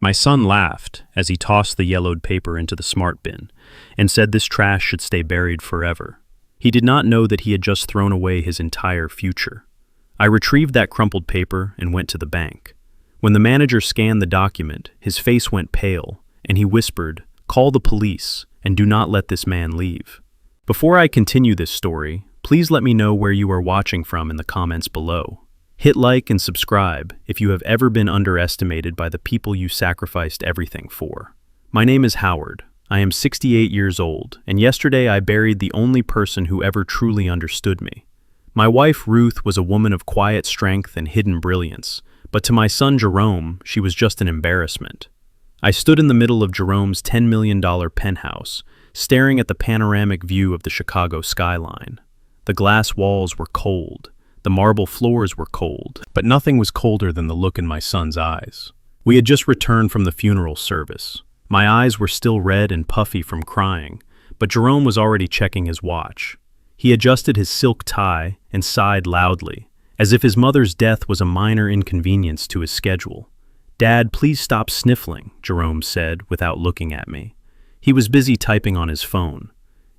My son laughed as he tossed the yellowed paper into the smart bin and said this trash should stay buried forever. He did not know that he had just thrown away his entire future. I retrieved that crumpled paper and went to the bank. When the manager scanned the document, his face went pale, and he whispered, "Call the police, and do not let this man leave." Before I continue this story, please let me know where you are watching from in the comments below. Hit like and subscribe if you have ever been underestimated by the people you sacrificed everything for. My name is Howard. I am 68 years old, and yesterday I buried the only person who ever truly understood me. My wife, Ruth, was a woman of quiet strength and hidden brilliance, but to my son, Jerome, she was just an embarrassment. I stood in the middle of Jerome's $10 million penthouse, staring at the panoramic view of the Chicago skyline. The glass walls were cold. The marble floors were cold, but nothing was colder than the look in my son's eyes. We had just returned from the funeral service. My eyes were still red and puffy from crying, but Jerome was already checking his watch. He adjusted his silk tie and sighed loudly, as if his mother's death was a minor inconvenience to his schedule. "Dad, please stop sniffling," Jerome said without looking at me. He was busy typing on his phone.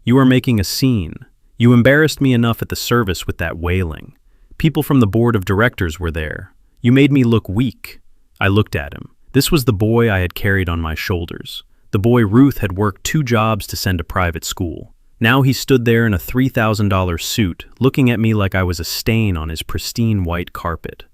"You are making a scene. You embarrassed me enough at the service with that wailing. People from the board of directors were there. You made me look weak." I looked at him. This was the boy I had carried on my shoulders. The boy Ruth had worked 2 jobs to send to private school. Now he stood there in a $3,000 suit, looking at me like I was a stain on his pristine white carpet.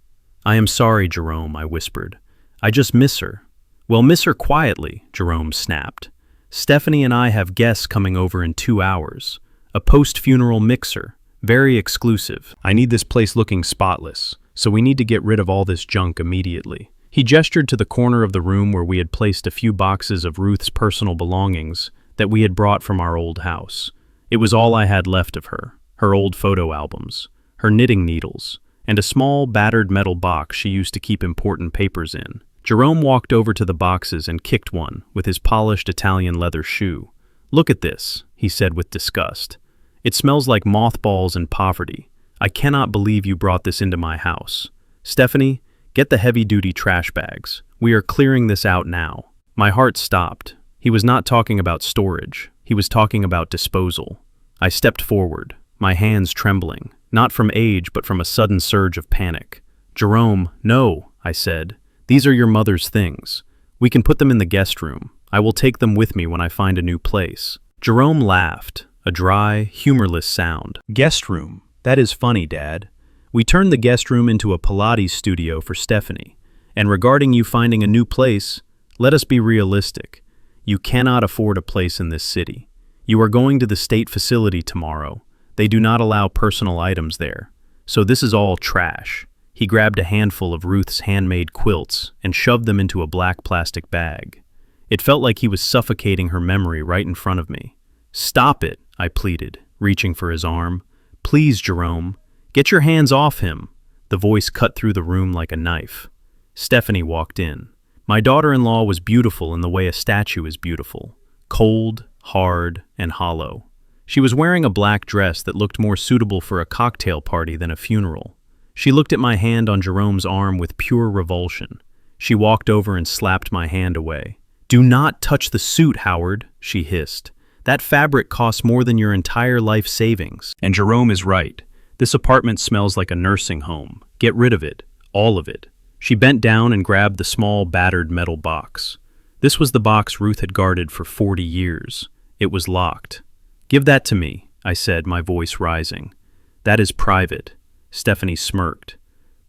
"I am sorry, Jerome," I whispered. "I just miss her." "Well, miss her quietly," Jerome snapped. "Stephanie and I have guests coming over in 2 hours. A post-funeral mixer. Very exclusive. I need this place looking spotless, so we need to get rid of all this junk immediately." He gestured to the corner of the room where we had placed a few boxes of Ruth's personal belongings that we had brought from our old house. It was all I had left of her, her old photo albums, her knitting needles, and a small, battered metal box she used to keep important papers in. Jerome walked over to the boxes and kicked one with his polished Italian leather shoe. "Look at this," he said with disgust. "It smells like mothballs and poverty. I cannot believe you brought this into my house. Stephanie, get the heavy-duty trash bags. We are clearing this out now." My heart stopped. He was not talking about storage. He was talking about disposal. I stepped forward, my hands trembling, not from age but from a sudden surge of panic. "Jerome, no," I said. "These are your mother's things. We can put them in the guest room. I will take them with me when I find a new place." Jerome laughed. A dry, humorless sound. "Guest room. That is funny, Dad. We turned the guest room into a Pilates studio for Stephanie. And regarding you finding a new place, let us be realistic. You cannot afford a place in this city. You are going to the state facility tomorrow. They do not allow personal items there. So this is all trash." He grabbed a handful of Ruth's handmade quilts and shoved them into a black plastic bag. It felt like he was suffocating her memory right in front of me. "Stop it," I pleaded, reaching for his arm. "Please, Jerome, get your hands off him." The voice cut through the room like a knife. Stephanie walked in. My daughter-in-law was beautiful in the way a statue is beautiful. Cold, hard, and hollow. She was wearing a black dress that looked more suitable for a cocktail party than a funeral. She looked at my hand on Jerome's arm with pure revulsion. She walked over and slapped my hand away. "Do not touch the suit, Howard," she hissed. "That fabric costs more than your entire life savings." And Jerome is right. This apartment smells like a nursing home. Get rid of it. All of it. She bent down and grabbed the small, battered metal box. This was the box Ruth had guarded for 40 years. It was locked. "Give that to me," I said, my voice rising. "That is private." Stephanie smirked.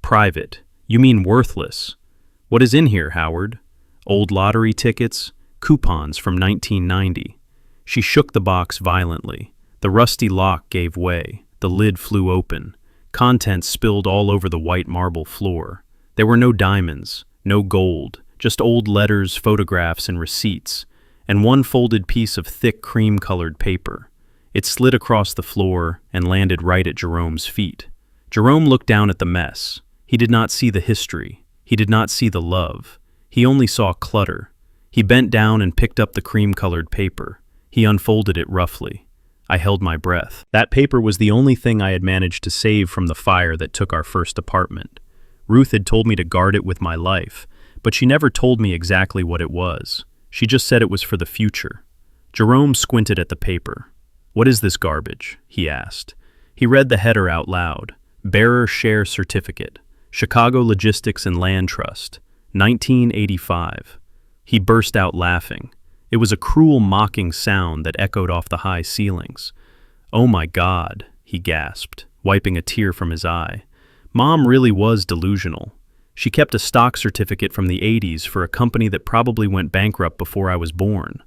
"Private? You mean worthless? What is in here, Howard?" "Old lottery tickets, coupons from 1990. She shook the box violently. The rusty lock gave way. The lid flew open. Contents spilled all over the white marble floor. There were no diamonds, no gold, just old letters, photographs, and receipts, and one folded piece of thick cream-colored paper. It slid across the floor and landed right at Jerome's feet. Jerome looked down at the mess. He did not see the history. He did not see the love. He only saw clutter. He bent down and picked up the cream-colored paper. He unfolded it roughly. I held my breath. That paper was the only thing I had managed to save from the fire that took our first apartment. Ruth had told me to guard it with my life, but she never told me exactly what it was. She just said it was for the future. Jerome squinted at the paper. "What is this garbage?" he asked. He read the header out loud. Bearer Share Certificate, Chicago Logistics and Land Trust, 1985. He burst out laughing. It was a cruel, mocking sound that echoed off the high ceilings. "Oh my God," he gasped, wiping a tear from his eye. Mom really was delusional. She kept a stock certificate from the 80s for a company that probably went bankrupt before I was born.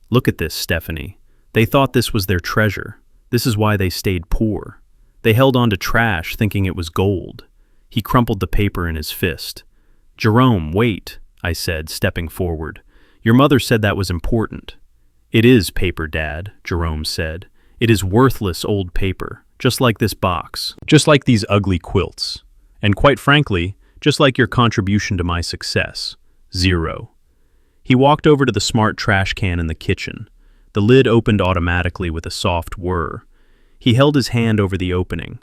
"Look at this, Stephanie. They thought this was their treasure. This is why they stayed poor. They held on to trash thinking it was gold." He crumpled the paper in his fist. "Jerome, wait," I said, stepping forward. "Your mother said that was important." "It is paper, Dad," Jerome said. "It is worthless old paper, just like this box, just like these ugly quilts. And quite frankly, just like your contribution to my success. 0. He walked over to the smart trash can in the kitchen. The lid opened automatically with a soft whir. He held his hand over the opening.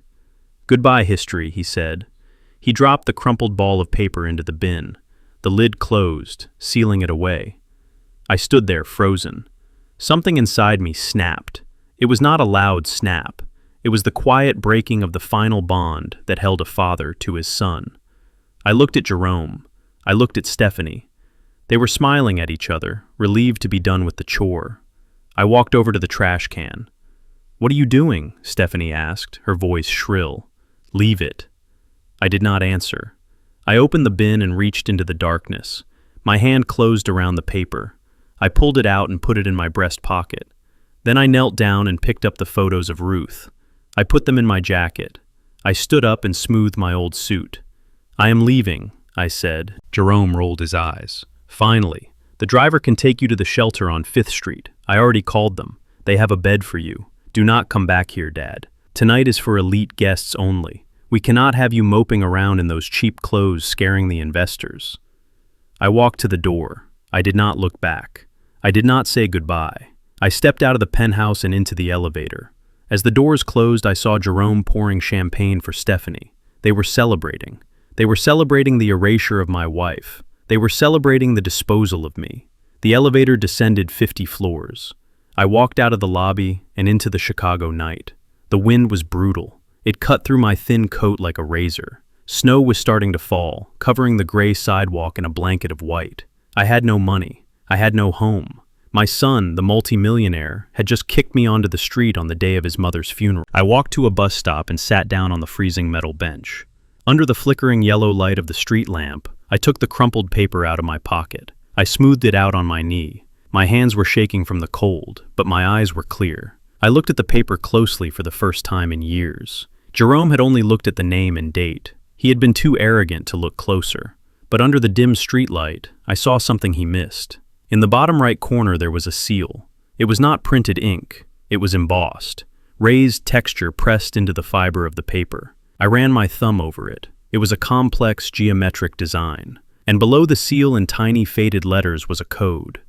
"Goodbye, history," he said. He dropped the crumpled ball of paper into the bin. The lid closed, sealing it away. I stood there, frozen. Something inside me snapped. It was not a loud snap. It was the quiet breaking of the final bond that held a father to his son. I looked at Jerome. I looked at Stephanie. They were smiling at each other, relieved to be done with the chore. I walked over to the trash can. "What are you doing?" Stephanie asked, her voice shrill. "Leave it." I did not answer. I opened the bin and reached into the darkness. My hand closed around the paper. I pulled it out and put it in my breast pocket. Then I knelt down and picked up the photos of Ruth. I put them in my jacket. I stood up and smoothed my old suit. "I am leaving," I said. Jerome rolled his eyes. "Finally. The driver can take you to the shelter on 5th Street. I already called them. They have a bed for you. Do not come back here, Dad. Tonight is for elite guests only. We cannot have you moping around in those cheap clothes scaring the investors." I walked to the door. I did not look back. I did not say goodbye. I stepped out of the penthouse and into the elevator. As the doors closed, I saw Jerome pouring champagne for Stephanie. They were celebrating. They were celebrating the erasure of my wife. They were celebrating the disposal of me. The elevator descended 50 floors. I walked out of the lobby and into the Chicago night. The wind was brutal. It cut through my thin coat like a razor. Snow was starting to fall, covering the gray sidewalk in a blanket of white. I had no money. I had no home. My son, the multimillionaire, had just kicked me onto the street on the day of his mother's funeral. I walked to a bus stop and sat down on the freezing metal bench. Under the flickering yellow light of the street lamp, I took the crumpled paper out of my pocket. I smoothed it out on my knee. My hands were shaking from the cold, but my eyes were clear. I looked at the paper closely for the first time in years. Jerome had only looked at the name and date. He had been too arrogant to look closer. But under the dim streetlight, I saw something he missed. In the bottom right corner there was a seal. It was not printed ink. It was embossed. Raised texture pressed into the fiber of the paper. I ran my thumb over it. It was a complex geometric design. And below the seal in tiny faded letters was a code.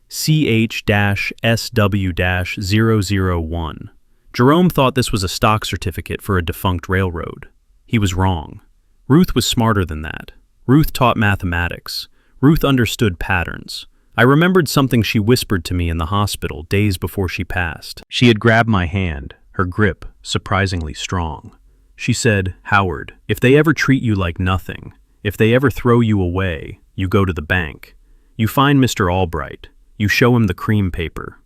CH-SW-001. Jerome thought this was a stock certificate for a defunct railroad. He was wrong. Ruth was smarter than that. Ruth taught mathematics. Ruth understood patterns. I remembered something she whispered to me in the hospital days before she passed. She had grabbed my hand, her grip surprisingly strong. She said, "Howard, if they ever treat you like nothing, if they ever throw you away, you go to the bank. You find Mr. Albright. You show him the cream paper."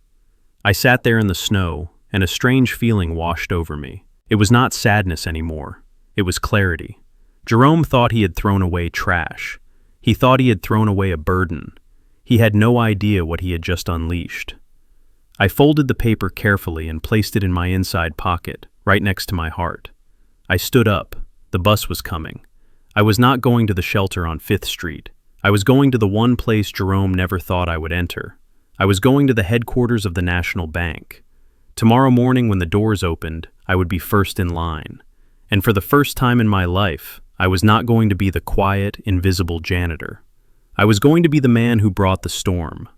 I sat there in the snow, and a strange feeling washed over me. It was not sadness anymore. It was clarity. Jerome thought he had thrown away trash. He thought he had thrown away a burden. He had no idea what he had just unleashed. I folded the paper carefully and placed it in my inside pocket, right next to my heart. I stood up. The bus was coming. I was not going to the shelter on 5th Street. I was going to the one place Jerome never thought I would enter. I was going to the headquarters of the National Bank. Tomorrow morning when the doors opened, I would be first in line. And for the first time in my life, I was not going to be the quiet, invisible janitor. I was going to be the man who brought the storm.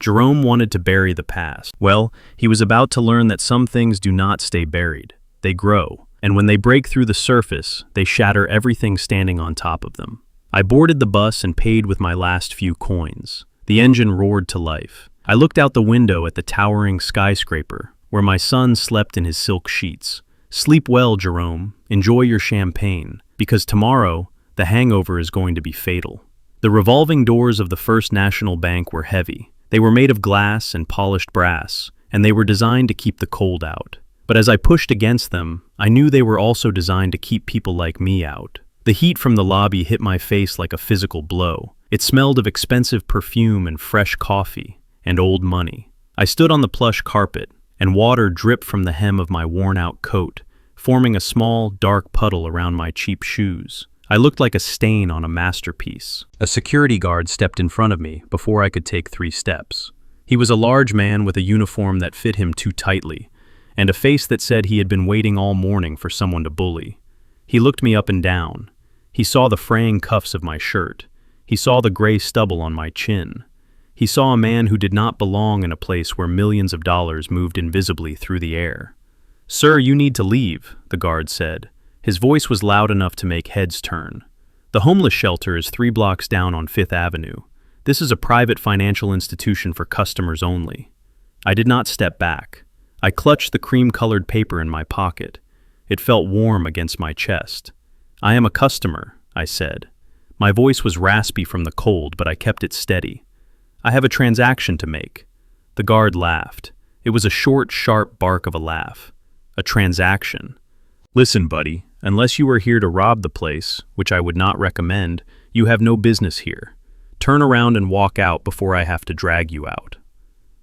Jerome wanted to bury the past. Well, he was about to learn that some things do not stay buried. They grow, and when they break through the surface, they shatter everything standing on top of them. I boarded the bus and paid with my last few coins. The engine roared to life. I looked out the window at the towering skyscraper, where my son slept in his silk sheets. Sleep well, Jerome. Enjoy your champagne, because tomorrow, the hangover is going to be fatal. The revolving doors of the First National Bank were heavy. They were made of glass and polished brass, and they were designed to keep the cold out. But as I pushed against them, I knew they were also designed to keep people like me out. The heat from the lobby hit my face like a physical blow. It smelled of expensive perfume and fresh coffee and old money. I stood on the plush carpet, and water dripped from the hem of my worn-out coat, forming a small, dark puddle around my cheap shoes. I looked like a stain on a masterpiece. A security guard stepped in front of me before I could take 3 steps. He was a large man with a uniform that fit him too tightly, and a face that said he had been waiting all morning for someone to bully. He looked me up and down. He saw the fraying cuffs of my shirt. He saw the gray stubble on my chin. He saw a man who did not belong in a place where millions of dollars moved invisibly through the air. "Sir, you need to leave," the guard said. His voice was loud enough to make heads turn. "The homeless shelter is 3 blocks down on 5th Avenue. This is a private financial institution for customers only." I did not step back. I clutched the cream-colored paper in my pocket. It felt warm against my chest. "I am a customer," I said. My voice was raspy from the cold, but I kept it steady. "I have a transaction to make." The guard laughed. It was a short, sharp bark of a laugh. "A transaction? Listen, buddy, unless you are here to rob the place, which I would not recommend, you have no business here. Turn around and walk out before I have to drag you out."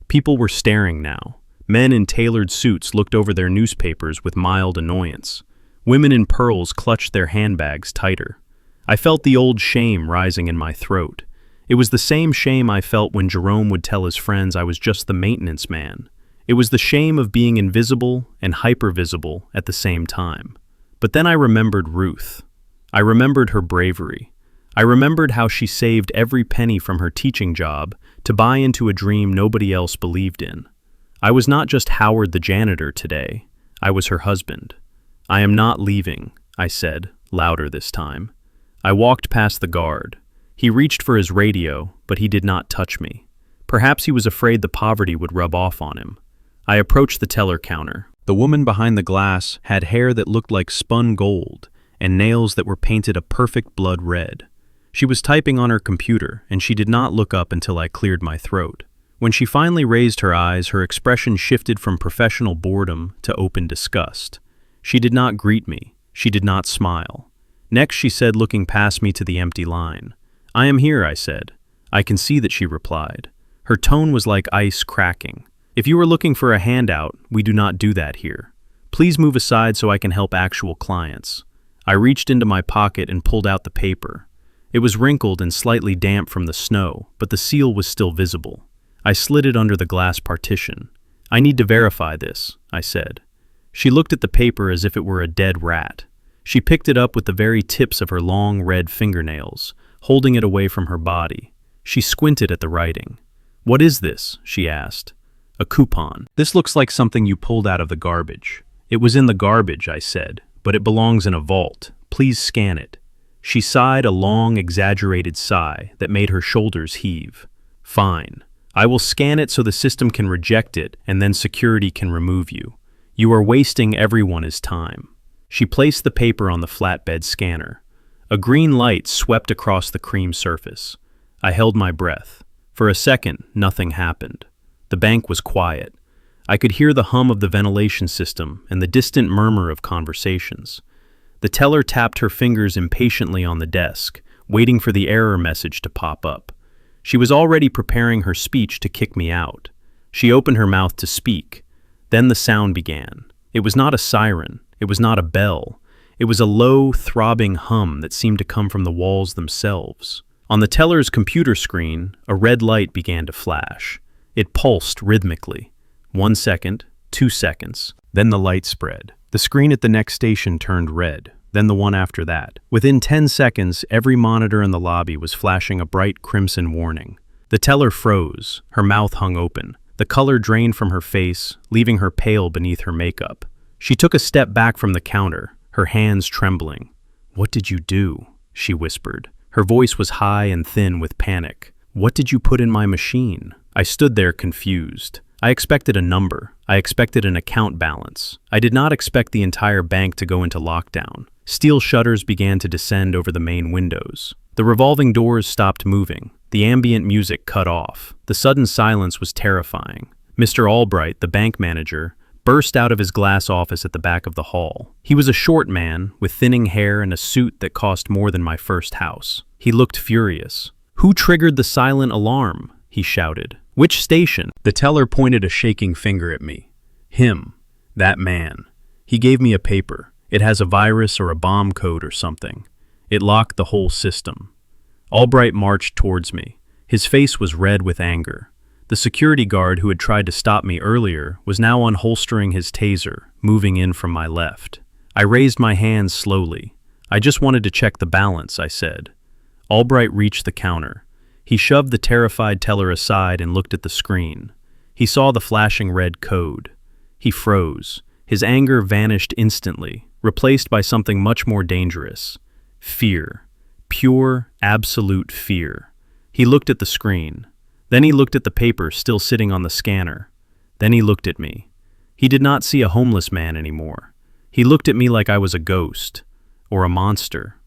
People were staring now. Men in tailored suits looked over their newspapers with mild annoyance. Women in pearls clutched their handbags tighter. I felt the old shame rising in my throat. It was the same shame I felt when Jerome would tell his friends I was just the maintenance man. It was the shame of being invisible and hypervisible at the same time. But then I remembered Ruth. I remembered her bravery. I remembered how she saved every penny from her teaching job to buy into a dream nobody else believed in. I was not just Howard the janitor today. I was her husband. "I am not leaving," I said, louder this time. I walked past the guard. He reached for his radio, but he did not touch me. Perhaps he was afraid the poverty would rub off on him. I approached the teller counter. The woman behind the glass had hair that looked like spun gold and nails that were painted a perfect blood red. She was typing on her computer, and she did not look up until I cleared my throat. When she finally raised her eyes, her expression shifted from professional boredom to open disgust. She did not greet me. She did not smile. Next, she said, looking past me to the empty line, "I am here," I said. "I can see that," she replied. Her tone was like ice cracking. "If you are looking for a handout, we do not do that here. Please move aside so I can help actual clients." I reached into my pocket and pulled out the paper. It was wrinkled and slightly damp from the snow, but the seal was still visible. I slid it under the glass partition. "I need to verify this," I said. She looked at the paper as if it were a dead rat. She picked it up with the very tips of her long red fingernails, holding it away from her body. She squinted at the writing. "What is this?" she asked. "A coupon. This looks like something you pulled out of the garbage." "It was in the garbage," I said, "but it belongs in a vault. Please scan it." She sighed a long, exaggerated sigh that made her shoulders heave. "Fine. I will scan it so the system can reject it and then security can remove you. You are wasting everyone's time." She placed the paper on the flatbed scanner. A green light swept across the cream surface. I held my breath. For a second, nothing happened. The bank was quiet. I could hear the hum of the ventilation system and the distant murmur of conversations. The teller tapped her fingers impatiently on the desk, waiting for the error message to pop up. She was already preparing her speech to kick me out. She opened her mouth to speak. Then the sound began. It was not a siren. It was not a bell. It was a low, throbbing hum that seemed to come from the walls themselves. On the teller's computer screen, a red light began to flash. It pulsed rhythmically. 1 second, 2 seconds. Then the light spread. The screen at the next station turned red, then the one after that. Within 10 seconds, every monitor in the lobby was flashing a bright crimson warning. The teller froze. Her mouth hung open. The color drained from her face, leaving her pale beneath her makeup. She took a step back from the counter, her hands trembling. "What did you do?" she whispered. Her voice was high and thin with panic. "What did you put in my machine?" I stood there confused. I expected a number. I expected an account balance. I did not expect the entire bank to go into lockdown. Steel shutters began to descend over the main windows. The revolving doors stopped moving. The ambient music cut off. The sudden silence was terrifying. Mr. Albright, the bank manager, burst out of his glass office at the back of the hall. He was a short man, with thinning hair and a suit that cost more than my first house. He looked furious. "Who triggered the silent alarm?" he shouted. "Which station?" The teller pointed a shaking finger at me. "Him. That man. He gave me a paper. It has a virus or a bomb code or something. It locked the whole system." Albright marched towards me. His face was red with anger. The security guard who had tried to stop me earlier was now unholstering his taser, moving in from my left. I raised my hands slowly. "I just wanted to check the balance," I said. Albright reached the counter. He shoved the terrified teller aside and looked at the screen. He saw the flashing red code. He froze. His anger vanished instantly, replaced by something much more dangerous. Fear. Pure, absolute fear. He looked at the screen. Then he looked at the paper still sitting on the scanner. Then he looked at me. He did not see a homeless man anymore. He looked at me like I was a ghost, or a monster.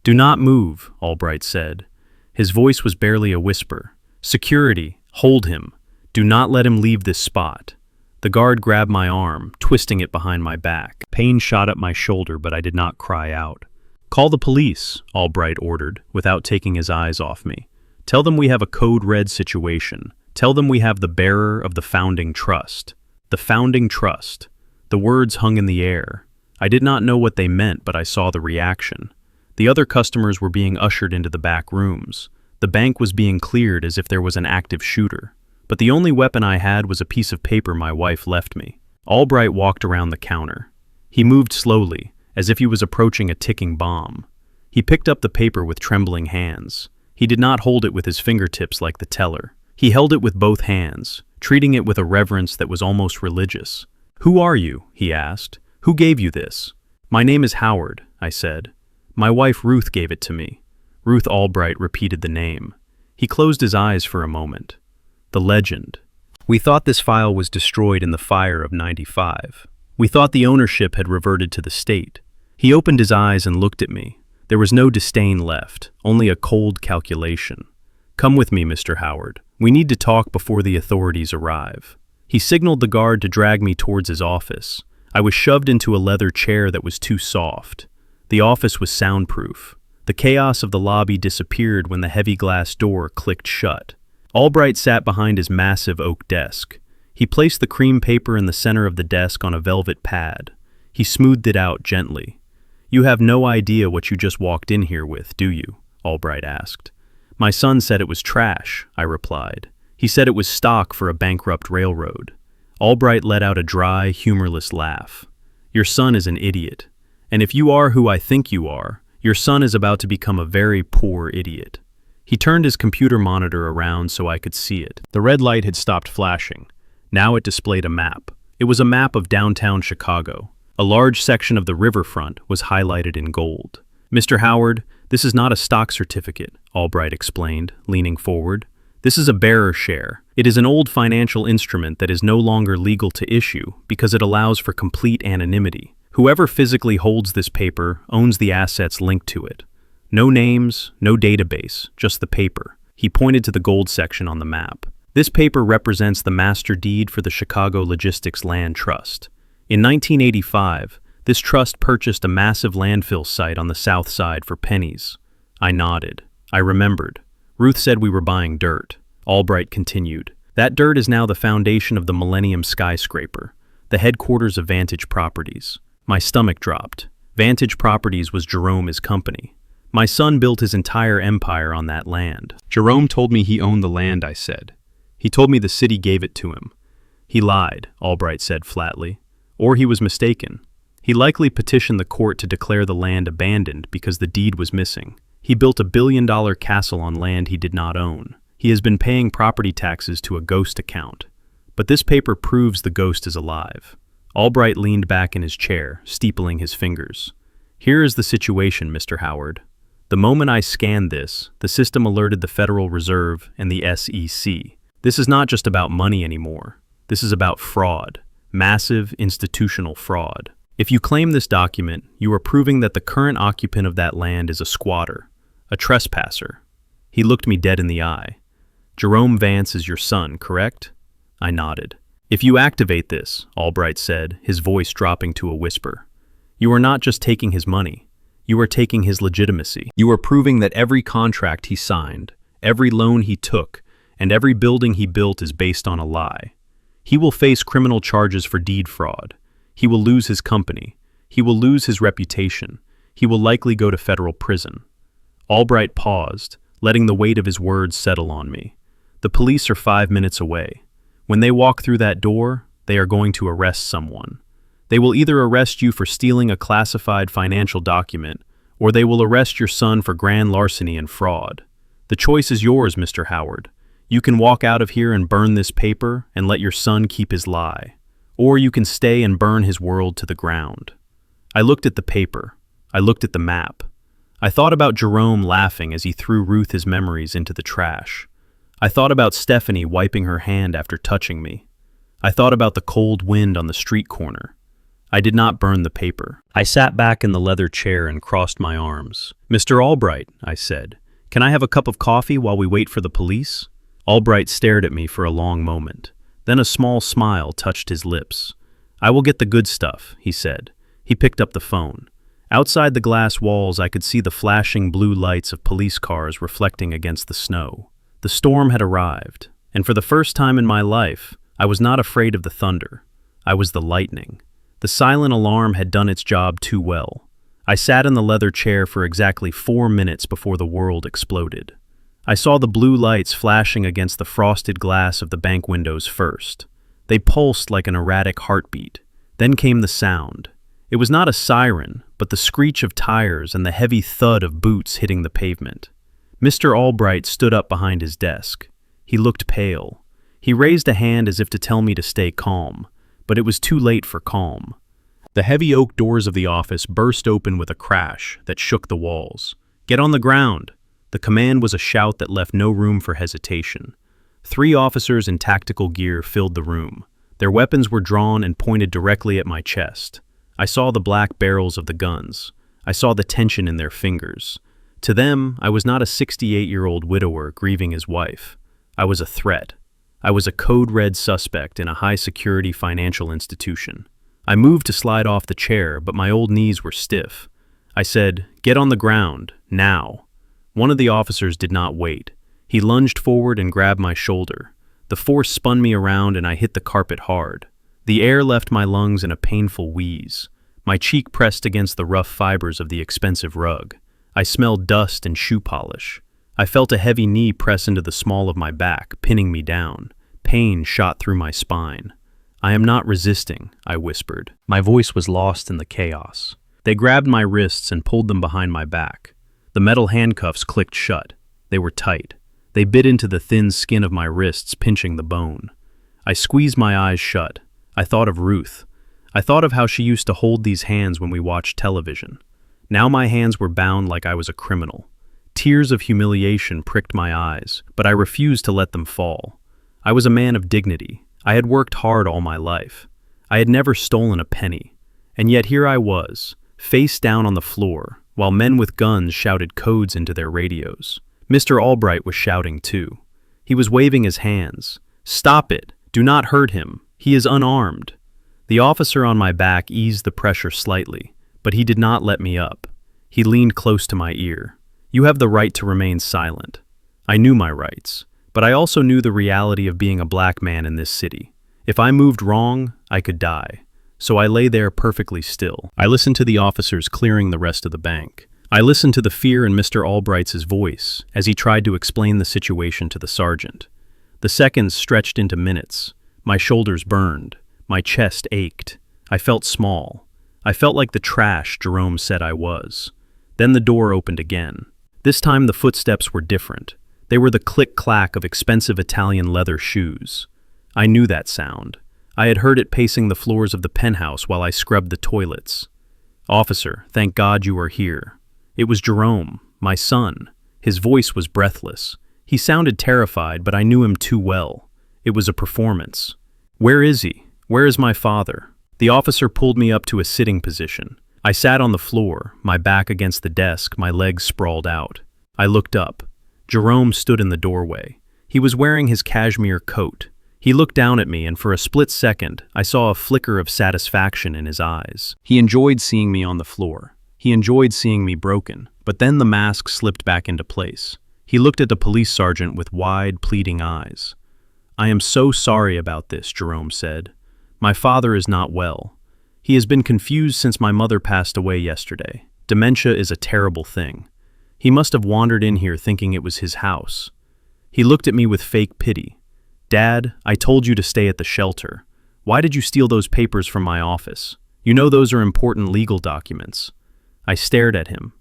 "Do not move," Albright said. His voice was barely a whisper. "Security, hold him. Do not let him leave this spot." The guard grabbed my arm, twisting it behind my back. Pain shot up my shoulder, but I did not cry out. "Call the police," Albright ordered, without taking his eyes off me. "Tell them we have a code red situation. Tell them we have the bearer of the founding trust." The founding trust. The words hung in the air. I did not know what they meant, but I saw the reaction. The other customers were being ushered into the back rooms. The bank was being cleared as if there was an active shooter. But the only weapon I had was a piece of paper my wife left me. Albright walked around the counter. He moved slowly, as if he was approaching a ticking bomb. He picked up the paper with trembling hands. He did not hold it with his fingertips like the teller. He held it with both hands, treating it with a reverence that was almost religious. "Who are you?" he asked. "Who gave you this?" "My name is Howard," I said. "My wife Ruth gave it to me." Ruth Albright repeated the name. He closed his eyes for a moment. The legend. "We thought this file was destroyed in the fire of '95. We thought the ownership had reverted to the state." He opened his eyes and looked at me. There was no disdain left, only a cold calculation. "Come with me, Mr. Howard. We need to talk before the authorities arrive." He signaled the guard to drag me towards his office. I was shoved into a leather chair that was too soft. The office was soundproof. The chaos of the lobby disappeared when the heavy glass door clicked shut. Albright sat behind his massive oak desk. He placed the cream paper in the center of the desk on a velvet pad. He smoothed it out gently. "You have no idea what you just walked in here with, do you?" Albright asked. "My son said it was trash," I replied. "He said it was stock for a bankrupt railroad." Albright let out a dry, humorless laugh. "Your son is an idiot. And if you are who I think you are, your son is about to become a very poor idiot." He turned his computer monitor around so I could see it. The red light had stopped flashing. Now it displayed a map. It was a map of downtown Chicago. A large section of the riverfront was highlighted in gold. "Mr. Howard, this is not a stock certificate," Albright explained, leaning forward. "This is a bearer share. It is an old financial instrument that is no longer legal to issue because it allows for complete anonymity. Whoever physically holds this paper owns the assets linked to it. No names, no database, just the paper." He pointed to the gold section on the map. "This paper represents the master deed for the Chicago Logistics Land Trust. In 1985, this trust purchased a massive landfill site on the south side for pennies." I nodded. I remembered. "Ruth said we were buying dirt." Albright continued. "That dirt is now the foundation of the Millennium Skyscraper, the headquarters of Vantage Properties." My stomach dropped. Vantage Properties was Jerome's company. My son built his entire empire on that land. "Jerome told me he owned the land," I said. "He told me the city gave it to him." "He lied," Albright said flatly. "Or he was mistaken. He likely petitioned the court to declare the land abandoned because the deed was missing. He built a billion-dollar castle on land he did not own. He has been paying property taxes to a ghost account. But this paper proves the ghost is alive." Albright leaned back in his chair, steepling his fingers. "Here is the situation, Mr. Howard. The moment I scanned this, the system alerted the Federal Reserve and the SEC. This is not just about money anymore. This is about fraud, massive institutional fraud. If you claim this document, you are proving that the current occupant of that land is a squatter, a trespasser. He looked me dead in the eye. Jerome Vance is your son, correct? I nodded. If you activate this, Albright said, his voice dropping to a whisper, you are not just taking his money. You are taking his legitimacy. You are proving that every contract he signed, every loan he took, and every building he built is based on a lie. He will face criminal charges for deed fraud. He will lose his company. He will lose his reputation. He will likely go to federal prison. Albright paused, letting the weight of his words settle on me. The police are 5 minutes away. When they walk through that door, they are going to arrest someone. They will either arrest you for stealing a classified financial document, or they will arrest your son for grand larceny and fraud. The choice is yours, Mr. Howard. You can walk out of here and burn this paper and let your son keep his lie. Or you can stay and burn his world to the ground. I looked at the paper. I looked at the map. I thought about Jerome laughing as he threw Ruth's memories into the trash. I thought about Stephanie wiping her hand after touching me. I thought about the cold wind on the street corner. I did not burn the paper. I sat back in the leather chair and crossed my arms. Mr. Albright, I said, can I have a cup of coffee while we wait for the police? Albright stared at me for a long moment. Then a small smile touched his lips. I will get the good stuff, he said. He picked up the phone. Outside the glass walls, I could see the flashing blue lights of police cars reflecting against the snow. The storm had arrived, and for the first time in my life, I was not afraid of the thunder. I was the lightning. The silent alarm had done its job too well. I sat in the leather chair for exactly 4 minutes before the world exploded. I saw the blue lights flashing against the frosted glass of the bank windows first. They pulsed like an erratic heartbeat. Then came the sound. It was not a siren, but the screech of tires and the heavy thud of boots hitting the pavement. Mr. Albright stood up behind his desk. He looked pale. He raised a hand as if to tell me to stay calm, but it was too late for calm. The heavy oak doors of the office burst open with a crash that shook the walls. "Get on the ground!" The command was a shout that left no room for hesitation. 3 officers in tactical gear filled the room. Their weapons were drawn and pointed directly at my chest. I saw the black barrels of the guns. I saw the tension in their fingers. To them, I was not a 68-year-old widower grieving his wife. I was a threat. I was a code-red suspect in a high-security financial institution. I moved to slide off the chair, but my old knees were stiff. I said, "Get on the ground, now." One of the officers did not wait. He lunged forward and grabbed my shoulder. The force spun me around and I hit the carpet hard. The air left my lungs in a painful wheeze. My cheek pressed against the rough fibers of the expensive rug. I smelled dust and shoe polish. I felt a heavy knee press into the small of my back, pinning me down. Pain shot through my spine. "I am not resisting," I whispered. My voice was lost in the chaos. They grabbed my wrists and pulled them behind my back. The metal handcuffs clicked shut. They were tight. They bit into the thin skin of my wrists, pinching the bone. I squeezed my eyes shut. I thought of Ruth. I thought of how she used to hold these hands when we watched television. Now my hands were bound like I was a criminal. Tears of humiliation pricked my eyes, but I refused to let them fall. I was a man of dignity. I had worked hard all my life. I had never stolen a penny. And yet here I was, face down on the floor, while men with guns shouted codes into their radios. Mr. Albright was shouting too. He was waving his hands. "Stop it! Do not hurt him! He is unarmed!" The officer on my back eased the pressure slightly, but he did not let me up. He leaned close to my ear. "You have the right to remain silent." I knew my rights, but I also knew the reality of being a black man in this city. If I moved wrong, I could die. So I lay there perfectly still. I listened to the officers clearing the rest of the bank. I listened to the fear in Mr. Albright's voice as he tried to explain the situation to the sergeant. The seconds stretched into minutes. My shoulders burned. My chest ached. I felt small. I felt like the trash Jerome said I was. Then the door opened again. This time the footsteps were different. They were the click-clack of expensive Italian leather shoes. I knew that sound. I had heard it pacing the floors of the penthouse while I scrubbed the toilets. "Officer, thank God you are here." It was Jerome, my son. His voice was breathless. He sounded terrified, but I knew him too well. It was a performance. Where is he? Where is my father? The officer pulled me up to a sitting position. I sat on the floor, my back against the desk, my legs sprawled out. I looked up. Jerome stood in the doorway. He was wearing his cashmere coat. He looked down at me, and for a split second, I saw a flicker of satisfaction in his eyes. He enjoyed seeing me on the floor. He enjoyed seeing me broken. But then the mask slipped back into place. He looked at the police sergeant with wide, pleading eyes. "I am so sorry about this," Jerome said. "My father is not well. He has been confused since my mother passed away yesterday. Dementia is a terrible thing. He must have wandered in here thinking it was his house." He looked at me with fake pity. "Dad, I told you to stay at the shelter. Why did you steal those papers from my office? You know those are important legal documents." I stared at him.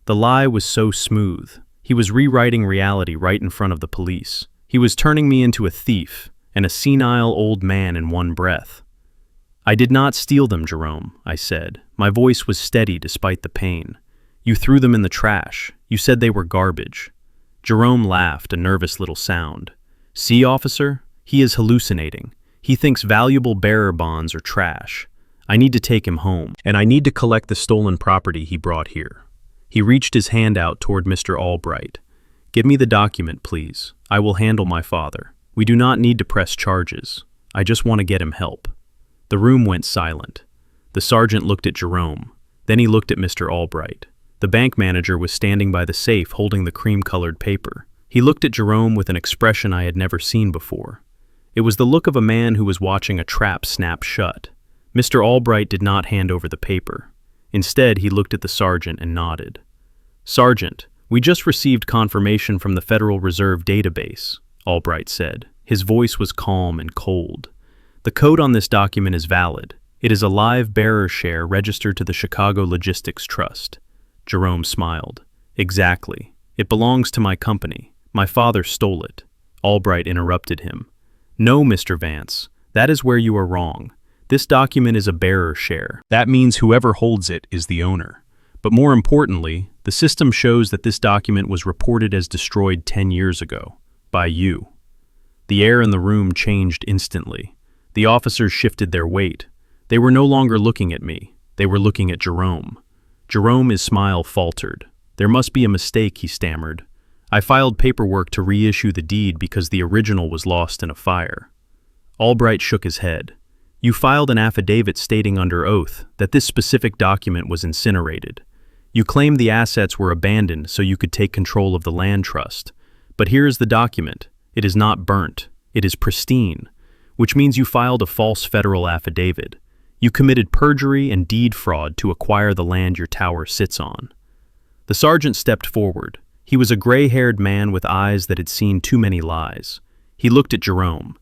The lie was so smooth. He was rewriting reality right in front of the police. He was turning me into a thief and a senile old man in one breath. "I did not steal them, Jerome," I said. My voice was steady despite the pain. "You threw them in the trash. You said they were garbage." Jerome laughed, a nervous little sound. "See, officer? He is hallucinating. He thinks valuable bearer bonds are trash. I need to take him home, and I need to collect the stolen property he brought here." He reached his hand out toward Mr. Albright. "Give me the document, please. I will handle my father. We do not need to press charges. I just want to get him help." The room went silent. The sergeant looked at Jerome. Then he looked at Mr. Albright. The bank manager was standing by the safe holding the cream-colored paper. He looked at Jerome with an expression I had never seen before. It was the look of a man who was watching a trap snap shut. Mr. Albright did not hand over the paper. Instead, he looked at the sergeant and nodded. "Sergeant, we just received confirmation from the Federal Reserve database," Albright said. His voice was calm and cold. "The code on this document is valid. It is a live bearer share registered to the Chicago Logistics Trust." Jerome smiled. "Exactly. It belongs to my company. My father stole it." Albright interrupted him. "No, Mr. Vance, that is where you are wrong. This document is a bearer share. That means whoever holds it is the owner. But more importantly, the system shows that this document was reported as destroyed 10 years ago, by you." The air in the room changed instantly. The officers shifted their weight. They were no longer looking at me. They were looking at Jerome. Jerome's smile faltered. "There must be a mistake," he stammered. "I filed paperwork to reissue the deed because the original was lost in a fire." Albright shook his head. "You filed an affidavit stating under oath that this specific document was incinerated. You claimed the assets were abandoned so you could take control of the land trust. But here is the document. It is not burnt. It is pristine, which means you filed a false federal affidavit. You committed perjury and deed fraud to acquire the land your tower sits on." The sergeant stepped forward. He was a gray-haired man with eyes that had seen too many lies. He looked at Jerome.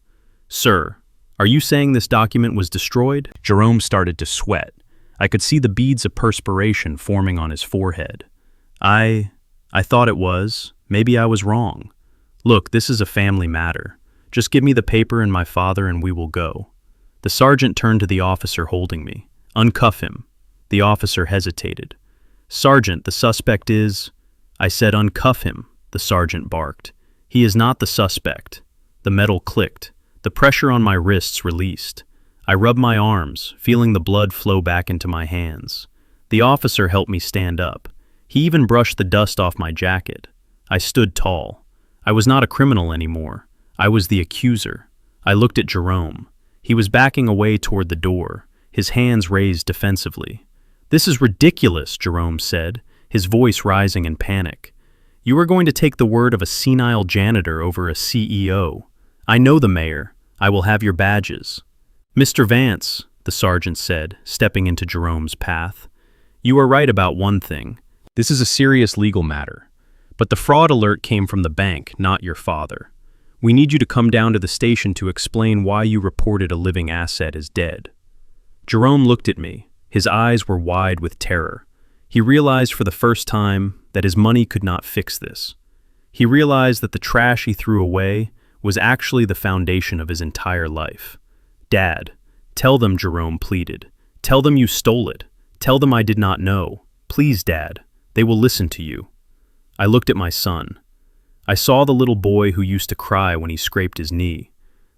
"Sir, are you saying this document was destroyed?" Jerome started to sweat. I could see the beads of perspiration forming on his forehead. I thought it was. Maybe I was wrong. Look, this is a family matter. Just give me the paper and my father and we will go." The sergeant turned to the officer holding me. "Uncuff him." The officer hesitated. "Sergeant, the suspect is—" I said, "Uncuff him," the sergeant barked. "He is not the suspect." The metal clicked. The pressure on my wrists released. I rubbed my arms, feeling the blood flow back into my hands. The officer helped me stand up. He even brushed the dust off my jacket. I stood tall. I was not a criminal anymore. I was the accuser. I looked at Jerome. He was backing away toward the door, his hands raised defensively. "This is ridiculous," Jerome said, his voice rising in panic. "You are going to take the word of a senile janitor over a CEO. I know the mayor. I will have your badges." "Mr. Vance," the sergeant said, stepping into Jerome's path, "you are right about one thing. This is a serious legal matter. But the fraud alert came from the bank, not your father. We need you to come down to the station to explain why you reported a living asset as dead." Jerome looked at me. His eyes were wide with terror. He realized for the first time that his money could not fix this. He realized that the trash he threw away was actually the foundation of his entire life. "Dad, tell them," Jerome pleaded. "Tell them you stole it. Tell them I did not know. Please, Dad. They will listen to you." I looked at my son. I saw the little boy who used to cry when he scraped his knee,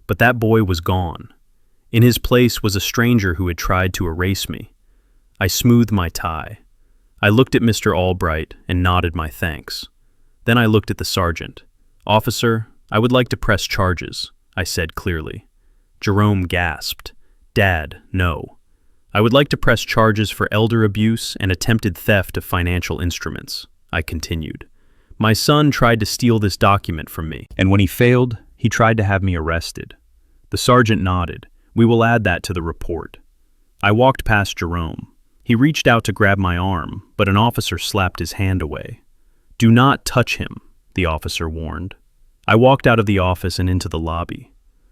but that boy was gone. In his place was a stranger who had tried to erase me. I smoothed my tie. I looked at Mr. Albright and nodded my thanks. Then I looked at the sergeant. "Officer, I would like to press charges," I said clearly. Jerome gasped. "Dad, no. I would like to press charges for elder abuse and attempted theft of financial instruments," I continued. "My son tried to steal this document from me, and when he failed, he tried to have me arrested." The sergeant nodded. "We will add that to the report." I walked past Jerome. He reached out to grab my arm, but an officer slapped his hand away. "Do not touch him," the officer warned. I walked out of the office and into the lobby.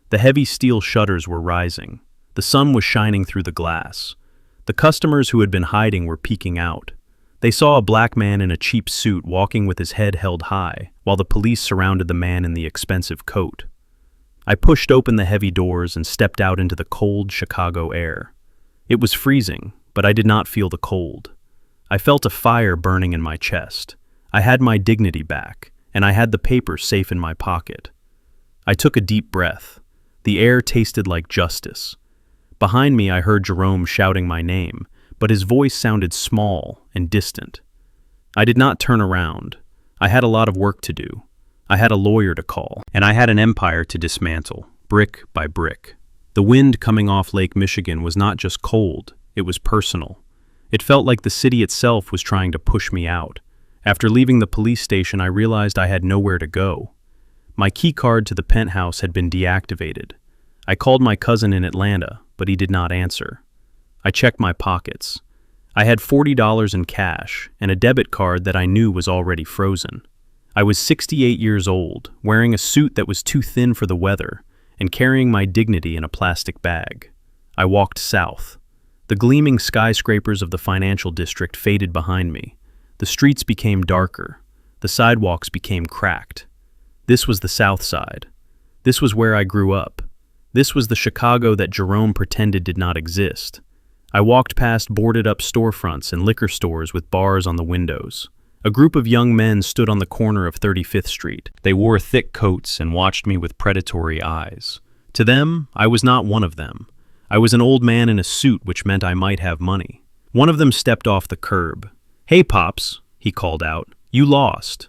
The heavy steel shutters were rising. The sun was shining through the glass. The customers who had been hiding were peeking out. They saw a black man in a cheap suit walking with his head held high, while the police surrounded the man in the expensive coat. I pushed open the heavy doors and stepped out into the cold Chicago air. It was freezing, but I did not feel the cold. I felt a fire burning in my chest. I had my dignity back, and I had the paper safe in my pocket. I took a deep breath. The air tasted like justice. Behind me I heard Jerome shouting my name, but his voice sounded small and distant. I did not turn around. I had a lot of work to do. I had a lawyer to call, and I had an empire to dismantle, brick by brick. The wind coming off Lake Michigan was not just cold, it was personal. It felt like the city itself was trying to push me out. After leaving the police station, I realized I had nowhere to go. My key card to the penthouse had been deactivated. I called my cousin in Atlanta, but he did not answer. I checked my pockets. I had $40 in cash and a debit card that I knew was already frozen. I was 68 years old, wearing a suit that was too thin for the weather, and carrying my dignity in a plastic bag. I walked south. The gleaming skyscrapers of the financial district faded behind me. The streets became darker. The sidewalks became cracked. This was the South Side. This was where I grew up. This was the Chicago that Jerome pretended did not exist. I walked past boarded-up storefronts and liquor stores with bars on the windows. A group of young men stood on the corner of 35th Street. They wore thick coats and watched me with predatory eyes. To them, I was not one of them. I was an old man in a suit, which meant I might have money. One of them stepped off the curb. "Hey, Pops," he called out. "You lost."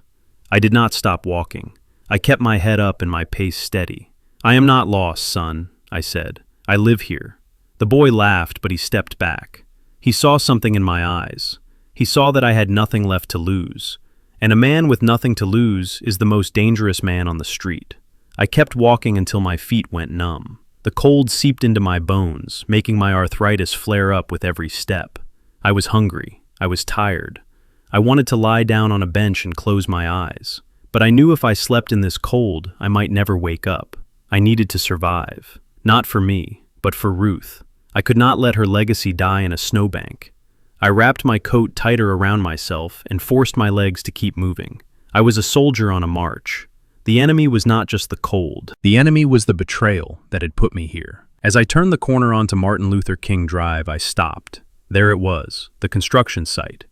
I did not stop walking. I kept my head up and my pace steady. "I am not lost, son," I said. "I live here." The boy laughed, but he stepped back. He saw something in my eyes. He saw that I had nothing left to lose. And a man with nothing to lose is the most dangerous man on the street. I kept walking until my feet went numb. The cold seeped into my bones, making my arthritis flare up with every step. I was hungry. I was tired. I wanted to lie down on a bench and close my eyes. But I knew if I slept in this cold, I might never wake up. I needed to survive. Not for me, but for Ruth. I could not let her legacy die in a snowbank. I wrapped my coat tighter around myself and forced my legs to keep moving. I was a soldier on a march. The enemy was not just the cold. The enemy was the betrayal that had put me here. As I turned the corner onto Martin Luther King Drive, I stopped. There it was, the construction site.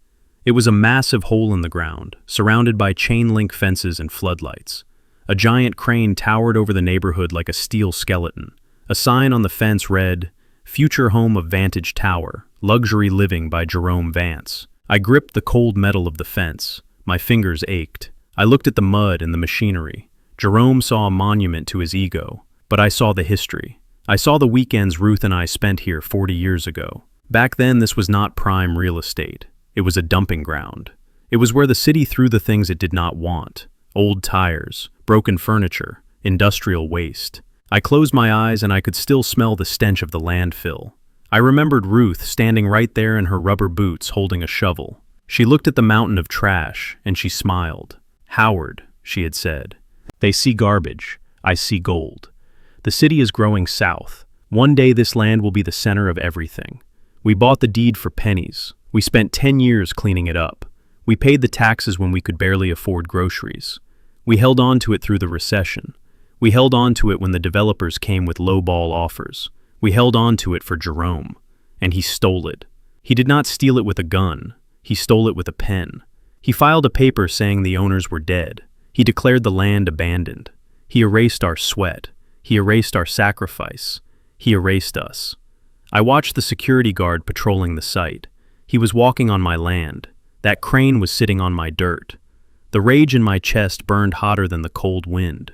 It was a massive hole in the ground, surrounded by chain-link fences and floodlights. A giant crane towered over the neighborhood like a steel skeleton. A sign on the fence read, "Future Home of Vantage Tower, Luxury Living by Jerome Vance." I gripped the cold metal of the fence. My fingers ached. I looked at the mud and the machinery. Jerome saw a monument to his ego, but I saw the history. I saw the weekends Ruth and I spent here 40 years ago. Back then, this was not prime real estate. It was a dumping ground. It was where the city threw the things it did not want. Old tires, broken furniture, industrial waste. I closed my eyes and I could still smell the stench of the landfill. I remembered Ruth standing right there in her rubber boots holding a shovel. She looked at the mountain of trash and she smiled. "Howard," she had said, "they see garbage. I see gold. The city is growing south. One day this land will be the center of everything. We bought the deed for pennies. We spent 10 years cleaning it up. We paid the taxes when we could barely afford groceries. We held on to it through the recession. We held on to it when the developers came with low-ball offers. We held on to it for Jerome. And he stole it. He did not steal it with a gun. He stole it with a pen. He filed a paper saying the owners were dead. He declared the land abandoned. He erased our sweat. He erased our sacrifice. He erased us. I watched the security guard patrolling the site. He was walking on my land. That crane was sitting on my dirt. The rage in my chest burned hotter than the cold wind.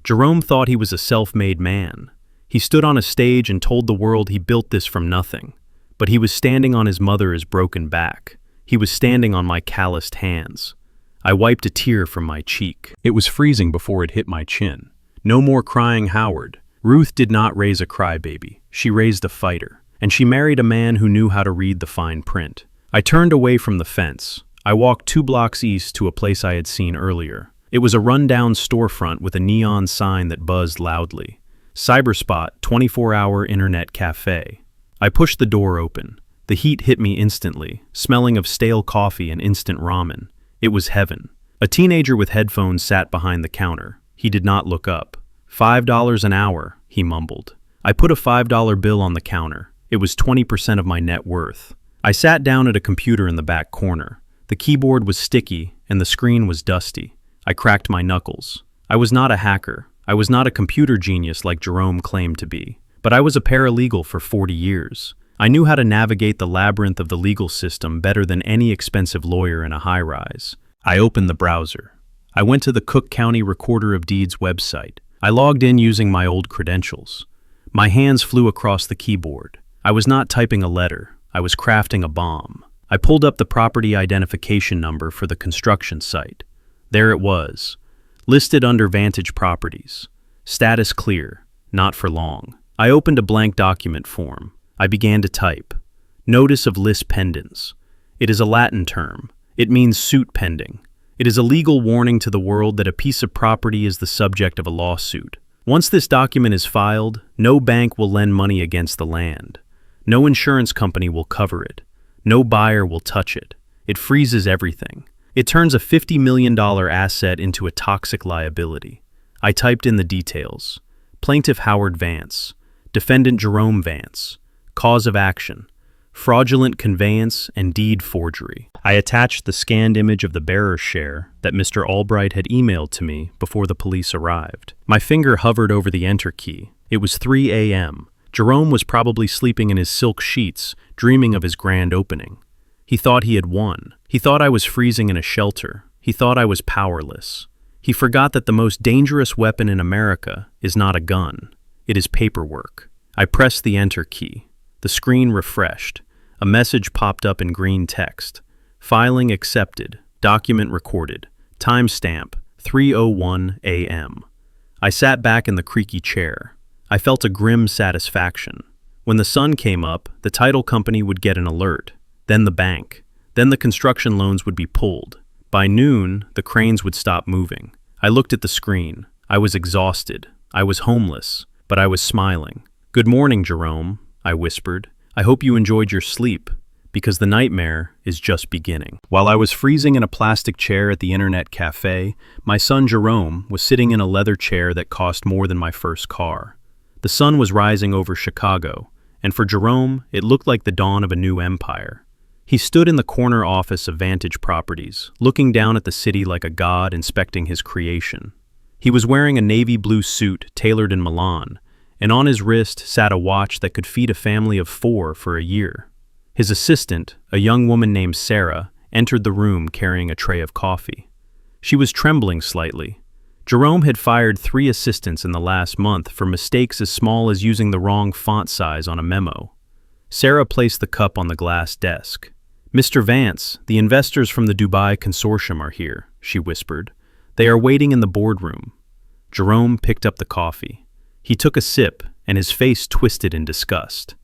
Jerome thought he was a self-made man. He stood on a stage and told the world he built this from nothing. But he was standing on his mother's broken back. He was standing on my calloused hands. I wiped a tear from my cheek. It was freezing before it hit my chin. No more crying Howard. Ruth did not raise a crybaby. She raised a fighter. And she married a man who knew how to read the fine print. I turned away from the fence. I walked 2 blocks east to a place I had seen earlier. It was a rundown storefront with a neon sign that buzzed loudly. Cyberspot 24-hour internet cafe. I pushed the door open. The heat hit me instantly, smelling of stale coffee and instant ramen. It was heaven. A teenager with headphones sat behind the counter. He did not look up. $5 an hour, he mumbled. I put a $5 bill on the counter. It was 20% of my net worth. I sat down at a computer in the back corner. The keyboard was sticky and the screen was dusty. I cracked my knuckles. I was not a hacker. I was not a computer genius like Jerome claimed to be. But I was a paralegal for 40 years. I knew how to navigate the labyrinth of the legal system better than any expensive lawyer in a high-rise. I opened the browser. I went to the Cook County Recorder of Deeds website. I logged in using my old credentials. My hands flew across the keyboard. I was not typing a letter. I was crafting a bomb. I pulled up the property identification number for the construction site. There it was, listed under Vantage Properties. Status clear, not for long. I opened a blank document form. I began to type. Notice of lis pendens. It is a Latin term. It means suit pending. It is a legal warning to the world that a piece of property is the subject of a lawsuit. Once this document is filed, no bank will lend money against the land. No insurance company will cover it. No buyer will touch it. It freezes everything. It turns a $50 million asset into a toxic liability. I typed in the details. Plaintiff Howard Vance. Defendant Jerome Vance. Cause of action. Fraudulent conveyance and deed forgery. I attached the scanned image of the bearer's share that Mr. Albright had emailed to me before the police arrived. My finger hovered over the enter key. It was 3 a.m. Jerome was probably sleeping in his silk sheets, dreaming of his grand opening. He thought he had won. He thought I was freezing in a shelter. He thought I was powerless. He forgot that the most dangerous weapon in America is not a gun. It is paperwork. I pressed the enter key. The screen refreshed. A message popped up in green text. Filing accepted. Document recorded. Timestamp 3:01 a.m. I sat back in the creaky chair. I felt a grim satisfaction. When the sun came up, the title company would get an alert. Then the bank. Then the construction loans would be pulled. By noon, the cranes would stop moving. I looked at the screen. I was exhausted. I was homeless. But I was smiling. "Good morning, Jerome," I whispered. "I hope you enjoyed your sleep, because the nightmare is just beginning." While I was freezing in a plastic chair at the internet cafe, my son Jerome was sitting in a leather chair that cost more than my first car. The sun was rising over Chicago, and for Jerome, it looked like the dawn of a new empire. He stood in the corner office of Vantage Properties, looking down at the city like a god inspecting his creation. He was wearing a navy blue suit tailored in Milan, and on his wrist sat a watch that could feed a family of 4 for a year. His assistant, a young woman named Sarah, entered the room carrying a tray of coffee. She was trembling slightly. Jerome had fired 3 assistants in the last month for mistakes as small as using the wrong font size on a memo. Sarah placed the cup on the glass desk. "Mr. Vance, the investors from the Dubai consortium are here," she whispered. "They are waiting in the boardroom." Jerome picked up the coffee. He took a sip, and his face twisted in disgust.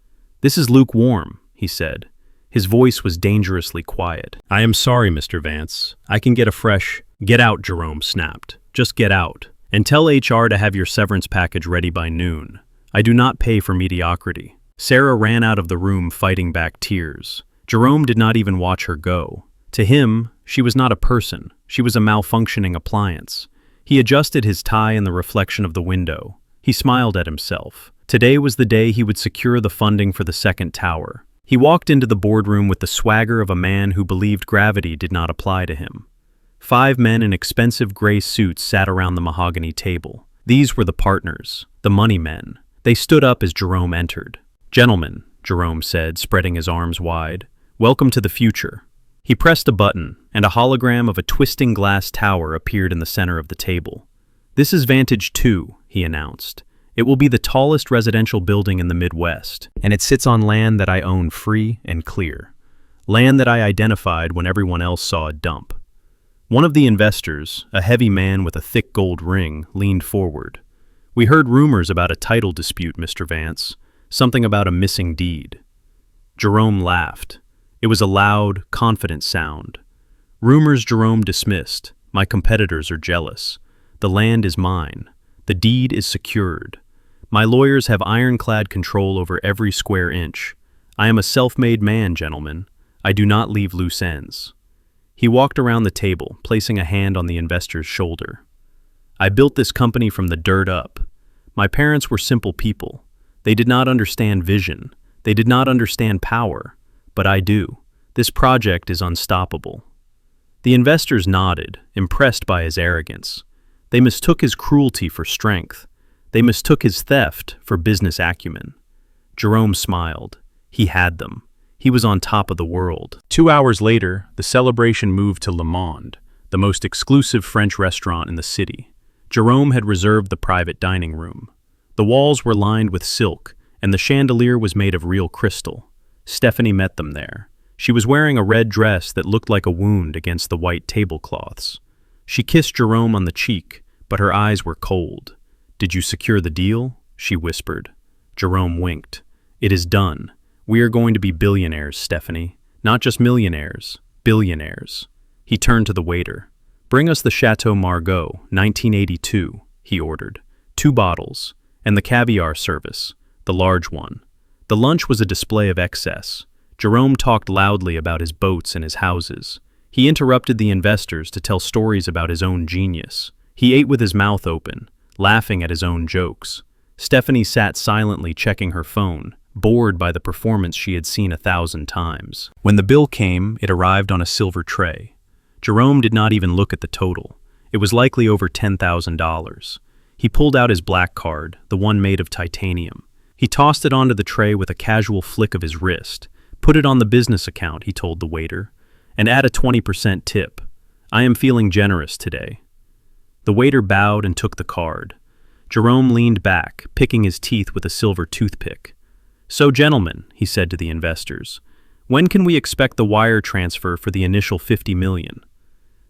"This is lukewarm," he said. His voice was dangerously quiet. "I am sorry, Mr. Vance. I can get a fresh—" "Get out," Jerome snapped. "Just get out. And tell HR to have your severance package ready by noon. I do not pay for mediocrity." Sarah ran out of the room fighting back tears. Jerome did not even watch her go. To him, she was not a person. She was a malfunctioning appliance. He adjusted his tie in the reflection of the window. He smiled at himself. Today was the day he would secure the funding for the second tower. He walked into the boardroom with the swagger of a man who believed gravity did not apply to him. 5 men in expensive gray suits sat around the mahogany table. These were the partners, the money men. They stood up as Jerome entered. "Gentlemen," Jerome said, spreading his arms wide, "welcome to the future." He pressed a button, and a hologram of a twisting glass tower appeared in the center of the table. "This is Vantage 2, he announced. "It will be the tallest residential building in the Midwest, and it sits on land that I own free and clear. Land that I identified when everyone else saw a dump." One of the investors, a heavy man with a thick gold ring, leaned forward. "We heard rumors about a title dispute, Mr. Vance. Something about a missing deed." Jerome laughed. It was a loud, confident sound. "Rumors," Jerome dismissed. "My competitors are jealous. The land is mine. The deed is secured. My lawyers have ironclad control over every square inch. I am a self-made man, gentlemen. I do not leave loose ends." He walked around the table, placing a hand on the investor's shoulder. "I built this company from the dirt up. My parents were simple people. They did not understand vision. They did not understand power. But I do. This project is unstoppable." The investors nodded, impressed by his arrogance. They mistook his cruelty for strength. They mistook his theft for business acumen. Jerome smiled. He had them. He was on top of the world. 2 hours later, the celebration moved to Le Monde, the most exclusive French restaurant in the city. Jerome had reserved the private dining room. The walls were lined with silk, and the chandelier was made of real crystal. Stephanie met them there. She was wearing a red dress that looked like a wound against the white tablecloths. She kissed Jerome on the cheek, but her eyes were cold. "Did you secure the deal?" she whispered. Jerome winked. "It is done. We are going to be billionaires, Stephanie. Not just millionaires, billionaires." He turned to the waiter. "Bring us the Chateau Margaux, 1982, he ordered. 2 bottles, and the caviar service, the large one. The lunch was a display of excess. Jerome talked loudly about his boats and his houses. He interrupted the investors to tell stories about his own genius. He ate with his mouth open, laughing at his own jokes. Stephanie sat silently checking her phone, bored by the performance she had seen 1,000 times. When the bill came, it arrived on a silver tray. Jerome did not even look at the total. It was likely over $10,000. He pulled out his black card, the one made of titanium. He tossed it onto the tray with a casual flick of his wrist. "Put it on the business account," he told the waiter, "and add a 20% tip. I am feeling generous today." The waiter bowed and took the card. Jerome leaned back, picking his teeth with a silver toothpick. "So, gentlemen," he said to the investors, "when can we expect the wire transfer for the initial $50 million?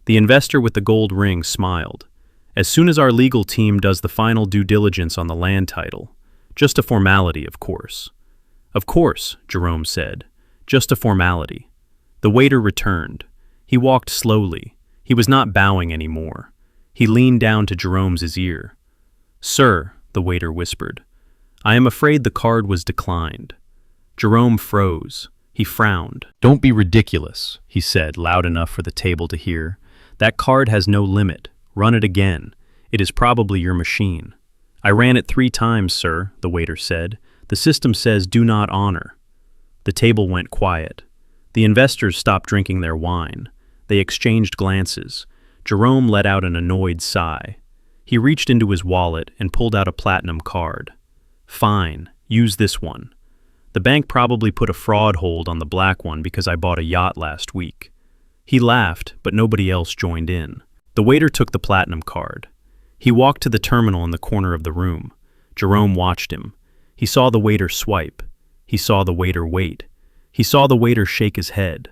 The investor with the gold ring smiled. "As soon as our legal team does the final due diligence on the land title. Just a formality, of course." "Of course," Jerome said. "Just a formality." The waiter returned. He walked slowly. He was not bowing anymore. He leaned down to Jerome's ear. "Sir," the waiter whispered, "I am afraid the card was declined." Jerome froze. He frowned. "Don't be ridiculous," he said, loud enough for the table to hear. "That card has no limit. Run it again. It is probably your machine." "I ran it 3 times, sir," the waiter said. "The system says do not honor." The table went quiet. The investors stopped drinking their wine. They exchanged glances. Jerome let out an annoyed sigh. He reached into his wallet and pulled out a platinum card. "Fine, use this one. The bank probably put a fraud hold on the black one because I bought a yacht last week." He laughed, but nobody else joined in. The waiter took the platinum card. He walked to the terminal in the corner of the room. Jerome watched him. He saw the waiter swipe. He saw the waiter wait. He saw the waiter shake his head.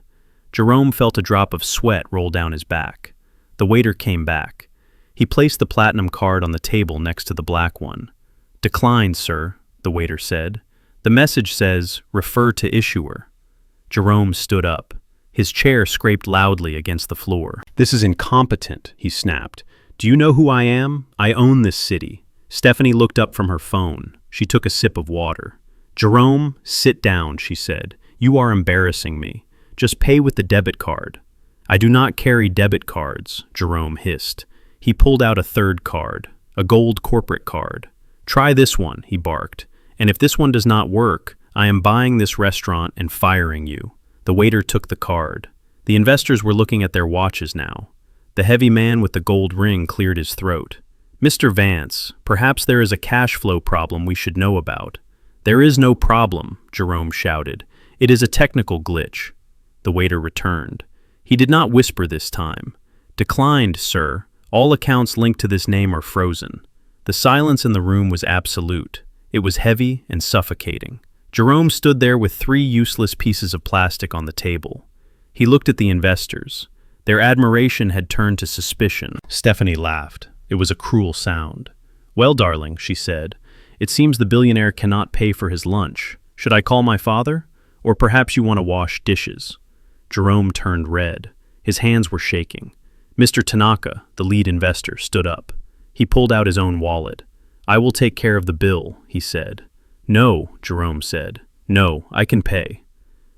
Jerome felt a drop of sweat roll down his back. The waiter came back. He placed the platinum card on the table next to the black one. "Declined, sir," the waiter said. "The message says, refer to issuer." Jerome stood up. His chair scraped loudly against the floor. "This is incompetent," he snapped. "Do you know who I am? I own this city." Stephanie looked up from her phone. She took a sip of water. "Jerome, sit down," she said. "You are embarrassing me. Just pay with the debit card." "I do not carry debit cards," Jerome hissed. He pulled out a third card, a gold corporate card. "Try this one," he barked. "And if this one does not work, I am buying this restaurant and firing you." The waiter took the card. The investors were looking at their watches now. The heavy man with the gold ring cleared his throat. "Mr. Vance, perhaps there is a cash flow problem we should know about." "There is no problem," Jerome shouted. "It is a technical glitch." The waiter returned. He did not whisper this time. "Declined, sir. All accounts linked to this name are frozen." The silence in the room was absolute. It was heavy and suffocating. Jerome stood there with 3 useless pieces of plastic on the table. He looked at the investors. Their admiration had turned to suspicion. Stephanie laughed. It was a cruel sound. "Well, darling," she said, "it seems the billionaire cannot pay for his lunch. Should I call my father? Or perhaps you want to wash dishes?" Jerome turned red. His hands were shaking. Mr. Tanaka, the lead investor, stood up. He pulled out his own wallet. "I will take care of the bill," he said. "No," Jerome said. "No, I can pay."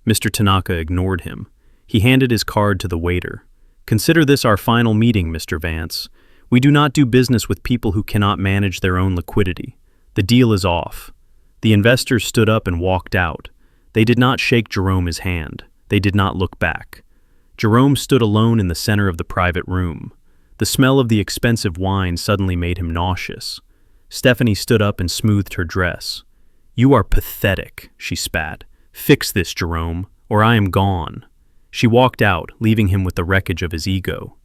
Mr. Tanaka ignored him. He handed his card to the waiter. "Consider this our final meeting, Mr. Vance. We do not do business with people who cannot manage their own liquidity. The deal is off." The investors stood up and walked out. They did not shake Jerome's hand. They did not look back. Jerome stood alone in the center of the private room. The smell of the expensive wine suddenly made him nauseous. Stephanie stood up and smoothed her dress. "You are pathetic," she spat. "Fix this, Jerome, or I am gone." She walked out, leaving him with the wreckage of his ego.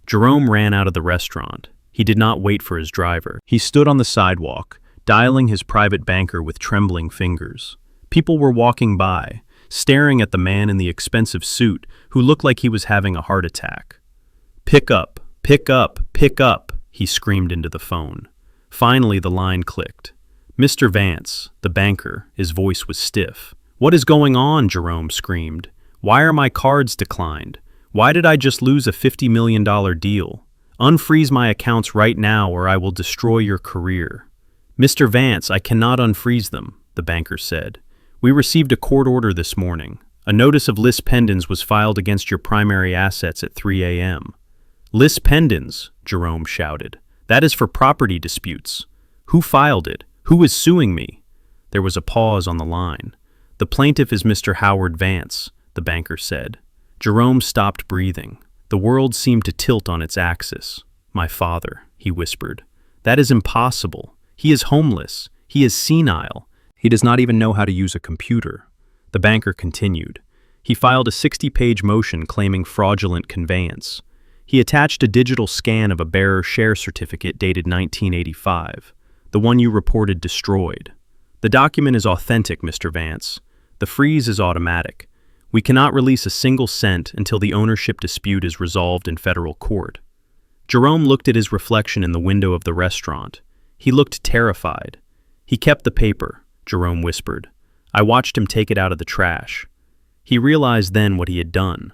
Jerome ran out of the restaurant. He did not wait for his driver. He stood on the sidewalk, dialing his private banker with trembling fingers. People were walking by, staring at the man in the expensive suit who looked like he was having a heart attack. "Pick up, pick up, pick up," he screamed into the phone. Finally, the line clicked. "Mr. Vance," the banker, his voice was stiff. "What is going on?" Jerome screamed. "Why are my cards declined? Why did I just lose a $50 million deal? Unfreeze my accounts right now or I will destroy your career." "Mr. Vance, I cannot unfreeze them," the banker said. "We received a court order this morning. A notice of lis pendens was filed against your primary assets at 3 a.m. "Lis pendens," Jerome shouted. "That is for property disputes. Who filed it? Who is suing me?" There was a pause on the line. "The plaintiff is Mr. Howard Vance," the banker said. Jerome stopped breathing. The world seemed to tilt on its axis. "My father," he whispered. "That is impossible. He is homeless. He is senile. He does not even know how to use a computer." The banker continued. He filed a 60-page motion claiming fraudulent conveyance. He attached a digital scan of a bearer share certificate dated 1985, the one you reported destroyed. "The document is authentic, Mr. Vance. The freeze is automatic. We cannot release a single cent until the ownership dispute is resolved in federal court." Jerome looked at his reflection in the window of the restaurant. He looked terrified. "He kept the paper," Jerome whispered. "I watched him take it out of the trash." He realized then what he had done.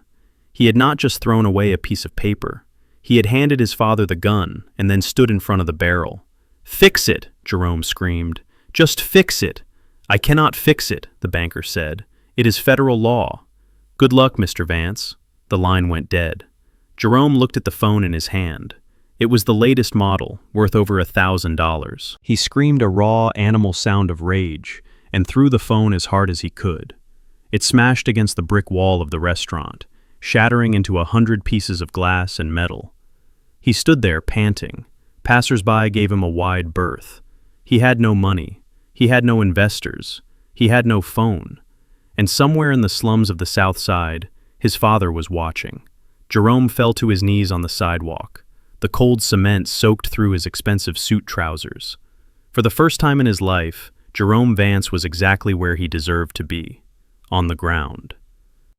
He had not just thrown away a piece of paper. He had handed his father the gun and then stood in front of the barrel. "Fix it," Jerome screamed. "Just fix it." "I cannot fix it," the banker said. "It is federal law." "Good luck, Mr. Vance." The line went dead. Jerome looked at the phone in his hand. It was the latest model, worth over $1,000. He screamed a raw, animal sound of rage and threw the phone as hard as he could. It smashed against the brick wall of the restaurant, shattering into 100 pieces of glass and metal. He stood there, panting. Passers-by gave him a wide berth. He had no money. He had no investors. He had no phone. And somewhere in the slums of the South Side, his father was watching. Jerome fell to his knees on the sidewalk. The cold cement soaked through his expensive suit trousers. For the first time in his life, Jerome Vance was exactly where he deserved to be, on the ground.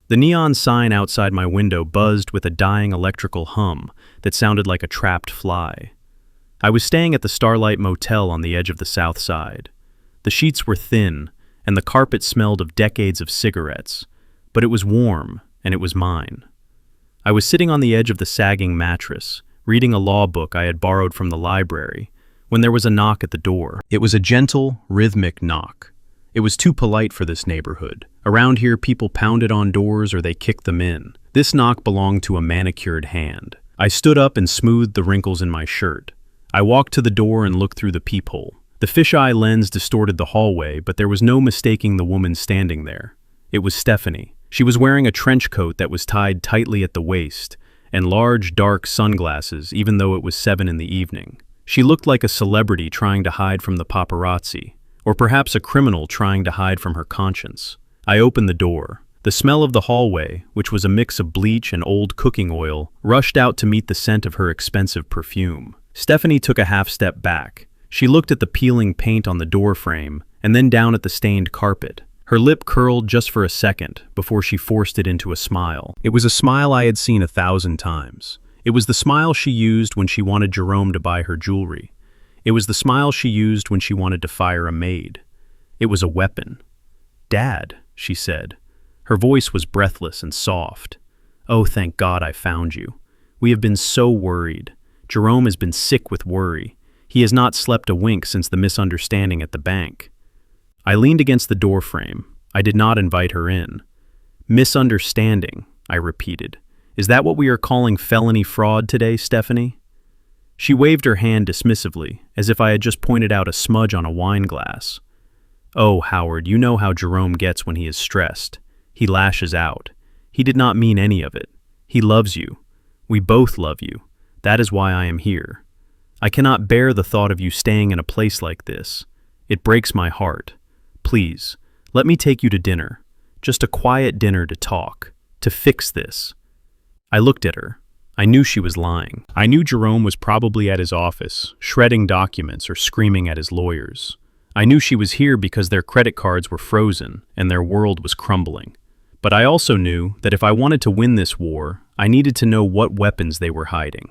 The neon sign outside my window buzzed with a dying electrical hum that sounded like a trapped fly. I was staying at the Starlight Motel on the edge of the South Side. The sheets were thin, and the carpet smelled of decades of cigarettes, but it was warm, and it was mine. I was sitting on the edge of the sagging mattress, reading a law book I had borrowed from the library, when there was a knock at the door. It was a gentle, rhythmic knock. It was too polite for this neighborhood. Around here, people pounded on doors or they kicked them in. This knock belonged to a manicured hand. I stood up and smoothed the wrinkles in my shirt. I walked to the door and looked through the peephole. The fisheye lens distorted the hallway, but there was no mistaking the woman standing there. It was Stephanie. She was wearing a trench coat that was tied tightly at the waist, and large, dark sunglasses, even though it was 7 in the evening. She looked like a celebrity trying to hide from the paparazzi, or perhaps a criminal trying to hide from her conscience. I opened the door. The smell of the hallway, which was a mix of bleach and old cooking oil, rushed out to meet the scent of her expensive perfume. Stephanie took a half-step back. She looked at the peeling paint on the door frame, and then down at the stained carpet. Her lip curled just for a second before she forced it into a smile. It was a smile I had seen 1,000 times. It was the smile she used when she wanted Jerome to buy her jewelry. It was the smile she used when she wanted to fire a maid. It was a weapon. "Dad," she said. Her voice was breathless and soft. "Oh, thank God I found you. We have been so worried. Jerome has been sick with worry. He has not slept a wink since the misunderstanding at the bank." I leaned against the doorframe. I did not invite her in. "Misunderstanding," I repeated. "Is that what we are calling felony fraud today, Stephanie?" She waved her hand dismissively, as if I had just pointed out a smudge on a wine glass. "Oh, Howard, you know how Jerome gets when he is stressed. He lashes out. He did not mean any of it. He loves you. We both love you. That is why I am here. I cannot bear the thought of you staying in a place like this. It breaks my heart. Please, let me take you to dinner. Just a quiet dinner to talk, to fix this." I looked at her. I knew she was lying. I knew Jerome was probably at his office, shredding documents or screaming at his lawyers. I knew she was here because their credit cards were frozen and their world was crumbling. But I also knew that if I wanted to win this war, I needed to know what weapons they were hiding.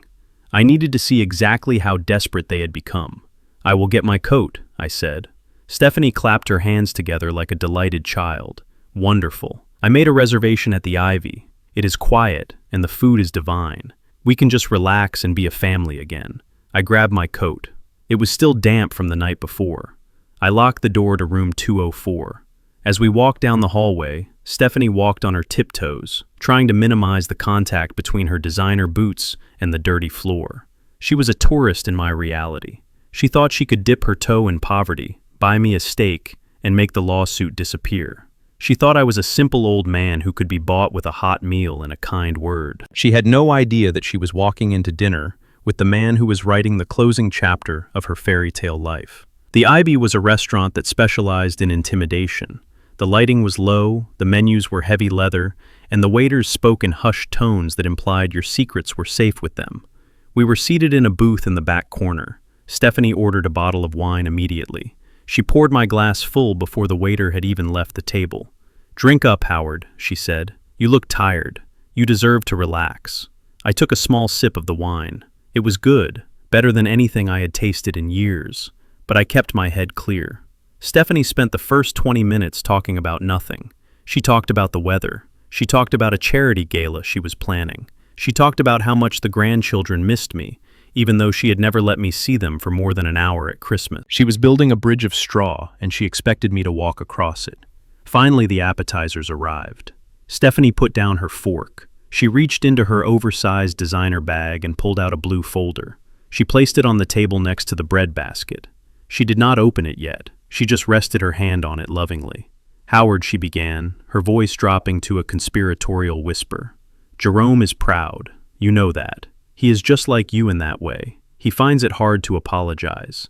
I needed to see exactly how desperate they had become. "I will get my coat," I said. Stephanie clapped her hands together like a delighted child. "Wonderful. I made a reservation at the Ivy. It is quiet, and the food is divine. We can just relax and be a family again." I grabbed my coat. It was still damp from the night before. I locked the door to room 204. As we walked down the hallway, Stephanie walked on her tiptoes, trying to minimize the contact between her designer boots and the dirty floor. She was a tourist in my reality. She thought she could dip her toe in poverty, buy me a steak, and make the lawsuit disappear. She thought I was a simple old man who could be bought with a hot meal and a kind word. She had no idea that she was walking into dinner with the man who was writing the closing chapter of her fairy tale life. The Ivy was a restaurant that specialized in intimidation. The lighting was low, the menus were heavy leather, and the waiters spoke in hushed tones that implied your secrets were safe with them. We were seated in a booth in the back corner. Stephanie ordered a bottle of wine immediately. She poured my glass full before the waiter had even left the table. "Drink up, Howard," she said. "You look tired. You deserve to relax." I took a small sip of the wine. It was good, better than anything I had tasted in years, but I kept my head clear. Stephanie spent the first 20 minutes talking about nothing. She talked about the weather. She talked about a charity gala she was planning. She talked about how much the grandchildren missed me, even though she had never let me see them for more than an hour at Christmas. She was building a bridge of straw, and she expected me to walk across it. Finally, the appetizers arrived. Stephanie put down her fork. She reached into her oversized designer bag and pulled out a blue folder. She placed it on the table next to the bread basket. She did not open it yet. She just rested her hand on it lovingly. "Howard," she began, her voice dropping to a conspiratorial whisper. "Jerome is proud. You know that. He is just like you in that way. He finds it hard to apologize.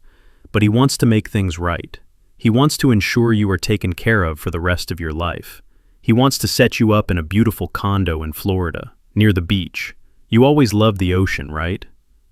But he wants to make things right. He wants to ensure you are taken care of for the rest of your life. He wants to set you up in a beautiful condo in Florida, near the beach. You always loved the ocean, right?"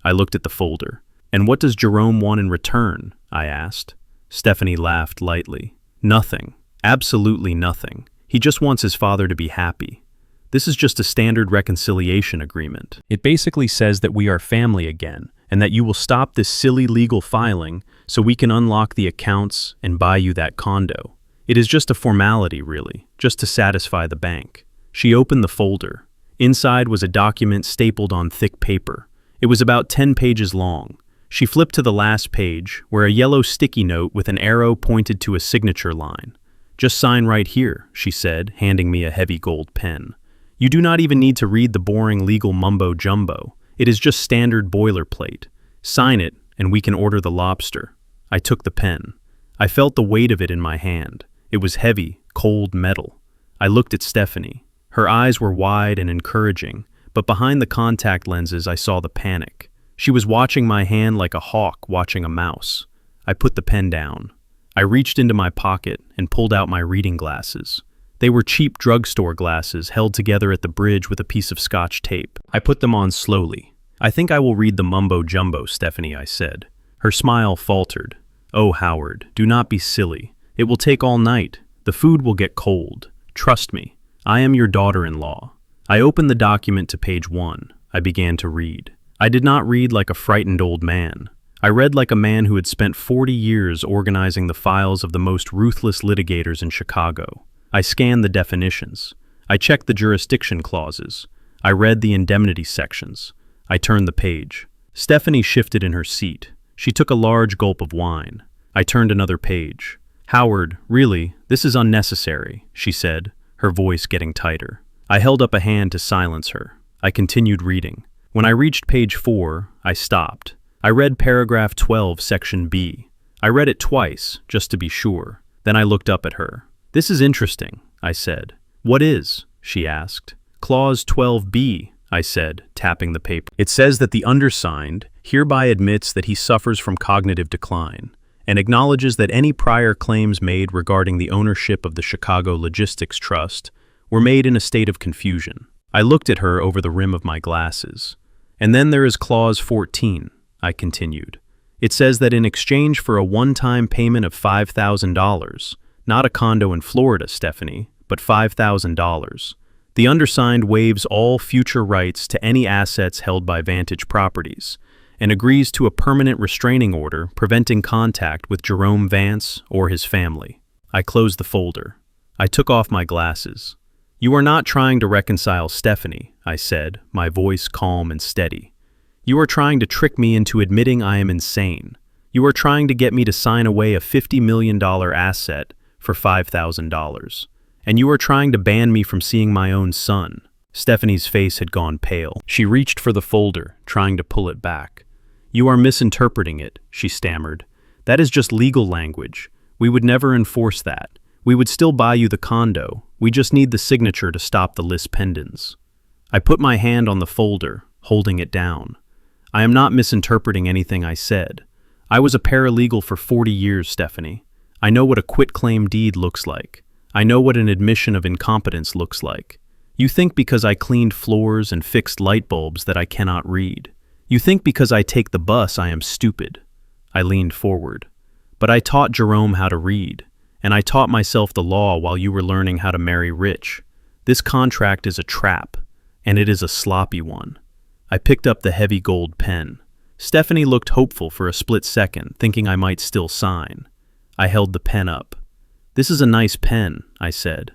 I looked at the folder. "And what does Jerome want in return?" I asked. Stephanie laughed lightly. "Nothing. Absolutely nothing. He just wants his father to be happy. This is just a standard reconciliation agreement. It basically says that we are family again, and that you will stop this silly legal filing so we can unlock the accounts and buy you that condo. It is just a formality, really, just to satisfy the bank." She opened the folder. Inside was a document stapled on thick paper. It was about 10 pages long. She flipped to the last page, where a yellow sticky note with an arrow pointed to a signature line. "Just sign right here," she said, handing me a heavy gold pen. "You do not even need to read the boring legal mumbo-jumbo. It is just standard boilerplate. Sign it, and we can order the lobster." I took the pen. I felt the weight of it in my hand. It was heavy, cold metal. I looked at Stephanie. Her eyes were wide and encouraging, but behind the contact lenses I saw the panic. She was watching my hand like a hawk watching a mouse. I put the pen down. I reached into my pocket and pulled out my reading glasses. They were cheap drugstore glasses held together at the bridge with a piece of Scotch tape. I put them on slowly. "I think I will read the mumbo-jumbo, Stephanie," I said. Her smile faltered. "Oh, Howard, do not be silly. It will take all night. The food will get cold. Trust me. I am your daughter-in-law." I opened the document to page 1. I began to read. I did not read like a frightened old man. I read like a man who had spent 40 years organizing the files of the most ruthless litigators in Chicago. I scanned the definitions. I checked the jurisdiction clauses. I read the indemnity sections. I turned the page. Stephanie shifted in her seat. She took a large gulp of wine. I turned another page. "Howard, really, this is unnecessary," she said, her voice getting tighter. I held up a hand to silence her. I continued reading. When I reached page 4, I stopped. I read paragraph 12, section B. I read it twice, just to be sure. Then I looked up at her. "This is interesting," I said. "What is?" she asked. "Clause 12B, I said, tapping the paper. "It says that the undersigned hereby admits that he suffers from cognitive decline and acknowledges that any prior claims made regarding the ownership of the Chicago Logistics Trust were made in a state of confusion." I looked at her over the rim of my glasses. "And then there is clause 14, I continued. "It says that in exchange for a one-time payment of $5,000, not a condo in Florida, Stephanie, but $5,000, the undersigned waives all future rights to any assets held by Vantage Properties and agrees to a permanent restraining order preventing contact with Jerome Vance or his family." I closed the folder. I took off my glasses. "You are not trying to reconcile Stephanie," I said, my voice calm and steady. "You are trying to trick me into admitting I am insane. You are trying to get me to sign away a $50 million asset for $5,000. And you are trying to ban me from seeing my own son." Stephanie's face had gone pale. She reached for the folder, trying to pull it back. "You are misinterpreting it," she stammered. "That is just legal language. We would never enforce that. We would still buy you the condo. We just need the signature to stop the lis pendens." I put my hand on the folder, holding it down. "I am not misinterpreting anything I said. I was a paralegal for 40 years, Stephanie. I know what a quitclaim deed looks like. I know what an admission of incompetence looks like. You think because I cleaned floors and fixed light bulbs that I cannot read. You think because I take the bus I am stupid." I leaned forward. "But I taught Jerome how to read, and I taught myself the law while you were learning how to marry rich. This contract is a trap, and it is a sloppy one." I picked up the heavy gold pen. Stephanie looked hopeful for a split second, thinking I might still sign. I held the pen up. "This is a nice pen," I said.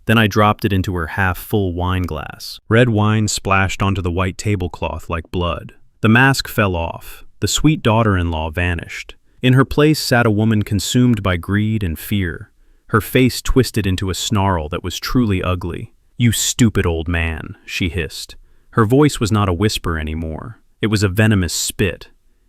Then I dropped it into her half-full wine glass. Red wine splashed onto the white tablecloth like blood. The mask fell off. The sweet daughter-in-law vanished. In her place sat a woman consumed by greed and fear. Her face twisted into a snarl that was truly ugly. "You stupid old man," she hissed. Her voice was not a whisper anymore. It was a venomous spit.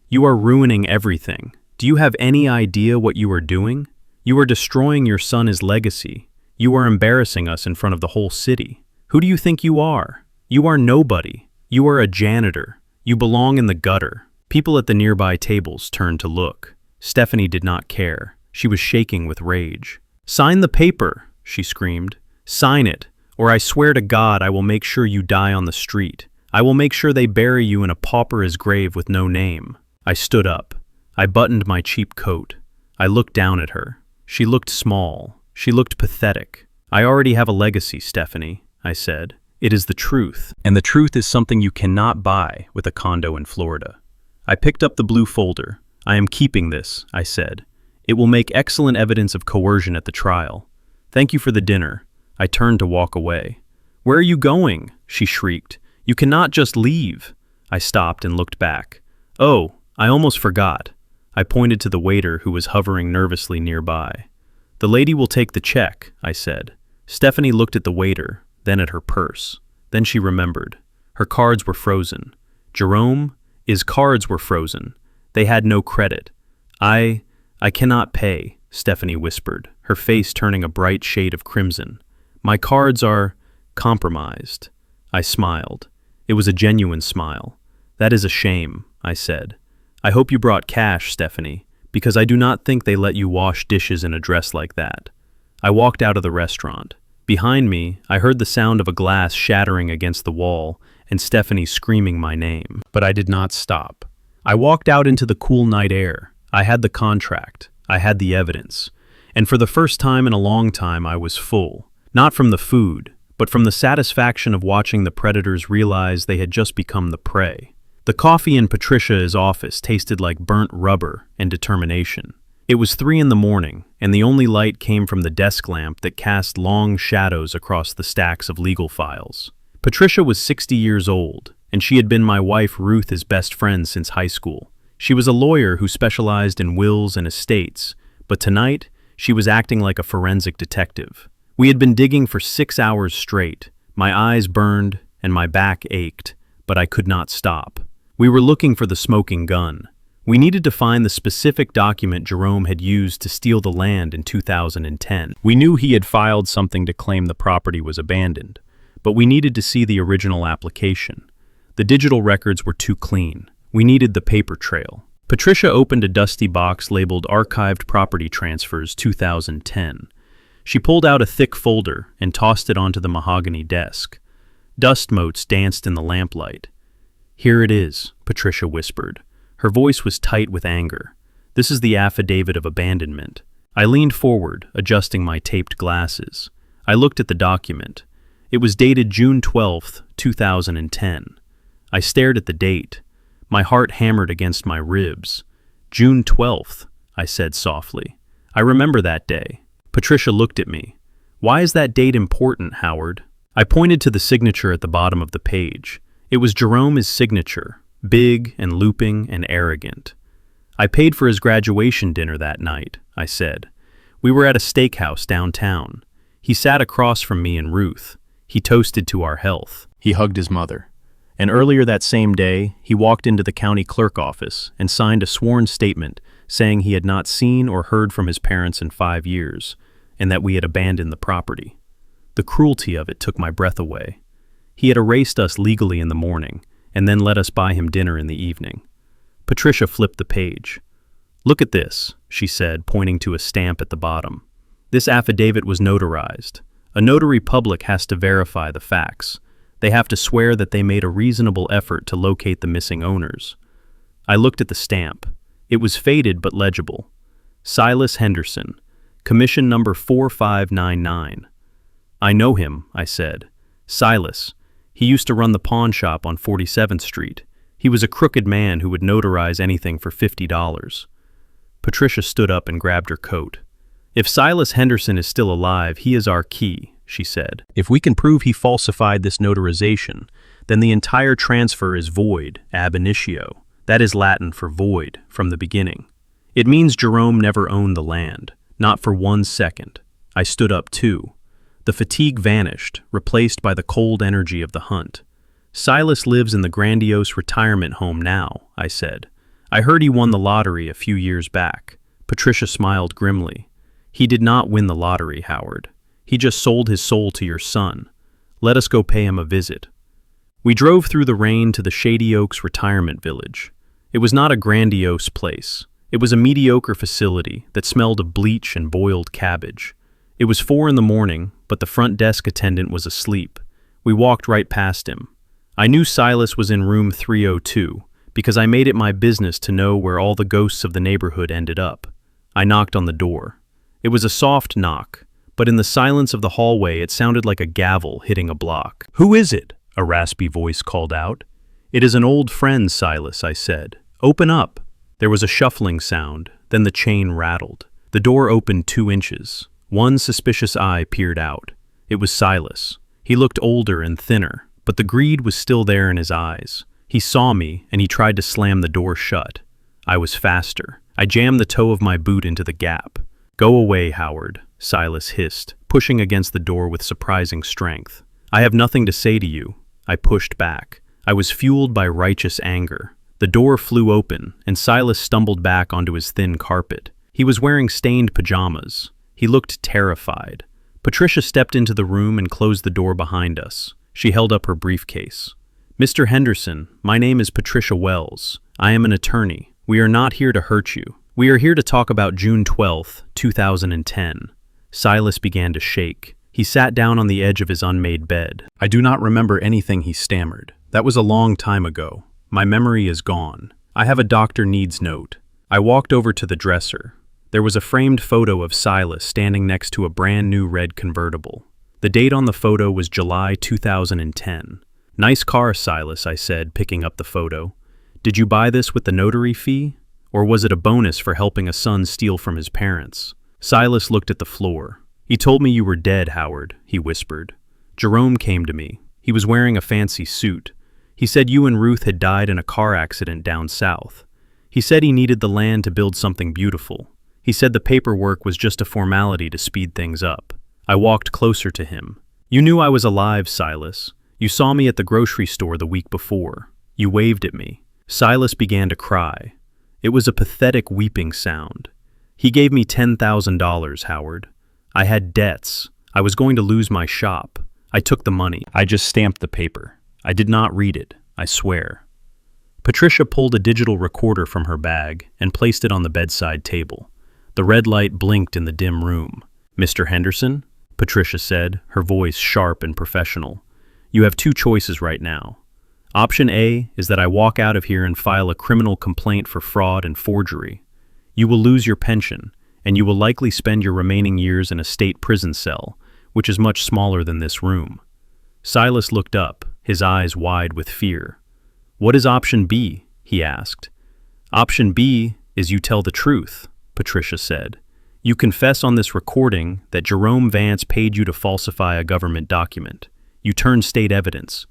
"You are ruining everything. Do you have any idea what you are doing? You are destroying your son's legacy. You are embarrassing us in front of the whole city. Who do you think you are? You are nobody. You are a janitor. You belong in the gutter." People at the nearby tables turned to look. Stephanie did not care. She was shaking with rage. "Sign the paper," she screamed. "Sign it, or I swear to God I will make sure you die on the street. I will make sure they bury you in a pauper's grave with no name." I stood up. I buttoned my cheap coat. I looked down at her. She looked small. She looked pathetic. "I already have a legacy, Stephanie," I said. "It is the truth, and the truth is something you cannot buy with a condo in Florida." I picked up the blue folder. "I am keeping this," I said. "It will make excellent evidence of coercion at the trial. Thank you for the dinner." I turned to walk away. "Where are you going?" she shrieked. "You cannot just leave." I stopped and looked back. "Oh, I almost forgot." I pointed to the waiter who was hovering nervously nearby. "The lady will take the check," I said. Stephanie looked at the waiter, then at her purse. Then she remembered. Her cards were frozen. Jerome's cards were frozen. They had no credit. I I cannot pay, Stephanie whispered, her face turning a bright shade of crimson. My cards are compromised. I smiled. It was a genuine smile. That is a shame, I said. I hope you brought cash, Stephanie, because I do not think they let you wash dishes in a dress like that. I walked out of the restaurant. Behind me, I heard the sound of a glass shattering against the wall and Stephanie screaming my name. But I did not stop. I walked out into the cool night air. I had the contract. I had the evidence. And for the first time in a long time, I was full. Not from the food, but from the satisfaction of watching the predators realize they had just become the prey. The coffee in Patricia's office tasted like burnt rubber and determination. It was 3 a.m, and the only light came from the desk lamp that cast long shadows across the stacks of legal files. Patricia was 60 years old, and she had been my wife Ruth's best friend since high school. She was a lawyer who specialized in wills and estates, but tonight she was acting like a forensic detective. We had been digging for 6 hours straight. My eyes burned and my back ached, but I could not stop. We were looking for the smoking gun. We needed to find the specific document Jerome had used to steal the land in 2010. We knew he had filed something to claim the property was abandoned, but we needed to see the original application. The digital records were too clean. We needed the paper trail. Patricia opened a dusty box labeled Archived Property Transfers 2010. She pulled out a thick folder and tossed it onto the mahogany desk. Dust motes danced in the lamplight. "Here it is," Patricia whispered. Her voice was tight with anger. "This is the affidavit of abandonment." I leaned forward, adjusting my taped glasses. I looked at the document. It was dated June 12, 2010. I stared at the date. My heart hammered against my ribs. "June 12th, I said softly. "I remember that day." Patricia looked at me. "Why is that date important, Howard?" I pointed to the signature at the bottom of the page. It was Jerome's signature, big and looping and arrogant. "I paid for his graduation dinner that night," I said. "We were at a steakhouse downtown. He sat across from me and Ruth. He toasted to our health." He hugged his mother. And earlier that same day, he walked into the county clerk office and signed a sworn statement saying he had not seen or heard from his parents in 5 years, and that we had abandoned the property. The cruelty of it took my breath away. He had erased us legally in the morning, and then let us buy him dinner in the evening. Patricia flipped the page. "Look at this," she said, pointing to a stamp at the bottom. "This affidavit was notarized. A notary public has to verify the facts. They have to swear that they made a reasonable effort to locate the missing owners." I looked at the stamp. It was faded but legible. Silas Henderson, commission number 4599. "I know him," I said. "Silas. He used to run the pawn shop on 47th Street. He was a crooked man who would notarize anything for $50. Patricia stood up and grabbed her coat. "If Silas Henderson is still alive, he is our key," she said. "If we can prove he falsified this notarization, then the entire transfer is void ab initio. That is Latin for void, from the beginning. It means Jerome never owned the land, not for 1 second. I stood up too. The fatigue vanished, replaced by the cold energy of the hunt. "Silas lives in the grandiose retirement home now," I said. "I heard he won the lottery a few years back." Patricia smiled grimly. "He did not win the lottery, Howard. He just sold his soul to your son. Let us go pay him a visit." We drove through the rain to the Shady Oaks retirement village. It was not a grandiose place. It was a mediocre facility that smelled of bleach and boiled cabbage. It was 4 a.m, but the front desk attendant was asleep. We walked right past him. I knew Silas was in room 302 because I made it my business to know where all the ghosts of the neighborhood ended up. I knocked on the door. It was a soft knock, but in the silence of the hallway it sounded like a gavel hitting a block. "Who is it?" a raspy voice called out. "It is an old friend, Silas," I said. "Open up." There was a shuffling sound, then the chain rattled. The door opened 2 inches. One suspicious eye peered out. It was Silas. He looked older and thinner, but the greed was still there in his eyes. He saw me, and he tried to slam the door shut. I was faster. I jammed the toe of my boot into the gap. "Go away, Howard," Silas hissed, pushing against the door with surprising strength. "I have nothing to say to you." I pushed back. I was fueled by righteous anger. The door flew open, and Silas stumbled back onto his thin carpet. He was wearing stained pajamas. He looked terrified. Patricia stepped into the room and closed the door behind us. She held up her briefcase. "Mr. Henderson, my name is Patricia Wells. I am an attorney. We are not here to hurt you. We are here to talk about June 12th, 2010. Silas began to shake. He sat down on the edge of his unmade bed. "I do not remember anything," he stammered. "That was a long time ago. My memory is gone. I have a doctor needs note." I walked over to the dresser. There was a framed photo of Silas standing next to a brand new red convertible. The date on the photo was July 2010. "Nice car, Silas," I said, picking up the photo. "Did you buy this with the notary fee? Or was it a bonus for helping a son steal from his parents?" Silas looked at the floor. "He told me you were dead, Howard," he whispered. "Jerome came to me. He was wearing a fancy suit. He said you and Ruth had died in a car accident down south. He said he needed the land to build something beautiful. He said the paperwork was just a formality to speed things up." I walked closer to him. "You knew I was alive, Silas. You saw me at the grocery store the week before. You waved at me." Silas began to cry. It was a pathetic weeping sound. "He gave me $10,000, Howard. I had debts. I was going to lose my shop. I took the money. I just stamped the paper. I did not read it, I swear." Patricia pulled a digital recorder from her bag and placed it on the bedside table. The red light blinked in the dim room. "Mr. Henderson?" Patricia said, her voice sharp and professional. "You have two choices right now. Option A is that I walk out of here and file a criminal complaint for fraud and forgery. You will lose your pension, and you will likely spend your remaining years in a state prison cell, which is much smaller than this room." Silas looked up, his eyes wide with fear. "What is option B?" he asked. "Option B is you tell the truth," Patricia said. "You confess on this recording that Jerome Vance paid you to falsify a government document. You turn state evidence.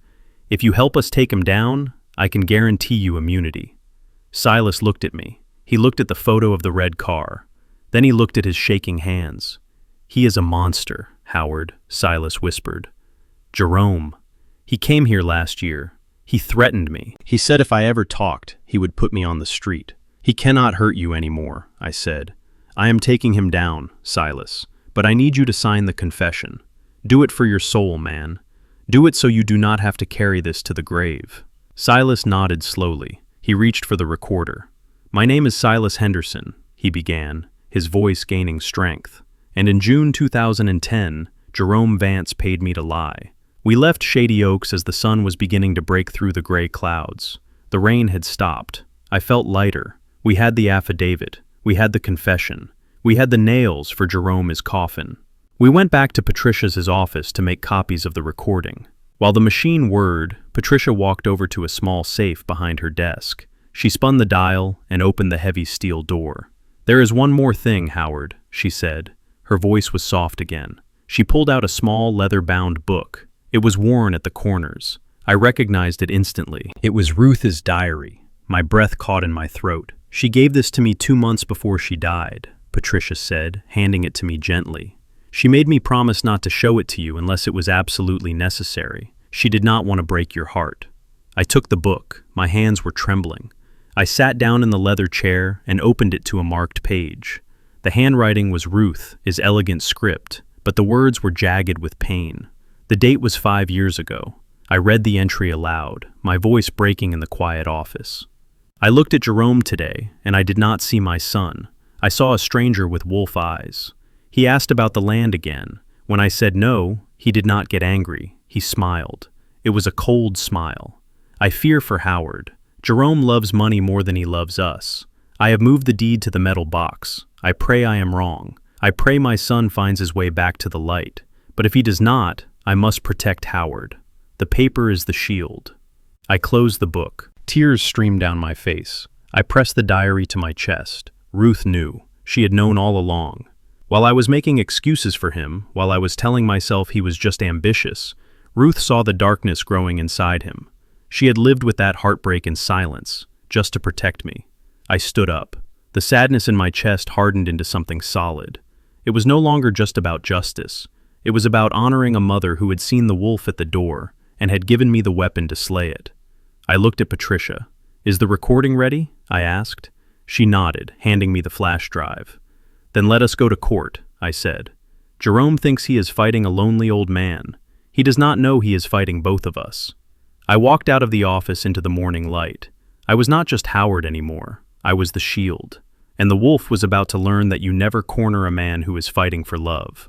If you help us take him down, I can guarantee you immunity." Silas looked at me. He looked at the photo of the red car. Then he looked at his shaking hands. "He is a monster, Howard," Silas whispered. "Jerome. He came here last year. He threatened me. He said if I ever talked, he would put me on the street." "He cannot hurt you anymore," I said. "I am taking him down, Silas, but I need you to sign the confession. Do it for your soul, man. Do it so you do not have to carry this to the grave." Silas nodded slowly. He reached for the recorder. "My name is Silas Henderson," he began, his voice gaining strength. "And in June 2010, Jerome Vance paid me to lie. We left Shady Oaks as the sun was beginning to break through the gray clouds. The rain had stopped. I felt lighter. We had the affidavit. We had the confession. We had the nails for Jerome's coffin. We went back to Patricia's office to make copies of the recording. While the machine whirred, Patricia walked over to a small safe behind her desk. She spun the dial and opened the heavy steel door. "There is one more thing, Howard," she said. Her voice was soft again. She pulled out a small leather-bound book. It was worn at the corners. I recognized it instantly. It was Ruth's diary. My breath caught in my throat. "She gave this to me 2 months before she died," Patricia said, handing it to me gently. "She made me promise not to show it to you unless it was absolutely necessary. She did not want to break your heart." I took the book. My hands were trembling. I sat down in the leather chair and opened it to a marked page. The handwriting was Ruth's elegant script, but the words were jagged with pain. The date was 5 years ago. I read the entry aloud, my voice breaking in the quiet office. "I looked at Jerome today, and I did not see my son. I saw a stranger with wolf eyes. He asked about the land again. When I said no, he did not get angry. He smiled. It was a cold smile. I fear for Howard. Jerome loves money more than he loves us. I have moved the deed to the metal box. I pray I am wrong. I pray my son finds his way back to the light. But if he does not, I must protect Howard. The paper is the shield." I closed the book. Tears streamed down my face. I pressed the diary to my chest. Ruth knew. She had known all along. While I was making excuses for him, while I was telling myself he was just ambitious, Ruth saw the darkness growing inside him. She had lived with that heartbreak in silence, just to protect me. I stood up. The sadness in my chest hardened into something solid. It was no longer just about justice. It was about honoring a mother who had seen the wolf at the door and had given me the weapon to slay it. I looked at Patricia. "Is the recording ready?" I asked. She nodded, handing me the flash drive. Then let us go to court, I said. Jerome thinks he is fighting a lonely old man. He does not know he is fighting both of us. I walked out of the office into the morning light. I was not just Howard anymore. I was the shield. And the wolf was about to learn that you never corner a man who is fighting for love.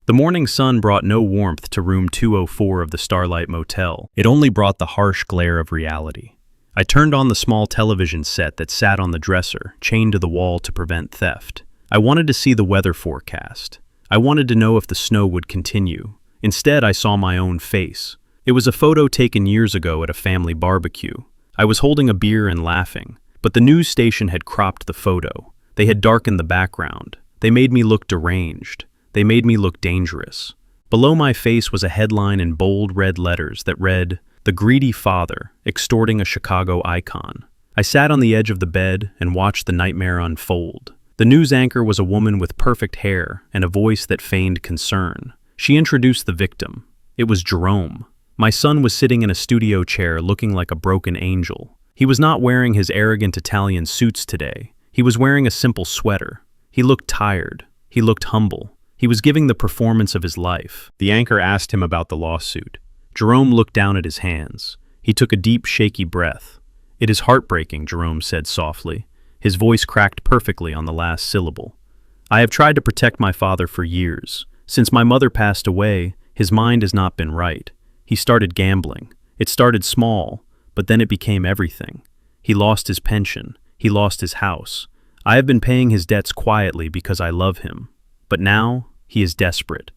The morning sun brought no warmth to room 204 of the Starlight Motel. It only brought the harsh glare of reality. I turned on the small television set that sat on the dresser, chained to the wall to prevent theft. I wanted to see the weather forecast. I wanted to know if the snow would continue. Instead, I saw my own face. It was a photo taken years ago at a family barbecue. I was holding a beer and laughing, but the news station had cropped the photo. They had darkened the background. They made me look deranged. They made me look dangerous. Below my face was a headline in bold red letters that read, "The Greedy Father, Extorting a Chicago Icon." I sat on the edge of the bed and watched the nightmare unfold. The news anchor was a woman with perfect hair and a voice that feigned concern. She introduced the victim. It was Jerome. My son was sitting in a studio chair looking like a broken angel. He was not wearing his arrogant Italian suits today. He was wearing a simple sweater. He looked tired. He looked humble. He was giving the performance of his life. The anchor asked him about the lawsuit. Jerome looked down at his hands. He took a deep, shaky breath. "It is heartbreaking," Jerome said softly. His voice cracked perfectly on the last syllable. "I have tried to protect my father for years. Since my mother passed away, his mind has not been right. He started gambling. It started small, but then it became everything. He lost his pension. He lost his house. I have been paying his debts quietly because I love him. But now, he is desperate.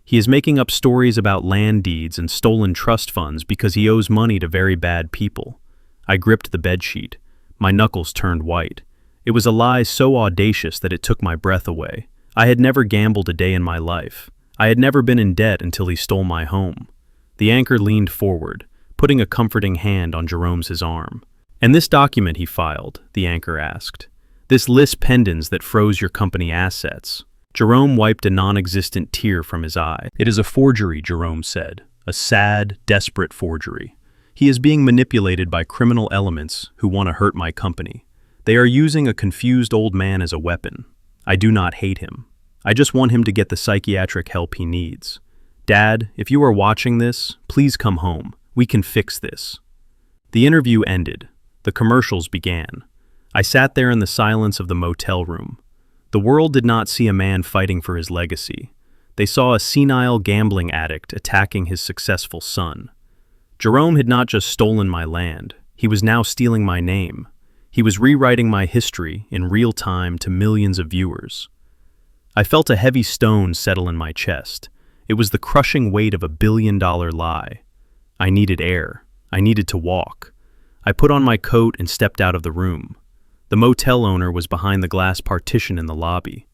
He is making up stories about land deeds and stolen trust funds because he owes money to very bad people." I gripped the bedsheet. My knuckles turned white. It was a lie so audacious that it took my breath away. I had never gambled a day in my life. I had never been in debt until he stole my home. The anchor leaned forward, putting a comforting hand on Jerome's arm. "And this document he filed," the anchor asked. "This lis pendens that froze your company assets." Jerome wiped a non-existent tear from his eye. "It is a forgery," Jerome said. "A sad, desperate forgery. He is being manipulated by criminal elements who want to hurt my company. They are using a confused old man as a weapon. I do not hate him. I just want him to get the psychiatric help he needs. Dad, if you are watching this, please come home. We can fix this." The interview ended. The commercials began. I sat there in the silence of the motel room. The world did not see a man fighting for his legacy. They saw a senile gambling addict attacking his successful son. Jerome had not just stolen my land. He was now stealing my name. He was rewriting my history in real time to millions of viewers. I felt a heavy stone settle in my chest. It was the crushing weight of a billion-dollar lie. I needed air. I needed to walk. I put on my coat and stepped out of the room. The motel owner was behind the glass partition in the lobby.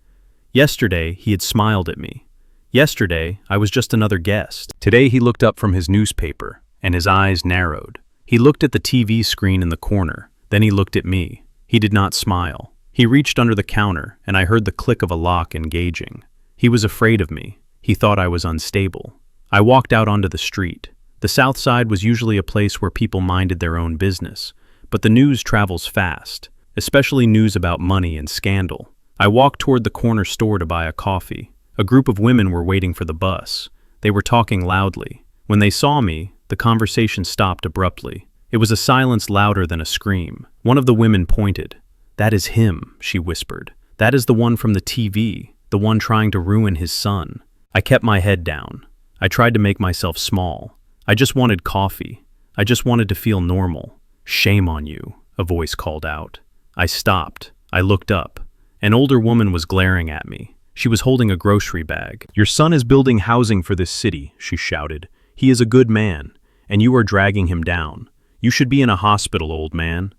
Yesterday, he had smiled at me. Yesterday, I was just another guest. Today, he looked up from his newspaper, and his eyes narrowed. He looked at the TV screen in the corner. Then he looked at me. He did not smile. He reached under the counter, and I heard the click of a lock engaging. He was afraid of me. He thought I was unstable. I walked out onto the street. The South Side was usually a place where people minded their own business, but the news travels fast, especially news about money and scandal. I walked toward the corner store to buy a coffee. A group of women were waiting for the bus. They were talking loudly. When they saw me, the conversation stopped abruptly. It was a silence louder than a scream. One of the women pointed. "That is him," she whispered. "That is the one from the TV, the one trying to ruin his son." I kept my head down. I tried to make myself small. I just wanted coffee. I just wanted to feel normal. "Shame on you," a voice called out. I stopped. I looked up. An older woman was glaring at me. She was holding a grocery bag. "Your son is building housing for this city," she shouted. "He is a good man, and you are dragging him down. You should be in a hospital, old man."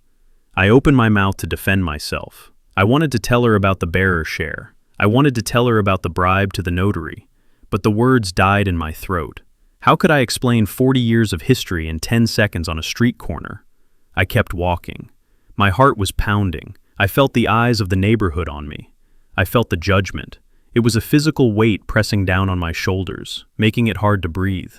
I opened my mouth to defend myself. I wanted to tell her about the bearer share. I wanted to tell her about the bribe to the notary. But the words died in my throat. How could I explain 40 years of history in 10 seconds on a street corner? I kept walking. My heart was pounding. I felt the eyes of the neighborhood on me. I felt the judgment. It was a physical weight pressing down on my shoulders, making it hard to breathe.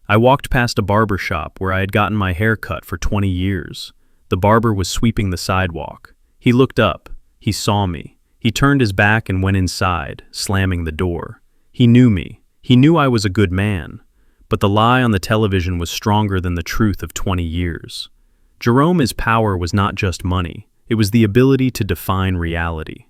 I walked past a barber shop where I had gotten my hair cut for 20 years. The barber was sweeping the sidewalk. He looked up. He saw me. He turned his back and went inside, slamming the door. He knew me. He knew I was a good man. But the lie on the television was stronger than the truth of 20 years. Jerome's power was not just money. It was the ability to define reality.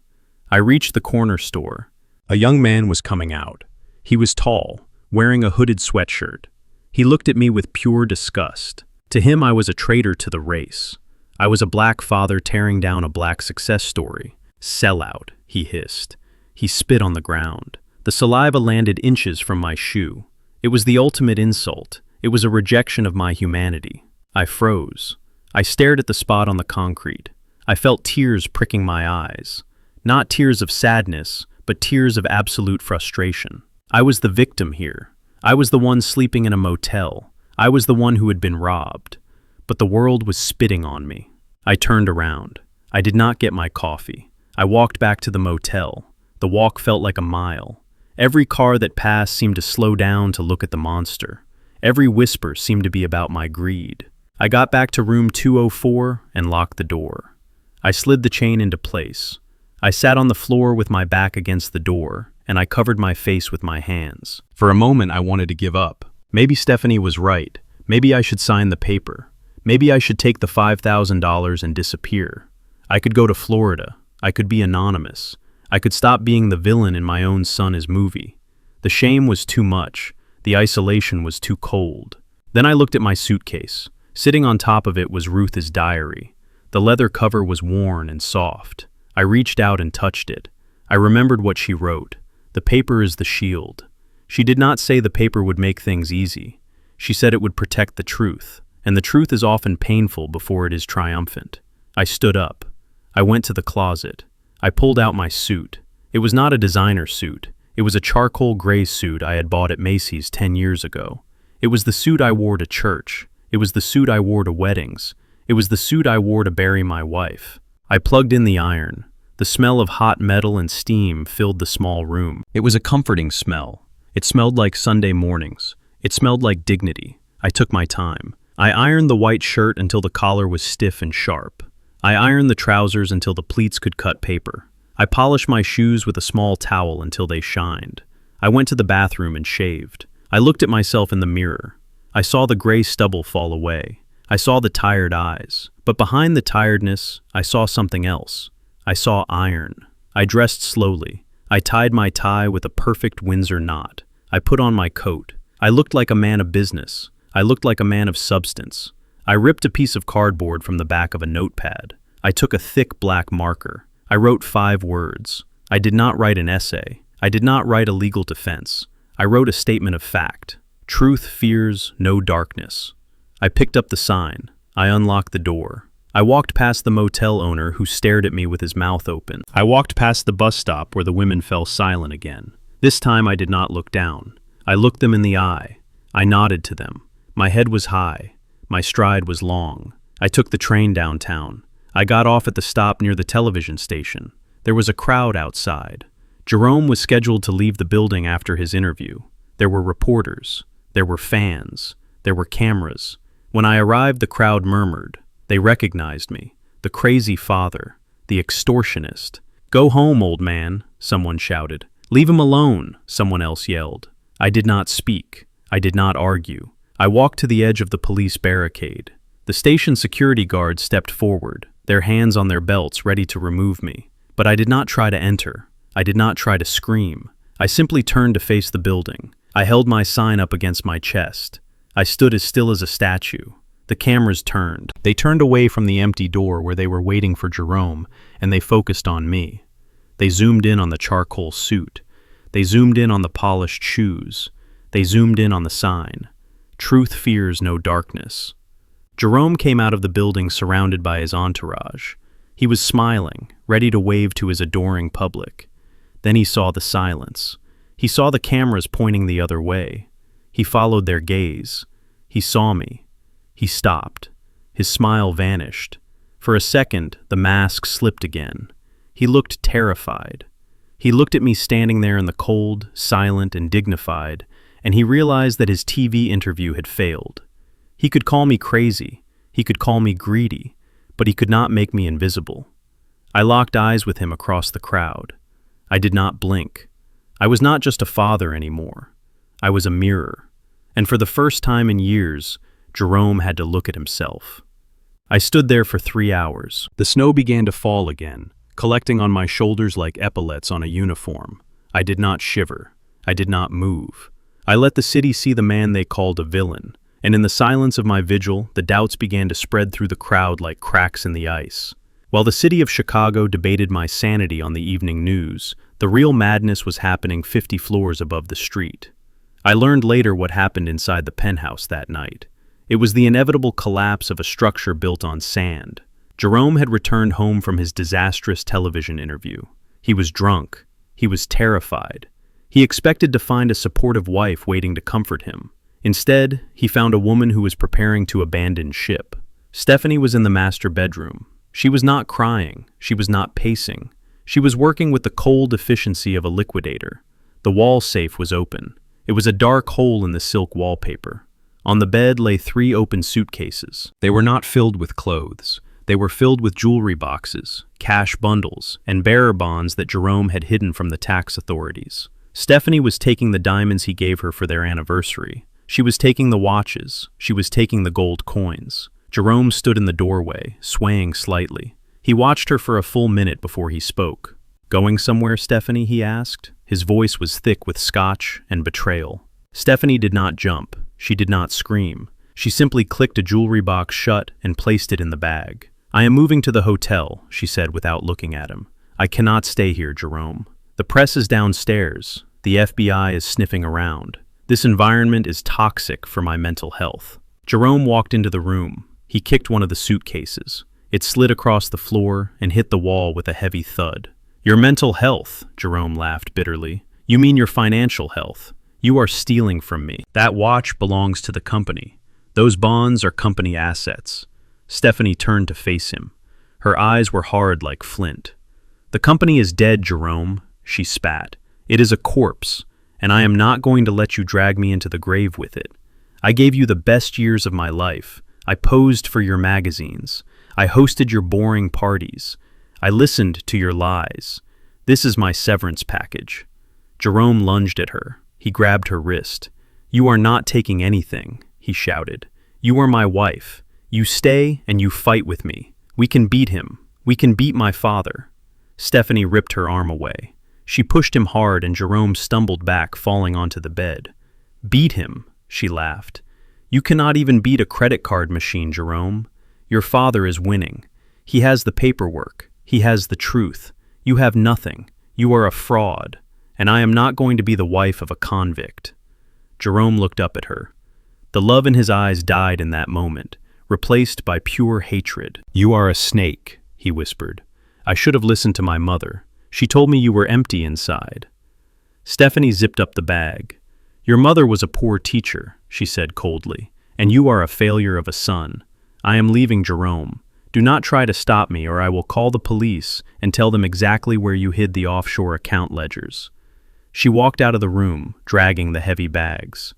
I reached the corner store. A young man was coming out. He was tall, wearing a hooded sweatshirt. He looked at me with pure disgust. To him, I was a traitor to the race. I was a black father tearing down a black success story. Sellout, he hissed. He spit on the ground. The saliva landed inches from my shoe. It was the ultimate insult. It was a rejection of my humanity. I froze. I stared at the spot on the concrete. I felt tears pricking my eyes. Not tears of sadness, but tears of absolute frustration. I was the victim here. I was the one sleeping in a motel. I was the one who had been robbed. But the world was spitting on me. I turned around. I did not get my coffee. I walked back to the motel. The walk felt like a mile. Every car that passed seemed to slow down to look at the monster. Every whisper seemed to be about my greed. I got back to room 204 and locked the door. I slid the chain into place. I sat on the floor with my back against the door, and I covered my face with my hands. For a moment, I wanted to give up. Maybe Stephanie was right. Maybe I should sign the paper. Maybe I should take the $5,000 and disappear. I could go to Florida. I could be anonymous. I could stop being the villain in my own Son Is movie. The shame was too much. The isolation was too cold. Then I looked at my suitcase. Sitting on top of it was Ruth's diary. The leather cover was worn and soft. I reached out and touched it. I remembered what she wrote. The paper is the shield. She did not say the paper would make things easy. She said it would protect the truth. And the truth is often painful before it is triumphant. I stood up. I went to the closet. I pulled out my suit. It was not a designer suit. It was a charcoal gray suit I had bought at Macy's 10 years ago. It was the suit I wore to church. It was the suit I wore to weddings. It was the suit I wore to bury my wife. I plugged in the iron. The smell of hot metal and steam filled the small room. It was a comforting smell. It smelled like Sunday mornings. It smelled like dignity. I took my time. I ironed the white shirt until the collar was stiff and sharp. I ironed the trousers until the pleats could cut paper. I polished my shoes with a small towel until they shined. I went to the bathroom and shaved. I looked at myself in the mirror. I saw the gray stubble fall away. I saw the tired eyes. But behind the tiredness, I saw something else. I saw iron. I dressed slowly. I tied my tie with a perfect Windsor knot. I put on my coat. I looked like a man of business. I looked like a man of substance. I ripped a piece of cardboard from the back of a notepad. I took a thick black marker. I wrote 5 words. I did not write an essay. I did not write a legal defense. I wrote a statement of fact. Truth fears no darkness. I picked up the sign. I unlocked the door. I walked past the motel owner who stared at me with his mouth open. I walked past the bus stop where the women fell silent again. This time I did not look down. I looked them in the eye. I nodded to them. My head was high. My stride was long. I took the train downtown. I got off at the stop near the television station. There was a crowd outside. Jerome was scheduled to leave the building after his interview. There were reporters. There were fans. There were cameras. When I arrived, the crowd murmured. They recognized me. The crazy father. The extortionist. "Go home, old man," someone shouted. "Leave him alone," someone else yelled. I did not speak. I did not argue. I walked to the edge of the police barricade. The station security guards stepped forward, their hands on their belts ready to remove me. But I did not try to enter. I did not try to scream. I simply turned to face the building. I held my sign up against my chest. I stood as still as a statue. The cameras turned. They turned away from the empty door where they were waiting for Jerome, and they focused on me. They zoomed in on the charcoal suit. They zoomed in on the polished shoes. They zoomed in on the sign. Truth fears no darkness. Jerome came out of the building surrounded by his entourage. He was smiling, ready to wave to his adoring public. Then he saw the silence. He saw the cameras pointing the other way. He followed their gaze. He saw me. He stopped. His smile vanished. For a second, the mask slipped again. He looked terrified. He looked at me standing there in the cold, silent, and dignified, and he realized that his TV interview had failed. He could call me crazy. He could call me greedy, but he could not make me invisible. I locked eyes with him across the crowd. I did not blink. I was not just a father anymore. I was a mirror. And for the first time in years, Jerome had to look at himself. I stood there for 3 hours. The snow began to fall again, collecting on my shoulders like epaulets on a uniform. I did not shiver. I did not move. I let the city see the man they called a villain, and in the silence of my vigil, the doubts began to spread through the crowd like cracks in the ice. While the city of Chicago debated my sanity on the evening news, the real madness was happening 50 floors above the street. I learned later what happened inside the penthouse that night. It was the inevitable collapse of a structure built on sand. Jerome had returned home from his disastrous television interview. He was drunk. He was terrified. He expected to find a supportive wife waiting to comfort him. Instead, he found a woman who was preparing to abandon ship. Stephanie was in the master bedroom. She was not crying. She was not pacing. She was working with the cold efficiency of a liquidator. The wall safe was open. It was a dark hole in the silk wallpaper. On the bed lay 3 open suitcases. They were not filled with clothes. They were filled with jewelry boxes, cash bundles, and bearer bonds that Jerome had hidden from the tax authorities. Stephanie was taking the diamonds he gave her for their anniversary. She was taking the watches. She was taking the gold coins. Jerome stood in the doorway, swaying slightly. He watched her for a full minute before he spoke. "Going somewhere, Stephanie?" he asked. His voice was thick with scotch and betrayal. Stephanie did not jump. She did not scream. She simply clicked a jewelry box shut and placed it in the bag. "I am moving to the hotel," she said without looking at him. "I cannot stay here, Jerome. The press is downstairs. The FBI is sniffing around. This environment is toxic for my mental health." Jerome walked into the room. He kicked one of the suitcases. It slid across the floor and hit the wall with a heavy thud. "Your mental health," Jerome laughed bitterly. "You mean your financial health. You are stealing from me. That watch belongs to the company. Those bonds are company assets." Stephanie turned to face him. Her eyes were hard like flint. "The company is dead, Jerome," she spat. "It is a corpse, and I am not going to let you drag me into the grave with it. I gave you the best years of my life. I posed for your magazines. I hosted your boring parties. I listened to your lies. This is my severance package." Jerome lunged at her. He grabbed her wrist. "You are not taking anything," he shouted. "You are my wife. You stay and you fight with me. We can beat him. We can beat my father." Stephanie ripped her arm away. She pushed him hard and Jerome stumbled back, falling onto the bed. "Beat him," she laughed. "You cannot even beat a credit card machine, Jerome. Your father is winning. He has the paperwork. He has the truth. You have nothing. You are a fraud. And I am not going to be the wife of a convict." Jerome looked up at her. The love in his eyes died in that moment, replaced by pure hatred. "You are a snake," he whispered. "I should have listened to my mother. She told me you were empty inside." Stephanie zipped up the bag. "Your mother was a poor teacher," she said coldly, "and you are a failure of a son. I am leaving, Jerome. Do not try to stop me or I will call the police and tell them exactly where you hid the offshore account ledgers." She walked out of the room, dragging the heavy bags.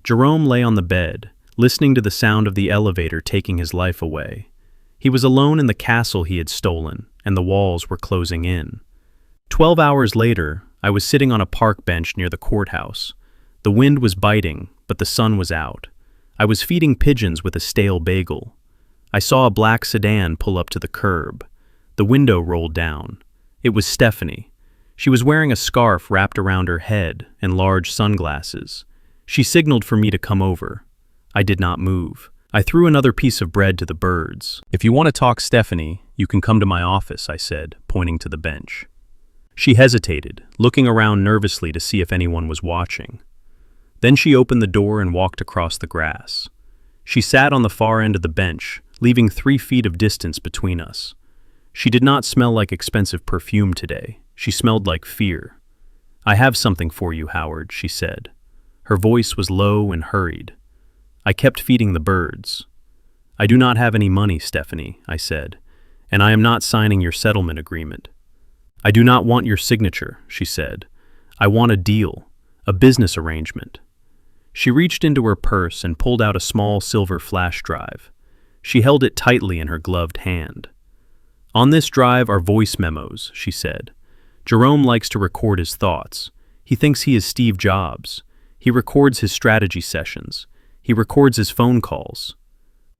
Jerome lay on the bed, listening to the sound of the elevator taking his life away. He was alone in the castle he had stolen, and the walls were closing in. 12 hours later, I was sitting on a park bench near the courthouse. The wind was biting, but the sun was out. I was feeding pigeons with a stale bagel. I saw a black sedan pull up to the curb. The window rolled down. It was Stephanie. She was wearing a scarf wrapped around her head and large sunglasses. She signaled for me to come over. I did not move. I threw another piece of bread to the birds. "If you want to talk, Stephanie, you can come to my office," I said, pointing to the bench. She hesitated, looking around nervously to see if anyone was watching. Then she opened the door and walked across the grass. She sat on the far end of the bench, leaving 3 feet of distance between us. She did not smell like expensive perfume today. She smelled like fear. "I have something for you, Howard," she said. Her voice was low and hurried. I kept feeding the birds. "I do not have any money, Stephanie," I said, "and I am not signing your settlement agreement." "I do not want your signature," she said. "I want a deal, a business arrangement." She reached into her purse and pulled out a small silver flash drive. She held it tightly in her gloved hand. "On this drive are voice memos," she said. "Jerome likes to record his thoughts. He thinks he is Steve Jobs. He records his strategy sessions. He records his phone calls."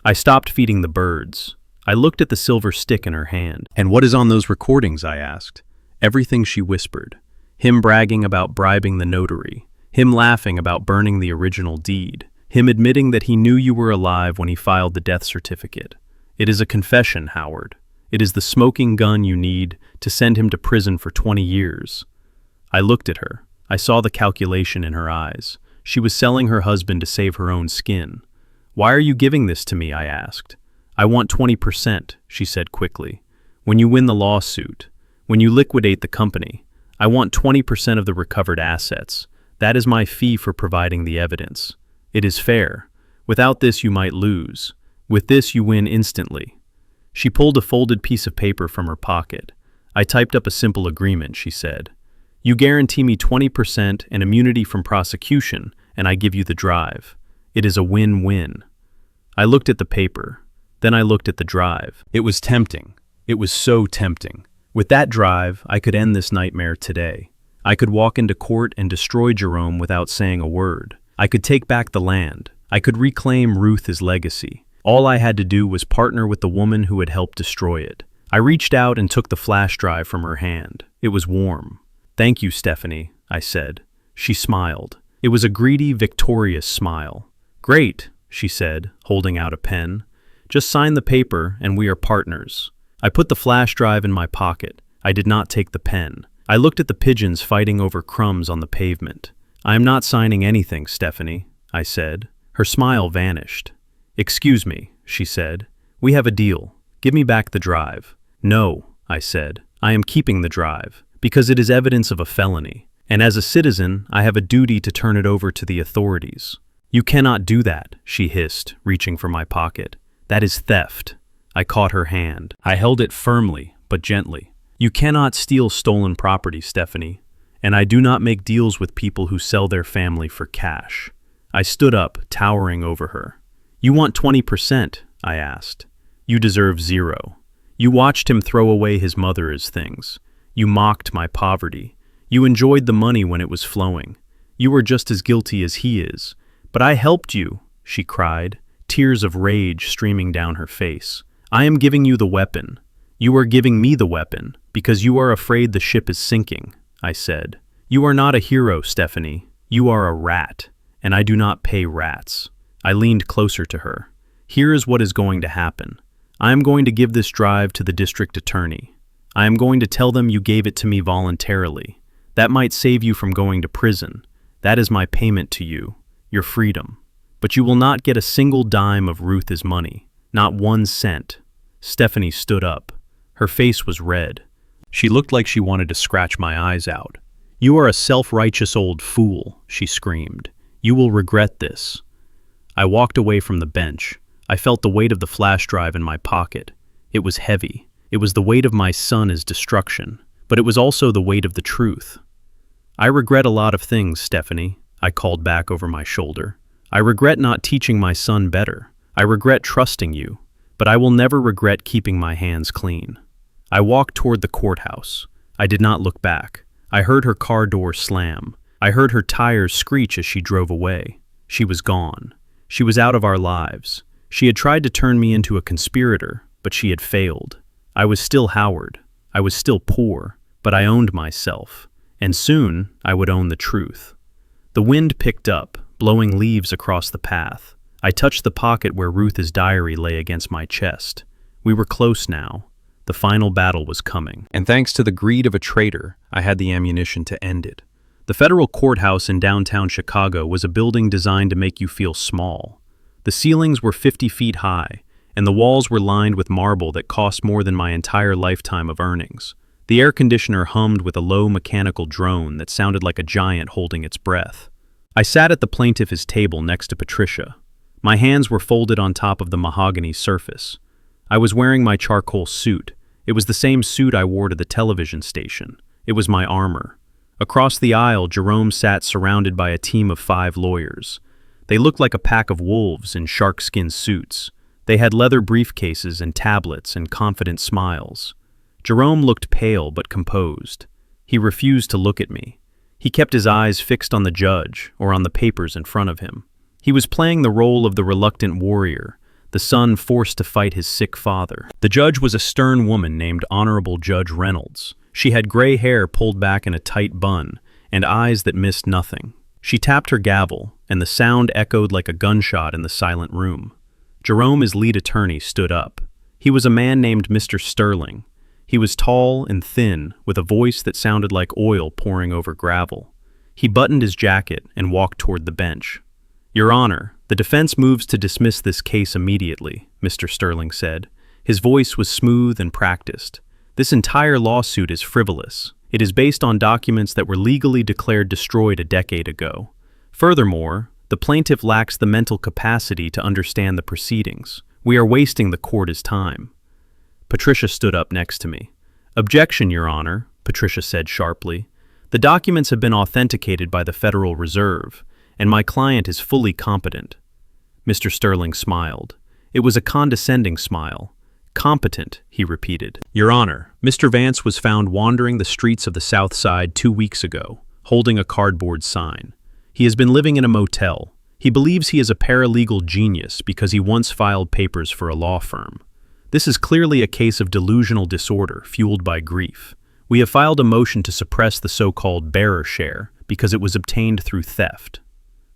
I stopped feeding the birds. I looked at the silver stick in her hand. "And what is on those recordings?" I asked. "Everything," she whispered. "Him bragging about bribing the notary. Him laughing about burning the original deed. Him admitting that he knew you were alive when he filed the death certificate. It is a confession, Howard. It is the smoking gun you need to send him to prison for 20 years. I looked at her. I saw the calculation in her eyes. She was selling her husband to save her own skin. "Why are you giving this to me?" I asked. "I want 20%, she said quickly. "When you win the lawsuit, when you liquidate the company, I want 20% of the recovered assets. That is my fee for providing the evidence. It is fair. Without this you might lose. With this you win instantly." She pulled a folded piece of paper from her pocket. "I typed up a simple agreement," she said. "You guarantee me 20% and immunity from prosecution, and I give you the drive. It is a win-win." I looked at the paper. Then I looked at the drive. It was tempting. It was so tempting. With that drive, I could end this nightmare today. I could walk into court and destroy Jerome without saying a word. I could take back the land. I could reclaim Ruth's legacy. All I had to do was partner with the woman who had helped destroy it. I reached out and took the flash drive from her hand. It was warm. "Thank you, Stephanie," I said. She smiled. It was a greedy, victorious smile. "Great," she said, holding out a pen. "Just sign the paper and we are partners." I put the flash drive in my pocket. I did not take the pen. I looked at the pigeons fighting over crumbs on the pavement. "I am not signing anything, Stephanie," I said. Her smile vanished. "Excuse me," she said. "We have a deal. Give me back the drive." "No," I said. "I am keeping the drive, because it is evidence of a felony, and as a citizen, I have a duty to turn it over to the authorities." "You cannot do that," she hissed, reaching for my pocket. "That is theft." I caught her hand. I held it firmly, but gently. "You cannot steal stolen property, Stephanie, and I do not make deals with people who sell their family for cash." I stood up, towering over her. "You want 20%, I asked. "You deserve 0. You watched him throw away his mother as things. You mocked my poverty. You enjoyed the money when it was flowing. You were just as guilty as he is. But I helped you," she cried, tears of rage streaming down her face. "I am giving you the weapon. You are giving me the weapon, because you are afraid the ship is sinking," I said. "You are not a hero, Stephanie. You are a rat, and I do not pay rats." I leaned closer to her. "Here is what is going to happen. I am going to give this drive to the district attorney. I am going to tell them you gave it to me voluntarily. That might save you from going to prison. That is my payment to you, your freedom. But you will not get a single dime of Ruth's money, not 1 cent. Stephanie stood up. Her face was red. She looked like she wanted to scratch my eyes out. "You are a self-righteous old fool," she screamed. "You will regret this." I walked away from the bench. I felt the weight of the flash drive in my pocket. It was heavy. It was the weight of my son's destruction, but it was also the weight of the truth. "I regret a lot of things, Stephanie," I called back over my shoulder. "I regret not teaching my son better. I regret trusting you, but I will never regret keeping my hands clean." I walked toward the courthouse. I did not look back. I heard her car door slam. I heard her tires screech as she drove away. She was gone. She was out of our lives. She had tried to turn me into a conspirator, but she had failed. I was still Howard. I was still poor, but I owned myself. And soon, I would own the truth. The wind picked up, blowing leaves across the path. I touched the pocket where Ruth's diary lay against my chest. We were close now. The final battle was coming. And thanks to the greed of a traitor, I had the ammunition to end it. The federal courthouse in downtown Chicago was a building designed to make you feel small. The ceilings were 50 feet high, and the walls were lined with marble that cost more than my entire lifetime of earnings. The air conditioner hummed with a low mechanical drone that sounded like a giant holding its breath. I sat at the plaintiff's table next to Patricia. My hands were folded on top of the mahogany surface. I was wearing my charcoal suit. It was the same suit I wore to the television station. It was my armor. Across the aisle, Jerome sat surrounded by a team of 5 lawyers. They looked like a pack of wolves in shark-skin suits. They had leather briefcases and tablets and confident smiles. Jerome looked pale but composed. He refused to look at me. He kept his eyes fixed on the judge or on the papers in front of him. He was playing the role of the reluctant warrior, the son forced to fight his sick father. The judge was a stern woman named Honorable Judge Reynolds. She had gray hair pulled back in a tight bun and eyes that missed nothing. She tapped her gavel, and the sound echoed like a gunshot in the silent room. Jerome, his lead attorney, stood up. He was a man named Mr. Sterling. He was tall and thin, with a voice that sounded like oil pouring over gravel. He buttoned his jacket and walked toward the bench. "Your Honor, the defense moves to dismiss this case immediately," Mr. Sterling said. His voice was smooth and practiced. "This entire lawsuit is frivolous. It is based on documents that were legally declared destroyed a decade ago. Furthermore, the plaintiff lacks the mental capacity to understand the proceedings. We are wasting the court's time." Patricia stood up next to me. "Objection, Your Honor," Patricia said sharply. "The documents have been authenticated by the Federal Reserve, and my client is fully competent." Mr. Sterling smiled. It was a condescending smile. "Competent," he repeated. "Your Honor, Mr. Vance was found wandering the streets of the South Side 2 weeks ago, holding a cardboard sign. He has been living in a motel. He believes he is a paralegal genius because he once filed papers for a law firm. This is clearly a case of delusional disorder fueled by grief. We have filed a motion to suppress the so-called bearer share because it was obtained through theft."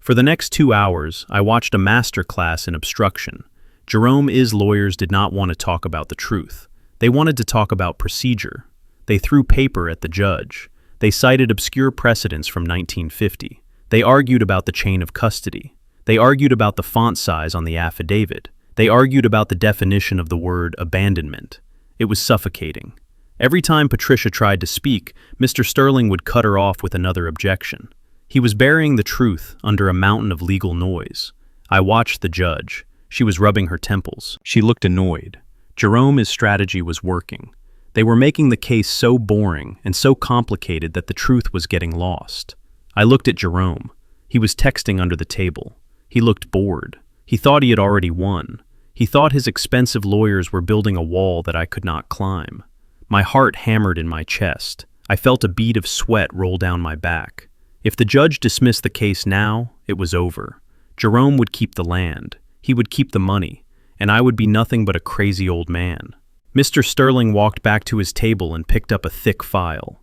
For the next 2 hours, I watched a master class in obstruction. Jerome's lawyers did not want to talk about the truth. They wanted to talk about procedure. They threw paper at the judge. They cited obscure precedents from 1950. They argued about the chain of custody. They argued about the font size on the affidavit. They argued about the definition of the word abandonment. It was suffocating. Every time Patricia tried to speak, Mr. Sterling would cut her off with another objection. He was burying the truth under a mountain of legal noise. I watched the judge. She was rubbing her temples. She looked annoyed. Jerome's strategy was working. They were making the case so boring and so complicated that the truth was getting lost. I looked at Jerome. He was texting under the table. He looked bored. He thought he had already won. He thought his expensive lawyers were building a wall that I could not climb. My heart hammered in my chest. I felt a bead of sweat roll down my back. If the judge dismissed the case now, it was over. Jerome would keep the land. He would keep the money, and I would be nothing but a crazy old man. Mr. Sterling walked back to his table and picked up a thick file.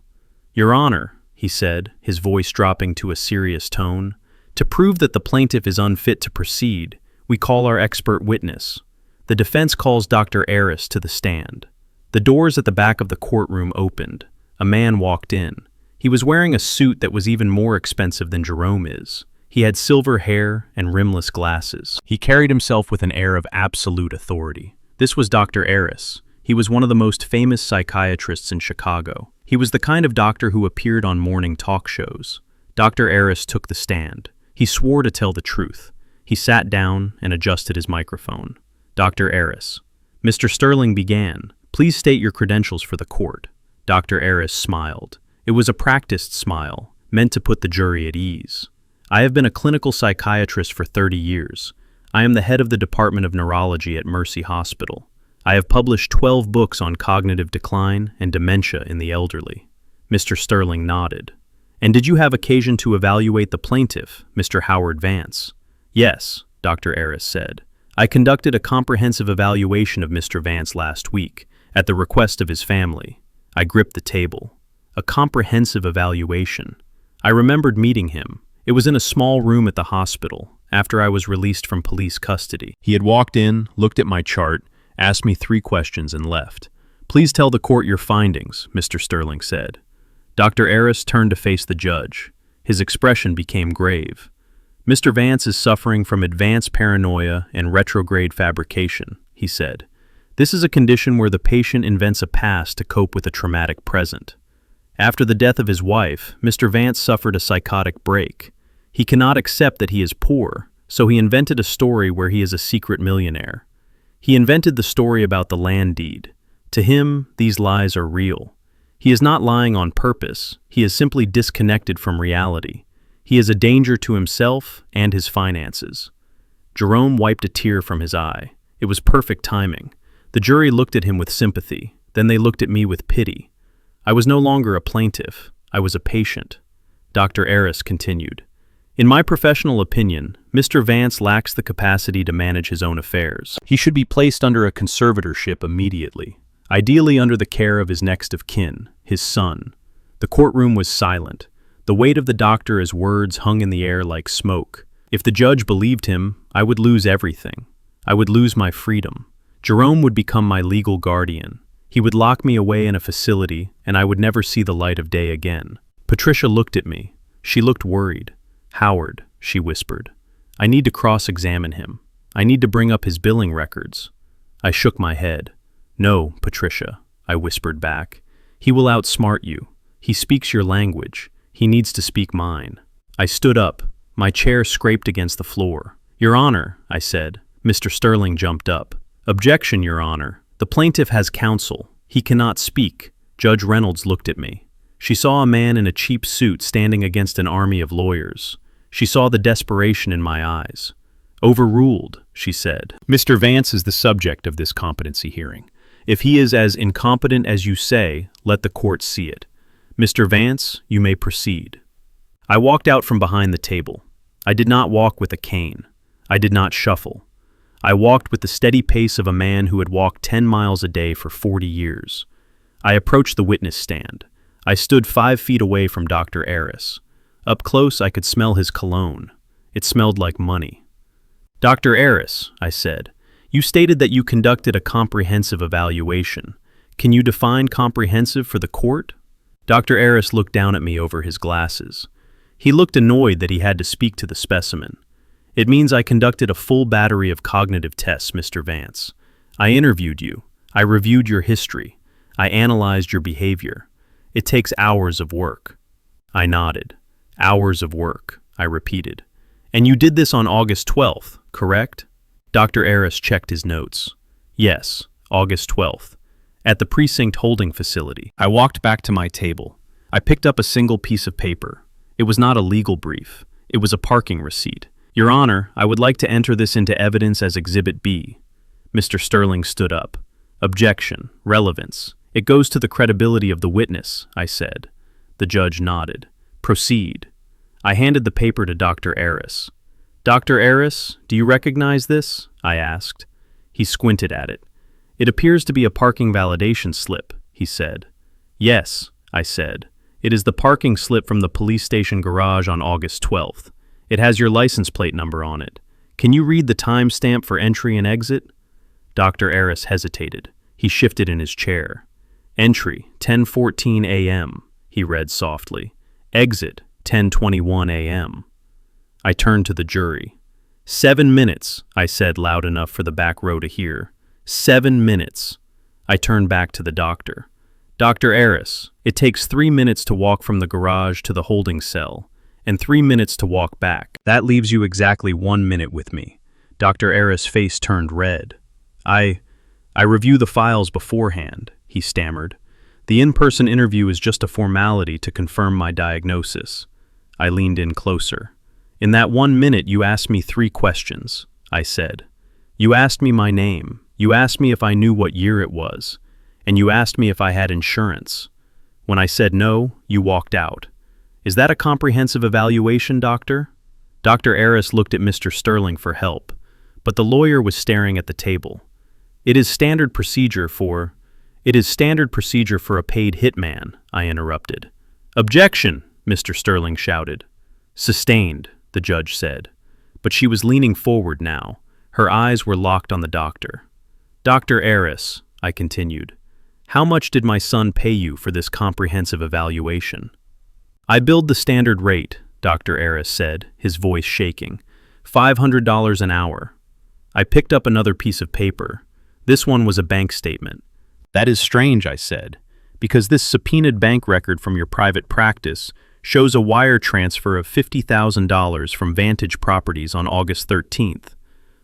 "Your Honor," he said, his voice dropping to a serious tone, "to prove that the plaintiff is unfit to proceed, we call our expert witness. The defense calls Dr. Aris to the stand." The doors at the back of the courtroom opened. A man walked in. He was wearing a suit that was even more expensive than Jerome is. He had silver hair and rimless glasses. He carried himself with an air of absolute authority. This was Dr. Aris. He was one of the most famous psychiatrists in Chicago. He was the kind of doctor who appeared on morning talk shows. Dr. Aris took the stand. He swore to tell the truth. He sat down and adjusted his microphone. "Dr. Aris." Mr. Sterling began. "Please state your credentials for the court." Dr. Aris smiled. It was a practiced smile, meant to put the jury at ease. "I have been a clinical psychiatrist for 30 years. I am the head of the Department of Neurology at Mercy Hospital. I have published 12 books on cognitive decline and dementia in the elderly." Mr. Sterling nodded. "And did you have occasion to evaluate the plaintiff, Mr. Howard Vance?" "Yes," Dr. Aris said. "I conducted a comprehensive evaluation of Mr. Vance last week, at the request of his family." I gripped the table. A comprehensive evaluation. I remembered meeting him. It was in a small room at the hospital, after I was released from police custody. He had walked in, looked at my chart, asked me 3 questions and left. "Please tell the court your findings," Mr. Sterling said. Dr. Aris turned to face the judge. His expression became grave. "Mr. Vance is suffering from advanced paranoia and retrograde fabrication," he said. "This is a condition where the patient invents a past to cope with a traumatic present. After the death of his wife, Mr. Vance suffered a psychotic break. He cannot accept that he is poor, so he invented a story where he is a secret millionaire. He invented the story about the land deed. To him, these lies are real. He is not lying on purpose. He is simply disconnected from reality. He is a danger to himself and his finances." Jerome wiped a tear from his eye. It was perfect timing. The jury looked at him with sympathy, Then they looked at me with pity. I was no longer a plaintiff. I was a patient. Dr. Aris continued. In my professional opinion, Mr. Vance lacks the capacity to manage his own affairs. He should be placed under a conservatorship immediately, ideally under the care of his next of kin, his son. The courtroom was silent. The weight of the doctor's words hung in the air like smoke. If the judge believed him, I would lose everything. I would lose my freedom. Jerome would become my legal guardian. He would lock me away in a facility, and I would never see the light of day again. Patricia looked at me. She looked worried. Howard, she whispered. I need to cross-examine him. I need to bring up his billing records. I shook my head. No, Patricia, I whispered back. He will outsmart you. He speaks your language. He needs to speak mine. I stood up. My chair scraped against the floor. Your Honor, I said. Mr. Sterling jumped up. Objection, Your Honor. The plaintiff has counsel. He cannot speak. Judge Reynolds looked at me. She saw a man in a cheap suit standing against an army of lawyers. She saw the desperation in my eyes. Overruled, she said. Mr. Vance is the subject of this competency hearing. If he is as incompetent as you say, let the court see it. Mr. Vance, you may proceed. I walked out from behind the table. I did not walk with a cane. I did not shuffle. I walked with the steady pace of a man who had walked 10 miles a day for 40 years. I approached the witness stand. I stood 5 feet away from Dr. Aris. Up close, I could smell his cologne. It smelled like money. Dr. Aris, I said, you stated that you conducted a comprehensive evaluation. Can you define comprehensive for the court? Dr. Aris looked down at me over his glasses. He looked annoyed that he had to speak to the specimen. It means I conducted a full battery of cognitive tests, Mr. Vance. I interviewed you. I reviewed your history. I analyzed your behavior. It takes hours of work. I nodded. Hours of work, I repeated. And you did this on August 12th, correct? Dr. Aris checked his notes. Yes, August 12th. At the precinct holding facility. I walked back to my table. I picked up a single piece of paper. It was not a legal brief. It was a parking receipt. Your Honor, I would like to enter this into evidence as Exhibit B. Mr. Sterling stood up. Objection. Relevance. It goes to the credibility of the witness, I said. The judge nodded. Proceed. I handed the paper to Dr. Aris. Dr. Aris, do you recognize this? I asked. He squinted at it. It appears to be a parking validation slip, he said. Yes, I said. It is the parking slip from the police station garage on August 12th. It has your license plate number on it. Can you read the timestamp for entry and exit? Dr. Aris hesitated. He shifted in his chair. Entry, 10:14 a.m., he read softly. Exit, 10:21 a.m. I turned to the jury. 7 minutes, I said loud enough for the back row to hear. 7 minutes. I turned back to the doctor. Dr. Aris, it takes 3 minutes to walk from the garage to the holding cell, and 3 minutes to walk back. That leaves you exactly 1 minute with me. Dr. Aris' face turned red. I review the files beforehand, he stammered. The in-person interview is just a formality to confirm my diagnosis. I leaned in closer. In that 1 minute, you asked me 3 questions, I said. You asked me my name. You asked me if I knew what year it was. And you asked me if I had insurance. When I said no, you walked out. Is that a comprehensive evaluation, doctor? Dr. Aris looked at Mr. Sterling for help, but the lawyer was staring at the table. It is standard procedure for a paid hitman, I interrupted. Objection, Mr. Sterling shouted. Sustained, the judge said. But she was leaning forward now. Her eyes were locked on the doctor. Dr. Aris, I continued, how much did my son pay you for this comprehensive evaluation? I billed the standard rate, Dr. Aris said, his voice shaking. $500 an hour. I picked up another piece of paper. This one was a bank statement. That is strange, I said, because this subpoenaed bank record from your private practice shows a wire transfer of $50,000 from Vantage Properties on August 13th.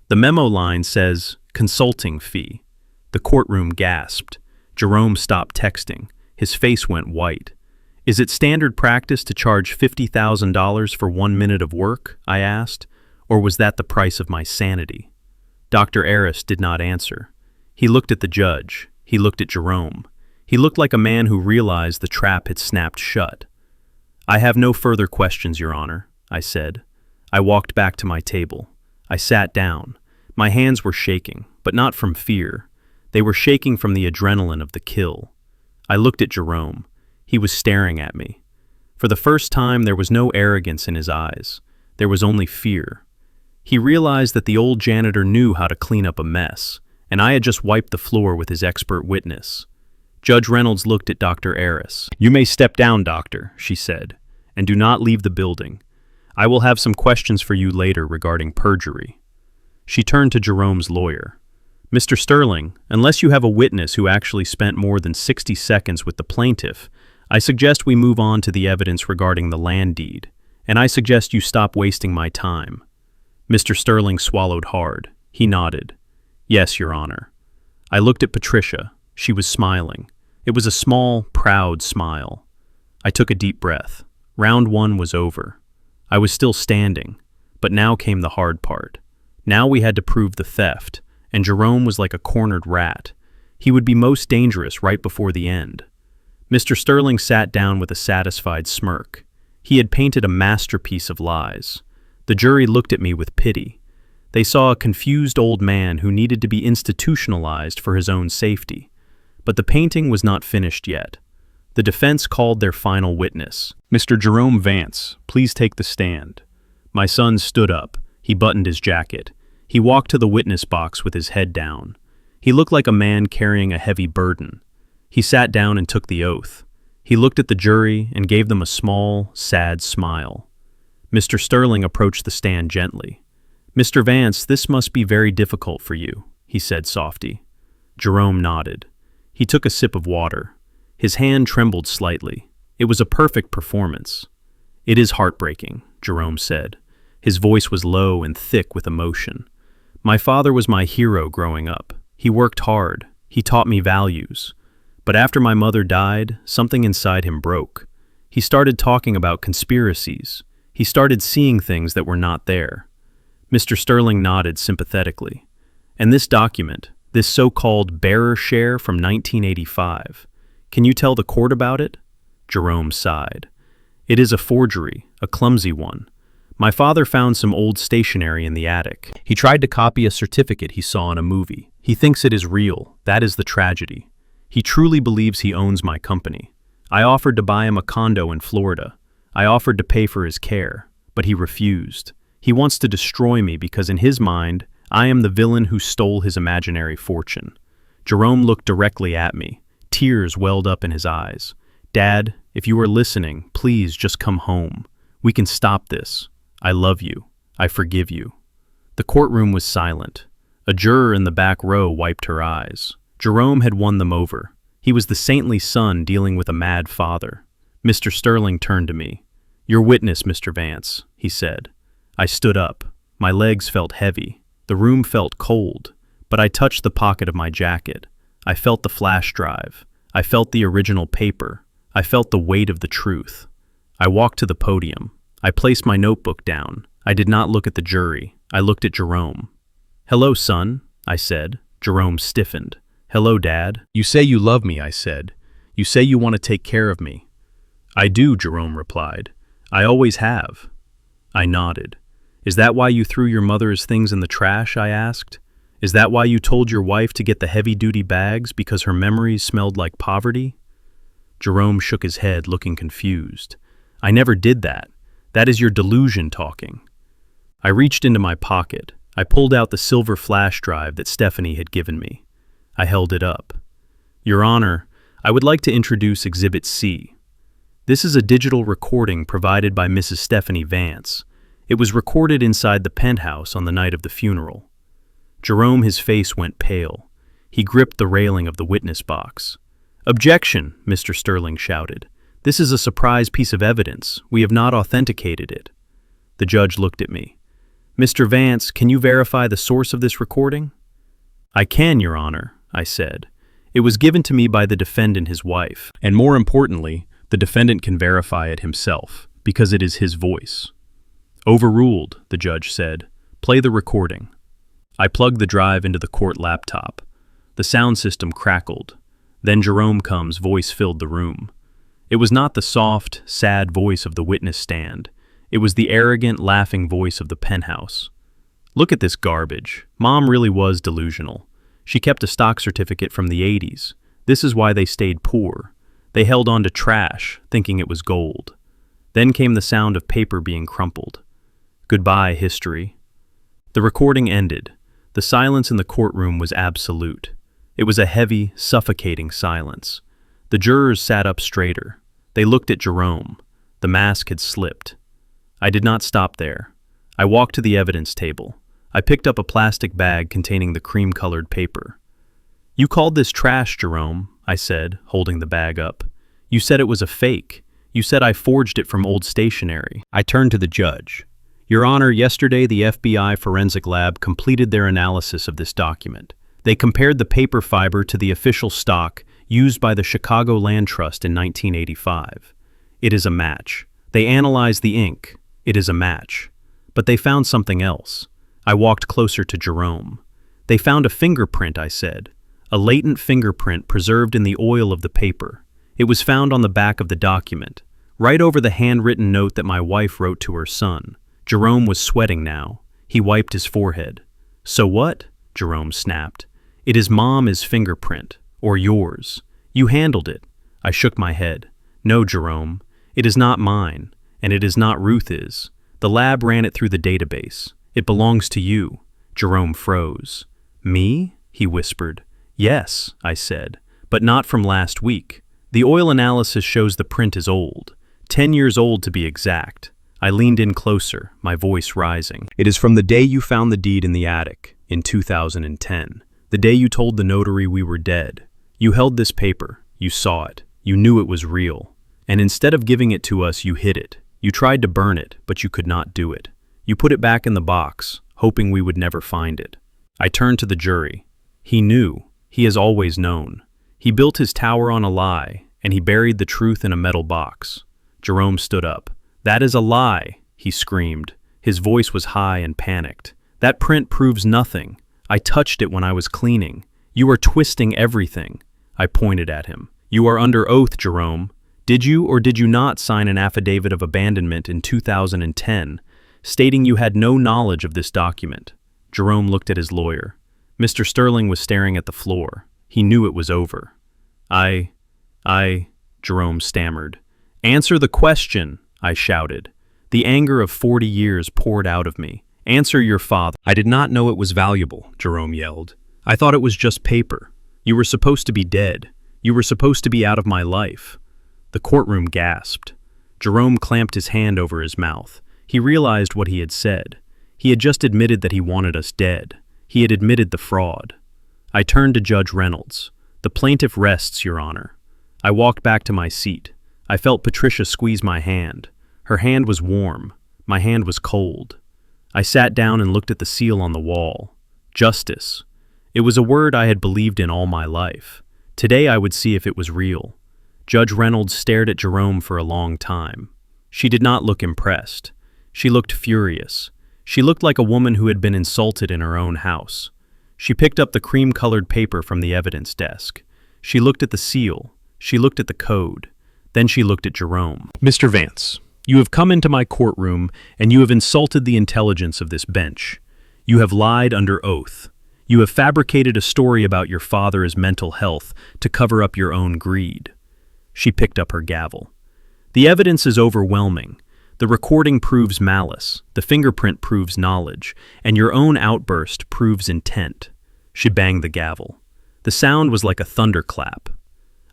The memo line says, consulting fee. The courtroom gasped. Jerome stopped texting. His face went white. Is it standard practice to charge $50,000 for 1 minute of work? I asked. Or was that the price of my sanity? Dr. Aris did not answer. He looked at the judge. He looked at Jerome. He looked like a man who realized the trap had snapped shut. "I have no further questions, Your Honor," I said. I walked back to my table. I sat down. My hands were shaking, but not from fear. They were shaking from the adrenaline of the kill. I looked at Jerome. He was staring at me. For the first time, there was no arrogance in his eyes. There was only fear. He realized that the old janitor knew how to clean up a mess, and I had just wiped the floor with his expert witness. Judge Reynolds looked at Dr. Aris. "You may step down, doctor," she said, "and do not leave the building. I will have some questions for you later regarding perjury." She turned to Jerome's lawyer. "Mr. Sterling, unless you have a witness who actually spent more than 60 seconds with the plaintiff, I suggest we move on to the evidence regarding the land deed, and I suggest you stop wasting my time." Mr. Sterling swallowed hard. He nodded. "Yes, Your Honor." I looked at Patricia. She was smiling. It was a small, proud smile. I took a deep breath. Round one was over. I was still standing, but now came the hard part. Now we had to prove the theft, and Jerome was like a cornered rat. He would be most dangerous right before the end. Mr. Sterling sat down with a satisfied smirk. He had painted a masterpiece of lies. The jury looked at me with pity. They saw a confused old man who needed to be institutionalized for his own safety. But the painting was not finished yet. The defense called their final witness. "Mr. Jerome Vance, please take the stand." My son stood up. He buttoned his jacket. He walked to the witness box with his head down. He looked like a man carrying a heavy burden. He sat down and took the oath. He looked at the jury and gave them a small, sad smile. Mr. Sterling approached the stand gently. "Mr. Vance, this must be very difficult for you," he said softly. Jerome nodded. He took a sip of water. His hand trembled slightly. It was a perfect performance. "It is heartbreaking," Jerome said. His voice was low and thick with emotion. "My father was my hero growing up. He worked hard. He taught me values. But after my mother died, something inside him broke. He started talking about conspiracies. He started seeing things that were not there." Mr. Sterling nodded sympathetically. "And this document, this so-called bearer share from 1985, can you tell the court about it?" Jerome sighed. "It is a forgery, a clumsy one. My father found some old stationery in the attic. He tried to copy a certificate he saw in a movie. He thinks it is real. That is the tragedy. He truly believes he owns my company. I offered to buy him a condo in Florida. I offered to pay for his care, but he refused. He wants to destroy me because in his mind, I am the villain who stole his imaginary fortune." Jerome looked directly at me. Tears welled up in his eyes. "Dad, if you are listening, please just come home. We can stop this. I love you. I forgive you." The courtroom was silent. A juror in the back row wiped her eyes. Jerome had won them over. He was the saintly son dealing with a mad father. Mr. Sterling turned to me. "Your witness, Mr. Vance," he said. I stood up. My legs felt heavy. The room felt cold, but I touched the pocket of my jacket. I felt the flash drive. I felt the original paper. I felt the weight of the truth. I walked to the podium. I placed my notebook down. I did not look at the jury. I looked at Jerome. "Hello, son," I said. Jerome stiffened. "Hello, Dad." "You say you love me," I said. "You say you want to take care of me." "I do," Jerome replied. "I always have." I nodded. "Is that why you threw your mother's things in the trash?" I asked. "Is that why you told your wife to get the heavy-duty bags because her memories smelled like poverty?" Jerome shook his head, looking confused. "I never did that. That is your delusion talking." I reached into my pocket. I pulled out the silver flash drive that Stephanie had given me. I held it up. "Your Honor, I would like to introduce Exhibit C. This is a digital recording provided by Mrs. Stephanie Vance. It was recorded inside the penthouse on the night of the funeral." Jerome, his face went pale. He gripped the railing of the witness box. "Objection," Mr. Sterling shouted. "This is a surprise piece of evidence. We have not authenticated it." The judge looked at me. "Mr. Vance, can you verify the source of this recording?" "I can, Your Honor," I said. "It was given to me by the defendant, his wife, and more importantly, the defendant can verify it himself, because it is his voice." "Overruled," the judge said. "Play the recording." I plugged the drive into the court laptop. The sound system crackled. Then Jerome comes, voice filled the room. It was not the soft, sad voice of the witness stand. It was the arrogant, laughing voice of the penthouse. Look at this garbage. Mom really was delusional. She kept a stock certificate from the 80s. This is why they stayed poor. They held on to trash, thinking it was gold. Then came the sound of paper being crumpled. Goodbye, history. The recording ended. The silence in the courtroom was absolute. It was a heavy, suffocating silence. The jurors sat up straighter. They looked at Jerome. The mask had slipped. I did not stop there. I walked to the evidence table. I picked up a plastic bag containing the cream-colored paper. You called this trash, Jerome, I said, holding the bag up. You said it was a fake. You said I forged it from old stationery. I turned to the judge. Your Honor, yesterday the FBI forensic lab completed their analysis of this document. They compared the paper fiber to the official stock used by the Chicago Land Trust in 1985. It is a match. They analyzed the ink. It is a match. But they found something else. I walked closer to Jerome. They found a fingerprint, I said. A latent fingerprint preserved in the oil of the paper. It was found on the back of the document, right over the handwritten note that my wife wrote to her son. Jerome was sweating now. He wiped his forehead. So what? Jerome snapped. It is Mom's fingerprint, or yours. You handled it. I shook my head. No, Jerome. It is not mine, and it is not Ruth's. The lab ran it through the database. It belongs to you. Jerome froze. Me? He whispered. Yes, I said, but not from last week. The oil analysis shows the print is old, 10 years old to be exact. I leaned in closer, my voice rising. It is from the day you found the deed in the attic, in 2010. The day you told the notary we were dead. You held this paper, you saw it, you knew it was real. And instead of giving it to us, you hid it. You tried to burn it, but you could not do it. You put it back in the box, hoping we would never find it. I turned to the jury. He knew. He has always known. He built his tower on a lie, and he buried the truth in a metal box. Jerome stood up. That is a lie, he screamed. His voice was high and panicked. That print proves nothing. I touched it when I was cleaning. You are twisting everything. I pointed at him. You are under oath, Jerome. Did you or did you not sign an affidavit of abandonment in 2010, stating you had no knowledge of this document? Jerome looked at his lawyer. Mr. Sterling was staring at the floor. He knew it was over. Jerome stammered. Answer the question, I shouted. The anger of 40 years poured out of me. Answer your father. I did not know it was valuable, Jerome yelled. I thought it was just paper. You were supposed to be dead. You were supposed to be out of my life. The courtroom gasped. Jerome clamped his hand over his mouth. He realized what he had said. He had just admitted that he wanted us dead. He had admitted the fraud. I turned to Judge Reynolds. The plaintiff rests, Your Honor. I walked back to my seat. I felt Patricia squeeze my hand. Her hand was warm. My hand was cold. I sat down and looked at the seal on the wall. Justice. It was a word I had believed in all my life. Today I would see if it was real. Judge Reynolds stared at Jerome for a long time. She did not look impressed. She looked furious. She looked like a woman who had been insulted in her own house. She picked up the cream-colored paper from the evidence desk. She looked at the seal. She looked at the code. Then she looked at Jerome. Mr. Vance, you have come into my courtroom and you have insulted the intelligence of this bench. You have lied under oath. You have fabricated a story about your father's mental health to cover up your own greed. She picked up her gavel. The evidence is overwhelming. The recording proves malice, the fingerprint proves knowledge, and your own outburst proves intent. She banged the gavel. The sound was like a thunderclap.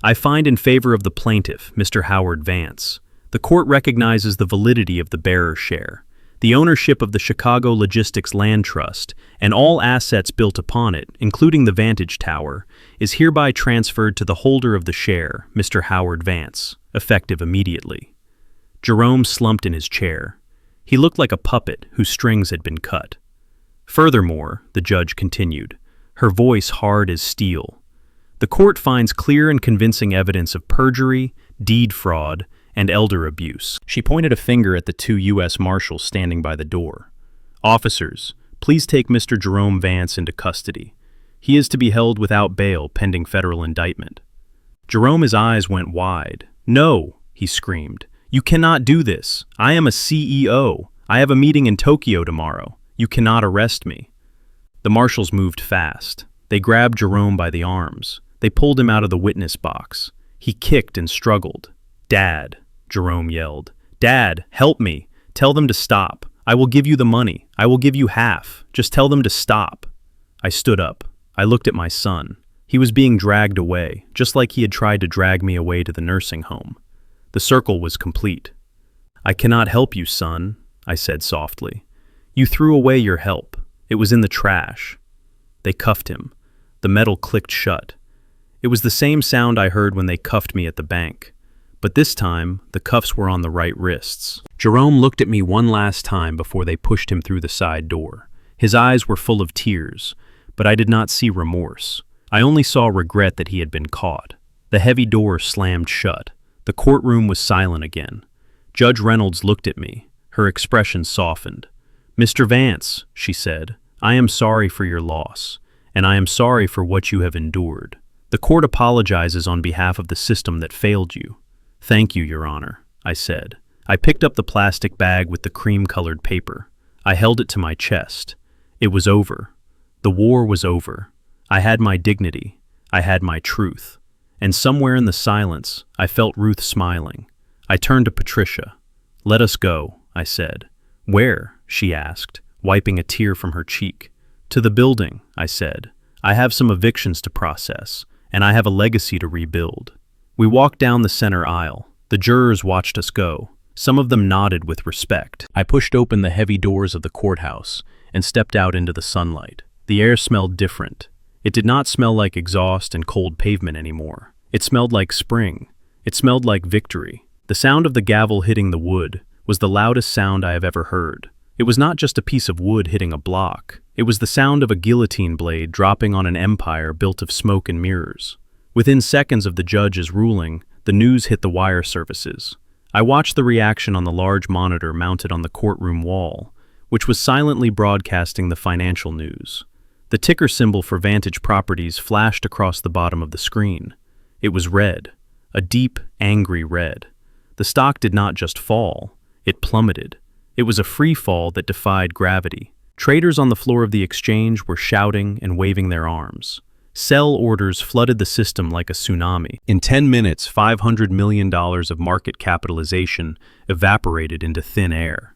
I find in favor of the plaintiff, Mr. Howard Vance. The court recognizes the validity of the bearer share, the ownership of the Chicago Logistics Land Trust, and all assets built upon it, including the Vantage Tower, is hereby transferred to the holder of the share, Mr. Howard Vance, effective immediately. Jerome slumped in his chair. He looked like a puppet whose strings had been cut. Furthermore, the judge continued, her voice hard as steel. The court finds clear and convincing evidence of perjury, deed fraud, and elder abuse. She pointed a finger at the 2 U.S. Marshals standing by the door. Officers, please take Mr. Jerome Vance into custody. He is to be held without bail pending federal indictment. Jerome's eyes went wide. "No," he screamed. "You cannot do this. I am a CEO. I have a meeting in Tokyo tomorrow. You cannot arrest me." The marshals moved fast. They grabbed Jerome by the arms. They pulled him out of the witness box. He kicked and struggled. "Dad," Jerome yelled. "Dad, help me. Tell them to stop. I will give you the money. I will give you half. Just tell them to stop." I stood up. I looked at my son. He was being dragged away, just like he had tried to drag me away to the nursing home. The circle was complete. "I cannot help you, son," I said softly. "You threw away your help. It was in the trash." They cuffed him. The metal clicked shut. It was the same sound I heard when they cuffed me at the bank. But this time, the cuffs were on the right wrists. Jerome looked at me one last time before they pushed him through the side door. His eyes were full of tears, but I did not see remorse. I only saw regret that he had been caught. The heavy door slammed shut. The courtroom was silent again. Judge Reynolds looked at me. Her expression softened. "Mr. Vance," she said, "I am sorry for your loss, and I am sorry for what you have endured. The court apologizes on behalf of the system that failed you." "Thank you, Your Honor," I said. I picked up the plastic bag with the cream-colored paper. I held it to my chest. It was over. The war was over. I had my dignity. I had my truth. And somewhere in the silence, I felt Ruth smiling. I turned to Patricia. "Let us go," I said. "Where?" she asked, wiping a tear from her cheek. "To the building," I said. "I have some evictions to process, and I have a legacy to rebuild." We walked down the center aisle. The jurors watched us go. Some of them nodded with respect. I pushed open the heavy doors of the courthouse and stepped out into the sunlight. The air smelled different. It did not smell like exhaust and cold pavement anymore. It smelled like spring. It smelled like victory. The sound of the gavel hitting the wood was the loudest sound I have ever heard. It was not just a piece of wood hitting a block. It was the sound of a guillotine blade dropping on an empire built of smoke and mirrors. Within seconds of the judge's ruling, the news hit the wire services. I watched the reaction on the large monitor mounted on the courtroom wall, which was silently broadcasting the financial news. The ticker symbol for Vantage Properties flashed across the bottom of the screen. It was red, a deep, angry red. The stock did not just fall, it plummeted. It was a free fall that defied gravity. Traders on the floor of the exchange were shouting and waving their arms. Sell orders flooded the system like a tsunami. In 10 minutes, $500 million of market capitalization evaporated into thin air.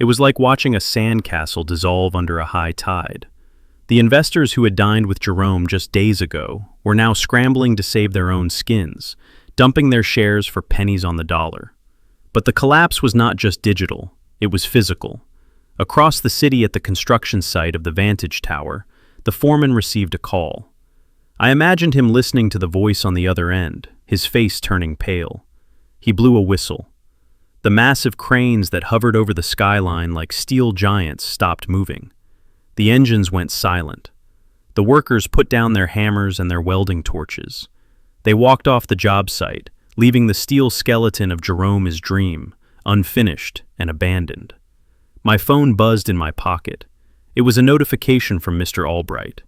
It was like watching a sandcastle dissolve under a high tide. The investors who had dined with Jerome just days ago were now scrambling to save their own skins, dumping their shares for pennies on the dollar. But the collapse was not just digital, it was physical. Across the city at the construction site of the Vantage Tower, the foreman received a call. I imagined him listening to the voice on the other end, his face turning pale. He blew a whistle. The massive cranes that hovered over the skyline like steel giants stopped moving. The engines went silent. The workers put down their hammers and their welding torches. They walked off the job site, leaving the steel skeleton of Jerome's dream, unfinished and abandoned. My phone buzzed in my pocket. It was a notification from Mr. Albright.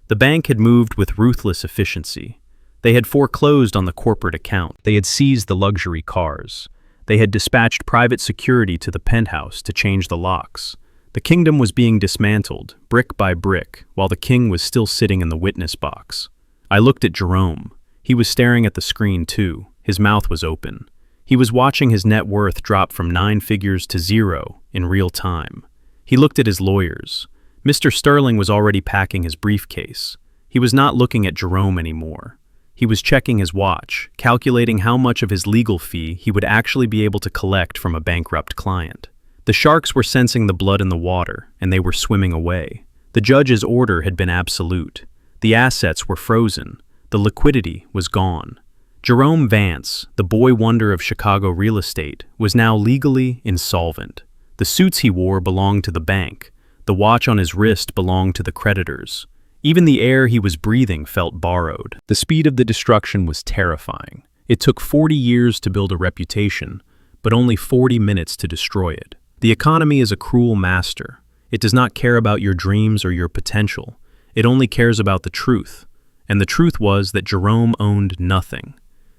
The bank had moved with ruthless efficiency. They had foreclosed on the corporate account. They had seized the luxury cars. They had dispatched private security to the penthouse to change the locks. The kingdom was being dismantled, brick by brick, while the king was still sitting in the witness box. I looked at Jerome. He was staring at the screen too. His mouth was open. He was watching his net worth drop from 9 figures to 0 in real time. He looked at his lawyers. Mr. Sterling was already packing his briefcase. He was not looking at Jerome anymore. He was checking his watch, calculating how much of his legal fee he would actually be able to collect from a bankrupt client. The sharks were sensing the blood in the water, and they were swimming away. The judge's order had been absolute. The assets were frozen. The liquidity was gone. Jerome Vance, the boy wonder of Chicago real estate, was now legally insolvent. The suits he wore belonged to the bank. The watch on his wrist belonged to the creditors. Even the air he was breathing felt borrowed. The speed of the destruction was terrifying. It took 40 years to build a reputation, but only 40 minutes to destroy it. The economy is a cruel master. It does not care about your dreams or your potential. It only cares about the truth. And the truth was that Jerome owned nothing.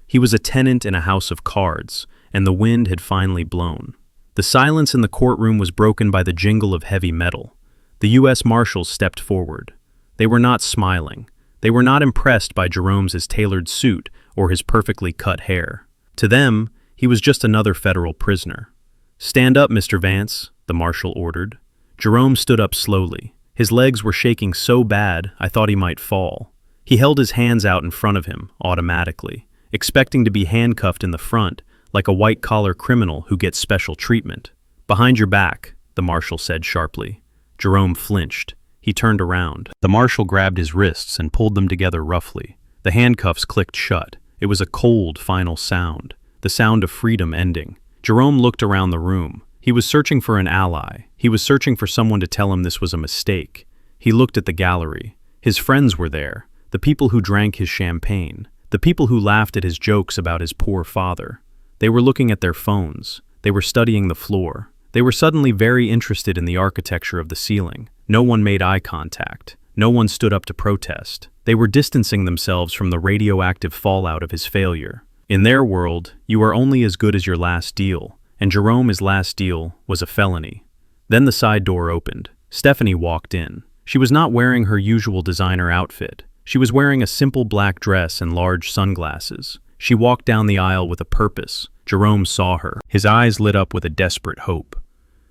He was a tenant in a house of cards, and the wind had finally blown. The silence in the courtroom was broken by the jingle of heavy metal. The U.S. Marshals stepped forward. They were not smiling. They were not impressed by Jerome's tailored suit or his perfectly cut hair. To them, he was just another federal prisoner. "Stand up, Mr. Vance," the marshal ordered. Jerome stood up slowly. His legs were shaking so bad I thought he might fall. He held his hands out in front of him, automatically, expecting to be handcuffed in the front, like a white-collar criminal who gets special treatment. "Behind your back," the marshal said sharply. Jerome flinched. He turned around. The marshal grabbed his wrists and pulled them together roughly. The handcuffs clicked shut. It was a cold, final sound, the sound of freedom ending. Jerome looked around the room. He was searching for an ally. He was searching for someone to tell him this was a mistake. He looked at the gallery. His friends were there, the people who drank his champagne, the people who laughed at his jokes about his poor father. They were looking at their phones. They were studying the floor. They were suddenly very interested in the architecture of the ceiling. No one made eye contact. No one stood up to protest. They were distancing themselves from the radioactive fallout of his failure. In their world, you are only as good as your last deal, and Jerome's last deal was a felony. Then the side door opened. Stephanie walked in. She was not wearing her usual designer outfit. She was wearing a simple black dress and large sunglasses. She walked down the aisle with a purpose. Jerome saw her. His eyes lit up with a desperate hope.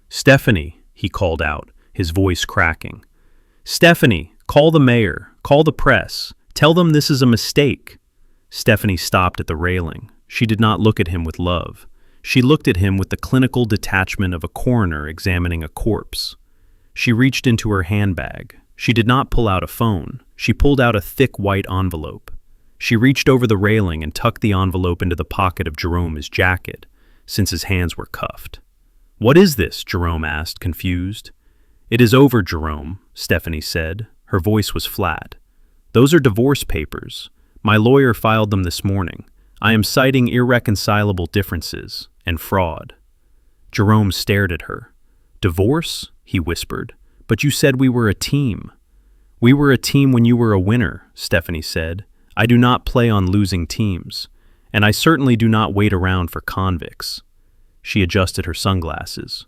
"Stephanie," he called out, his voice cracking. "Stephanie, call the mayor, call the press, tell them this is a mistake." Stephanie stopped at the railing. She did not look at him with love. She looked at him with the clinical detachment of a coroner examining a corpse. She reached into her handbag. She did not pull out a phone. She pulled out a thick white envelope. She reached over the railing and tucked the envelope into the pocket of Jerome's jacket, since his hands were cuffed. "What is this?" Jerome asked, confused. "It is over, Jerome," Stephanie said. Her voice was flat. "Those are divorce papers. My lawyer filed them this morning. I am citing irreconcilable differences and fraud." Jerome stared at her. "Divorce?" he whispered. "But you said we were a team." "We were a team when you were a winner," Stephanie said. "I do not play on losing teams, and I certainly do not wait around for convicts." She adjusted her sunglasses.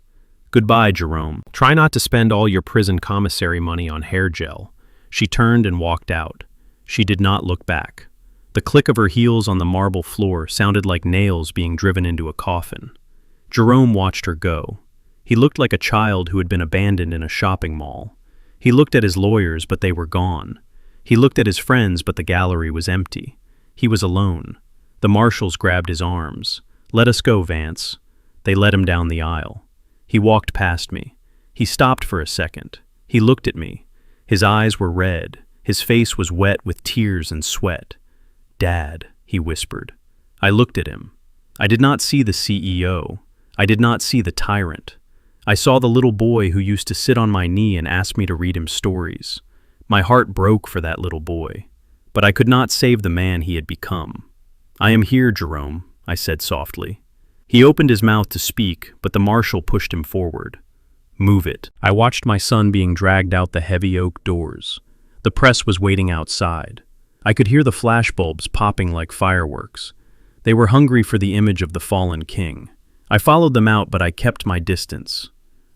"Goodbye, Jerome. Try not to spend all your prison commissary money on hair gel." She turned and walked out. She did not look back. The click of her heels on the marble floor sounded like nails being driven into a coffin. Jerome watched her go. He looked like a child who had been abandoned in a shopping mall. He looked at his lawyers, but they were gone. He looked at his friends, but the gallery was empty. He was alone. The marshals grabbed his arms. "Let us go, Vance." They led him down the aisle. He walked past me. He stopped for a second. He looked at me. His eyes were red. His face was wet with tears and sweat. "Dad," he whispered. I looked at him. I did not see the CEO. I did not see the tyrant. I saw the little boy who used to sit on my knee and ask me to read him stories. My heart broke for that little boy, but I could not save the man he had become. "I am here, Jerome," I said softly. He opened his mouth to speak, but the marshal pushed him forward. "Move it." I watched my son being dragged out the heavy oak doors. The press was waiting outside. I could hear the flashbulbs popping like fireworks. They were hungry for the image of the fallen king. I followed them out, but I kept my distance.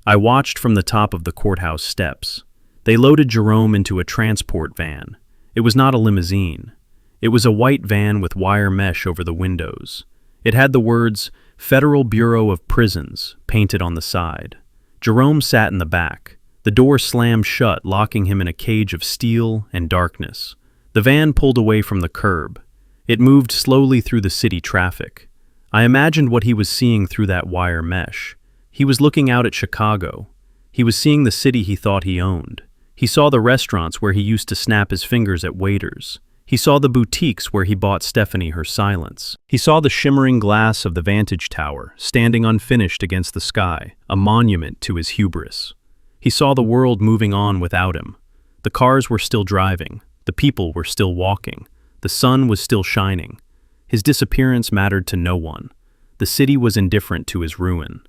I watched from the top of the courthouse steps. They loaded Jerome into a transport van. It was not a limousine. It was a white van with wire mesh over the windows. It had the words, "Federal Bureau of Prisons," painted on the side. Jerome sat in the back. The door slammed shut, locking him in a cage of steel and darkness. The van pulled away from the curb. It moved slowly through the city traffic. I imagined what he was seeing through that wire mesh. He was looking out at Chicago. He was seeing the city he thought he owned. He saw the restaurants where he used to snap his fingers at waiters. He saw the boutiques where he bought Stephanie her silence. He saw the shimmering glass of the vantage tower, standing unfinished against the sky, a monument to his hubris. He saw the world moving on without him. The cars were still driving. The people were still walking. The sun was still shining. His disappearance mattered to no one. The city was indifferent to his ruin.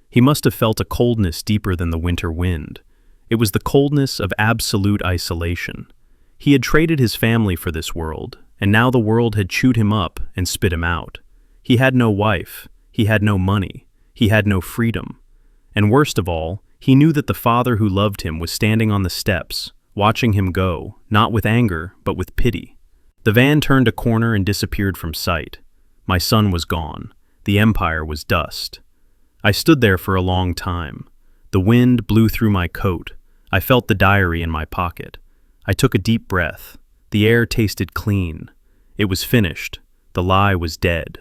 He must have felt a coldness deeper than the winter wind. It was the coldness of absolute isolation. He had traded his family for this world, and now the world had chewed him up and spit him out. He had no wife, he had no money, he had no freedom. And worst of all, he knew that the father who loved him was standing on the steps, watching him go, not with anger, but with pity. The van turned a corner and disappeared from sight. My son was gone. The empire was dust. I stood there for a long time. The wind blew through my coat. I felt the diary in my pocket. I took a deep breath. The air tasted clean. It was finished. The lie was dead.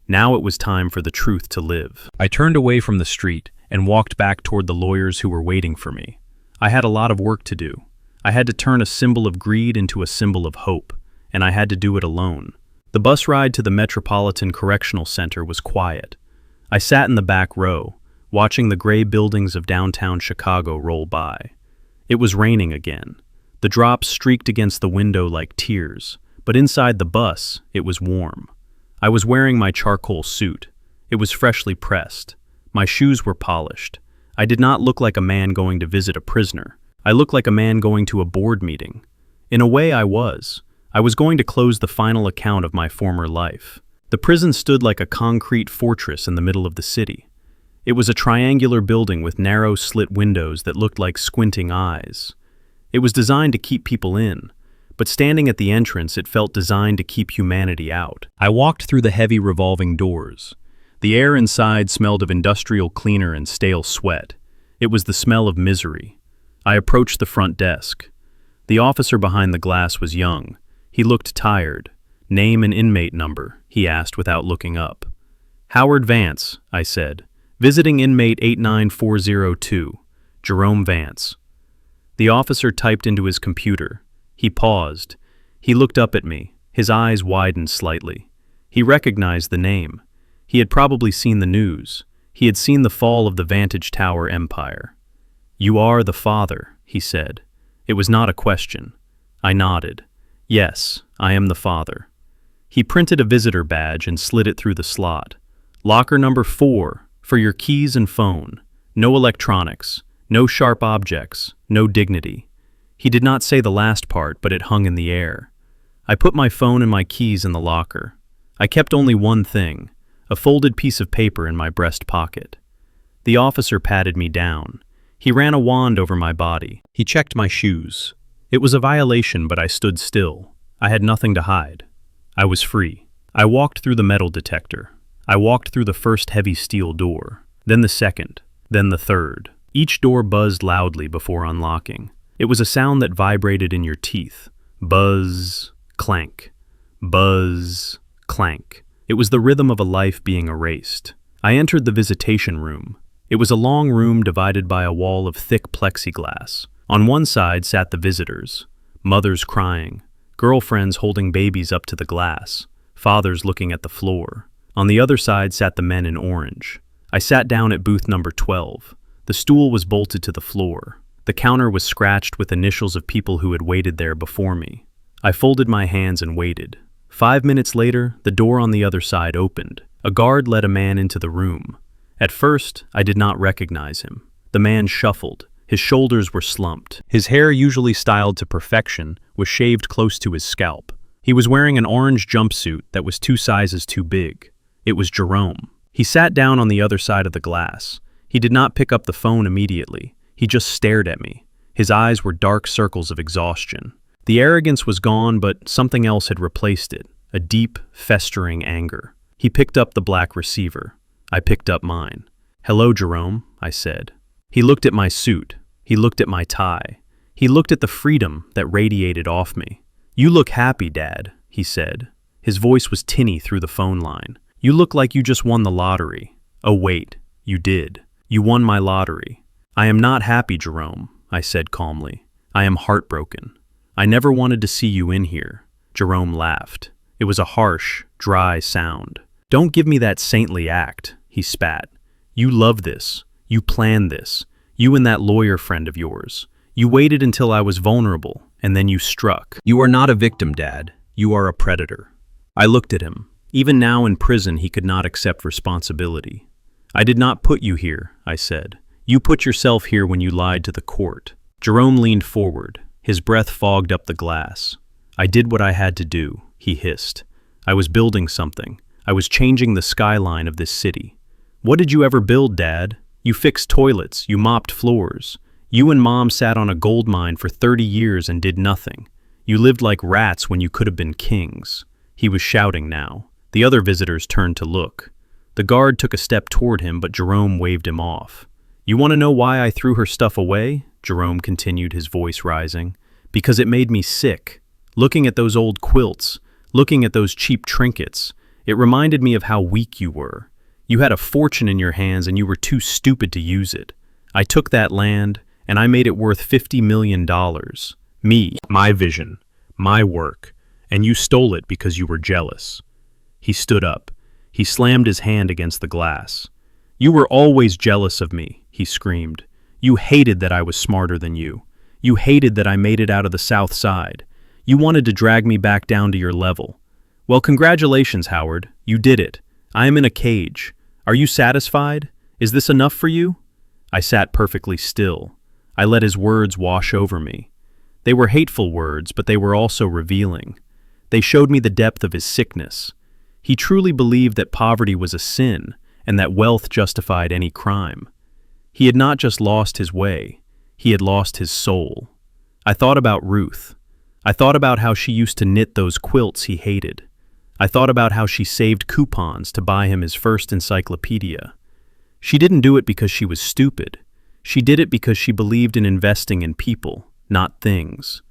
Now it was time for the truth to live. I turned away from the street and walked back toward the lawyers who were waiting for me. I had a lot of work to do. I had to turn a symbol of greed into a symbol of hope, and I had to do it alone. The bus ride to the Metropolitan Correctional Center was quiet. I sat in the back row, watching the gray buildings of downtown Chicago roll by. It was raining again. The drops streaked against the window like tears, but inside the bus, it was warm. I was wearing my charcoal suit. It was freshly pressed. My shoes were polished. I did not look like a man going to visit a prisoner. I looked like a man going to a board meeting. In a way, I was. I was going to close the final account of my former life. The prison stood like a concrete fortress in the middle of the city. It was a triangular building with narrow slit windows that looked like squinting eyes. It was designed to keep people in, but standing at the entrance, it felt designed to keep humanity out. I walked through the heavy revolving doors. The air inside smelled of industrial cleaner and stale sweat. It was the smell of misery. I approached the front desk. The officer behind the glass was young. He looked tired. "Name and inmate number," he asked without looking up. "Howard Vance," I said. "Visiting inmate 89402, Jerome Vance." The officer typed into his computer. He paused. He looked up at me. His eyes widened slightly. He recognized the name. He had probably seen the news. He had seen the fall of the Vantage Tower empire. "You are the father," he said. It was not a question. I nodded. "Yes, I am the father." He printed a visitor badge and slid it through the slot. "Locker number 4, for your keys and phone. No electronics, no sharp objects, no dignity." He did not say the last part, but it hung in the air. I put my phone and my keys in the locker. I kept only one thing, a folded piece of paper in my breast pocket. The officer patted me down. He ran a wand over my body. He checked my shoes. It was a violation, but I stood still. I had nothing to hide. I was free. I walked through the metal detector. I walked through the first heavy steel door, then the second, then the third. Each door buzzed loudly before unlocking. It was a sound that vibrated in your teeth. Buzz, clank. Buzz, clank. It was the rhythm of a life being erased. I entered the visitation room. It was a long room divided by a wall of thick plexiglass. On one side sat the visitors, mothers crying, girlfriends holding babies up to the glass, fathers looking at the floor. On the other side sat the men in orange. I sat down at booth number 12. The stool was bolted to the floor. The counter was scratched with initials of people who had waited there before me. I folded my hands and waited. 5 minutes later, the door on the other side opened. A guard led a man into the room. At first, I did not recognize him. The man shuffled. His shoulders were slumped. His hair, usually styled to perfection, was shaved close to his scalp. He was wearing an orange jumpsuit that was 2 sizes too big. It was Jerome. He sat down on the other side of the glass. He did not pick up the phone immediately. He just stared at me. His eyes were dark circles of exhaustion. The arrogance was gone, but something else had replaced it, a deep, festering anger. He picked up the black receiver. I picked up mine. "Hello, Jerome," I said. He looked at my suit. He looked at my tie. He looked at the freedom that radiated off me. "You look happy, Dad," he said. His voice was tinny through the phone line. "You look like you just won the lottery." "Oh wait, you did. You won my lottery." "I am not happy, Jerome," I said calmly. "I am heartbroken. I never wanted to see you in here." Jerome laughed. It was a harsh, dry sound. "Don't give me that saintly act," he spat. "You love this. You planned this. You and that lawyer friend of yours. You waited until I was vulnerable, and then you struck. You are not a victim, Dad. You are a predator." I looked at him. Even now in prison, he could not accept responsibility. "I did not put you here," I said. "You put yourself here when you lied to the court." Jerome leaned forward. His breath fogged up the glass. "I did what I had to do," he hissed. "I was building something. I was changing the skyline of this city." "What did you ever build, Dad? You fixed toilets, you mopped floors. You and Mom sat on a gold mine for 30 years and did nothing. You lived like rats when you could have been kings." He was shouting now. The other visitors turned to look. The guard took a step toward him, but Jerome waved him off. "You want to know why I threw her stuff away?" Jerome continued, his voice rising. "Because it made me sick. Looking at those old quilts, looking at those cheap trinkets, it reminded me of how weak you were. You had a fortune in your hands and you were too stupid to use it. I took that land and I made it worth $50 million. Me, my vision, my work, and you stole it because you were jealous." He stood up. He slammed his hand against the glass. "You were always jealous of me," he screamed. "You hated that I was smarter than you. You hated that I made it out of the South Side. You wanted to drag me back down to your level. Well, congratulations, Howard. You did it. I am in a cage. Are you satisfied? Is this enough for you?" I sat perfectly still. I let his words wash over me. They were hateful words, but they were also revealing. They showed me the depth of his sickness. He truly believed that poverty was a sin and that wealth justified any crime. He had not just lost his way, he had lost his soul. I thought about Ruth. I thought about how she used to knit those quilts he hated. I thought about how she saved coupons to buy him his first encyclopedia. She didn't do it because she was stupid. She did it because she believed in investing in people, not things.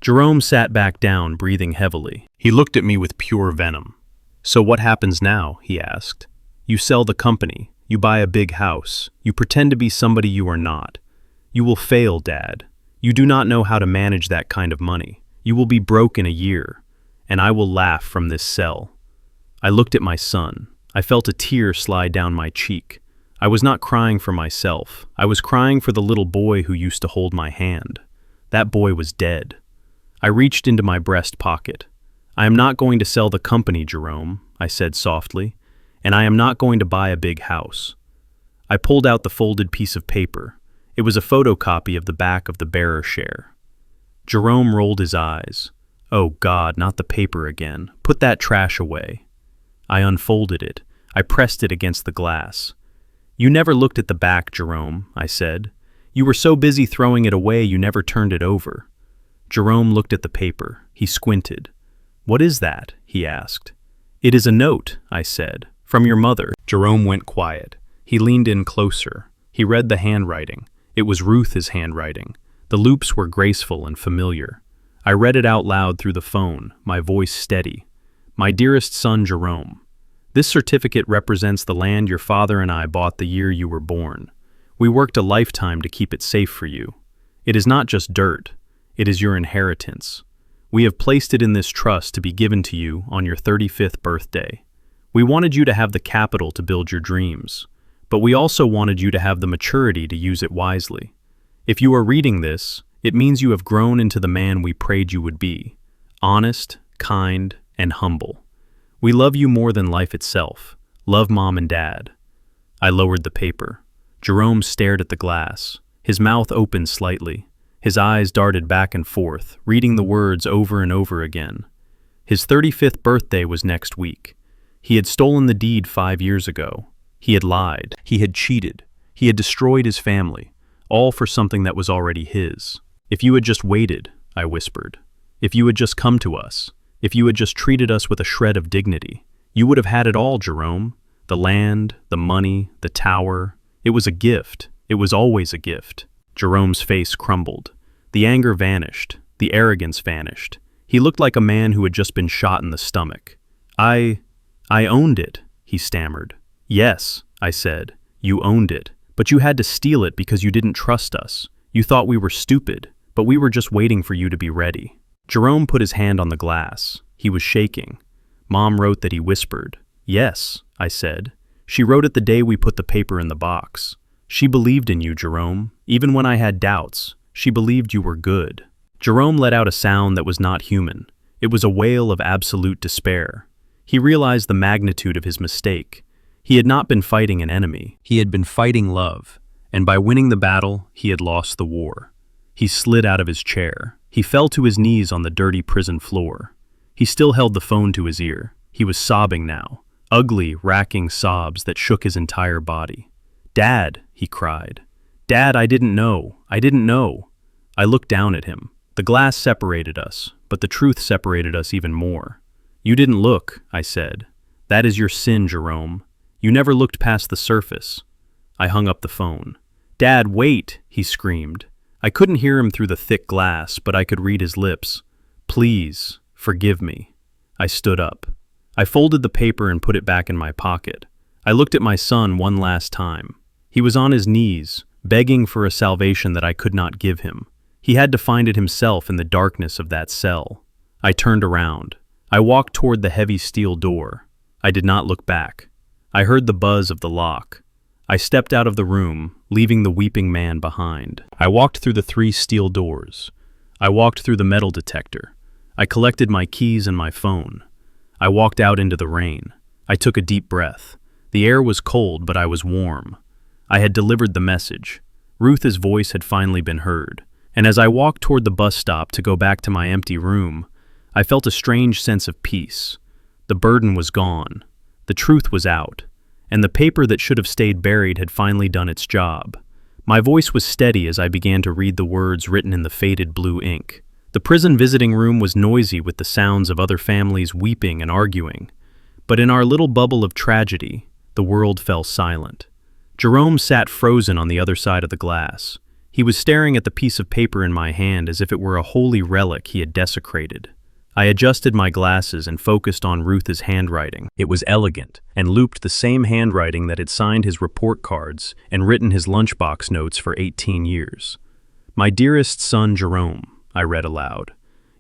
Jerome sat back down, breathing heavily. He looked at me with pure venom. "So what happens now?" he asked. "You sell the company, you buy a big house, you pretend to be somebody you are not. You will fail, Dad. You do not know how to manage that kind of money. You will be broke in a year, and I will laugh from this cell." I looked at my son. I felt a tear slide down my cheek. I was not crying for myself. I was crying for the little boy who used to hold my hand. That boy was dead. I reached into my breast pocket. "I am not going to sell the company, Jerome," I said softly, "and I am not going to buy a big house." I pulled out the folded piece of paper. It was a photocopy of the back of the bearer share. Jerome rolled his eyes. "Oh God, not the paper again. Put that trash away." I unfolded it. I pressed it against the glass. "You never looked at the back, Jerome," I said. "You were so busy throwing it away you never turned it over." Jerome looked at the paper. He squinted. "What is that?" he asked. "It is a note," I said, "from your mother." Jerome went quiet. He leaned in closer. He read the handwriting. It was Ruth's handwriting. The loops were graceful and familiar. I read it out loud through the phone, my voice steady. "My dearest son Jerome, this certificate represents the land your father and I bought the year you were born. We worked a lifetime to keep it safe for you. It is not just dirt. It is your inheritance. We have placed it in this trust to be given to you on your 35th birthday. We wanted you to have the capital to build your dreams, but we also wanted you to have the maturity to use it wisely. If you are reading this, it means you have grown into the man we prayed you would be, honest, kind, and humble. We love you more than life itself. Love Mom and Dad." I lowered the paper. Jerome stared at the glass. His mouth opened slightly. His eyes darted back and forth, reading the words over and over again. His 35th birthday was next week. He had stolen the deed 5 years ago. He had lied. He had cheated. He had destroyed his family, all for something that was already his. "If you had just waited," I whispered. "If you had just come to us. If you had just treated us with a shred of dignity. You would have had it all, Jerome. The land, the money, the tower. It was a gift. It was always a gift." Jerome's face crumbled. The anger vanished. The arrogance vanished. He looked like a man who had just been shot in the stomach. I owned it," he stammered. "Yes," I said, "you owned it. But you had to steal it because you didn't trust us. You thought we were stupid, but we were just waiting for you to be ready." Jerome put his hand on the glass. He was shaking. Mom wrote that he whispered. "Yes," I said. "She wrote it the day we put the paper in the box. She believed in you, Jerome. Even when I had doubts, she believed you were good." Jerome let out a sound that was not human. It was a wail of absolute despair. He realized the magnitude of his mistake. He had not been fighting an enemy. He had been fighting love, and by winning the battle, he had lost the war. He slid out of his chair. He fell to his knees on the dirty prison floor. He still held the phone to his ear. He was sobbing now, ugly, racking sobs that shook his entire body. "Dad," he cried. "Dad, I didn't know. I didn't know." I looked down at him. The glass separated us, but the truth separated us even more. "You didn't look," I said. "That is your sin, Jerome. You never looked past the surface." I hung up the phone. "Dad, wait," he screamed. I couldn't hear him through the thick glass, but I could read his lips. "Please, forgive me." I stood up. I folded the paper and put it back in my pocket. I looked at my son one last time. He was on his knees, begging for a salvation that I could not give him. He had to find it himself in the darkness of that cell. I turned around. I walked toward the heavy steel door. I did not look back. I heard the buzz of the lock. I stepped out of the room, leaving the weeping man behind. I walked through the 3 steel doors. I walked through the metal detector. I collected my keys and my phone. I walked out into the rain. I took a deep breath. The air was cold, but I was warm. I had delivered the message. Ruth's voice had finally been heard. And as I walked toward the bus stop to go back to my empty room, I felt a strange sense of peace. The burden was gone. The truth was out. And the paper that should have stayed buried had finally done its job. My voice was steady as I began to read the words written in the faded blue ink. The prison visiting room was noisy with the sounds of other families weeping and arguing. But in our little bubble of tragedy, the world fell silent. Jerome sat frozen on the other side of the glass. He was staring at the piece of paper in my hand as if it were a holy relic he had desecrated. I adjusted my glasses and focused on Ruth's handwriting. It was elegant, and looped the same handwriting that had signed his report cards and written his lunchbox notes for 18 years. "My dearest son Jerome," I read aloud.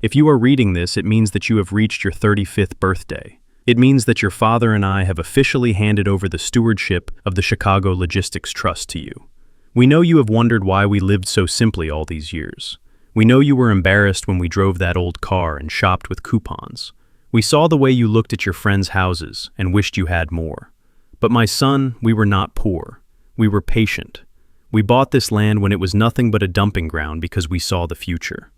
"If you are reading this, it means that you have reached your 35th birthday. It means that your father and I have officially handed over the stewardship of the Chicago Logistics Trust to you. We know you have wondered why we lived so simply all these years. We know you were embarrassed when we drove that old car and shopped with coupons. We saw the way you looked at your friends' houses and wished you had more. But my son, we were not poor. We were patient. We bought this land when it was nothing but a dumping ground because we saw the future.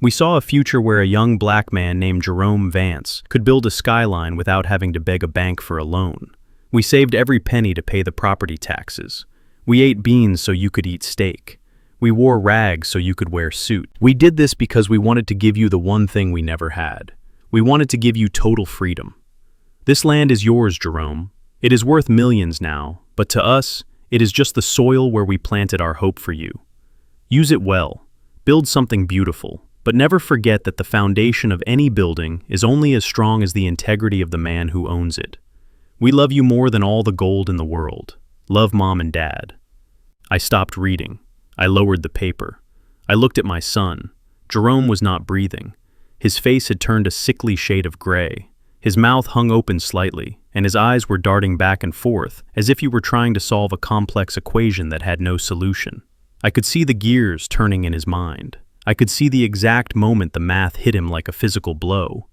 We saw a future where a young black man named Jerome Vance could build a skyline without having to beg a bank for a loan. We saved every penny to pay the property taxes. We ate beans so you could eat steak. We wore rags so you could wear suit. We did this because we wanted to give you the one thing we never had. We wanted to give you total freedom. This land is yours, Jerome. It is worth millions now, but to us, it is just the soil where we planted our hope for you. Use it well. Build something beautiful, but never forget that the foundation of any building is only as strong as the integrity of the man who owns it. We love you more than all the gold in the world. Love, Mom and Dad." I stopped reading. I lowered the paper. I looked at my son. Jerome was not breathing. His face had turned a sickly shade of gray. His mouth hung open slightly, and his eyes were darting back and forth, as if he were trying to solve a complex equation that had no solution. I could see the gears turning in his mind. I could see the exact moment the math hit him like a physical blow.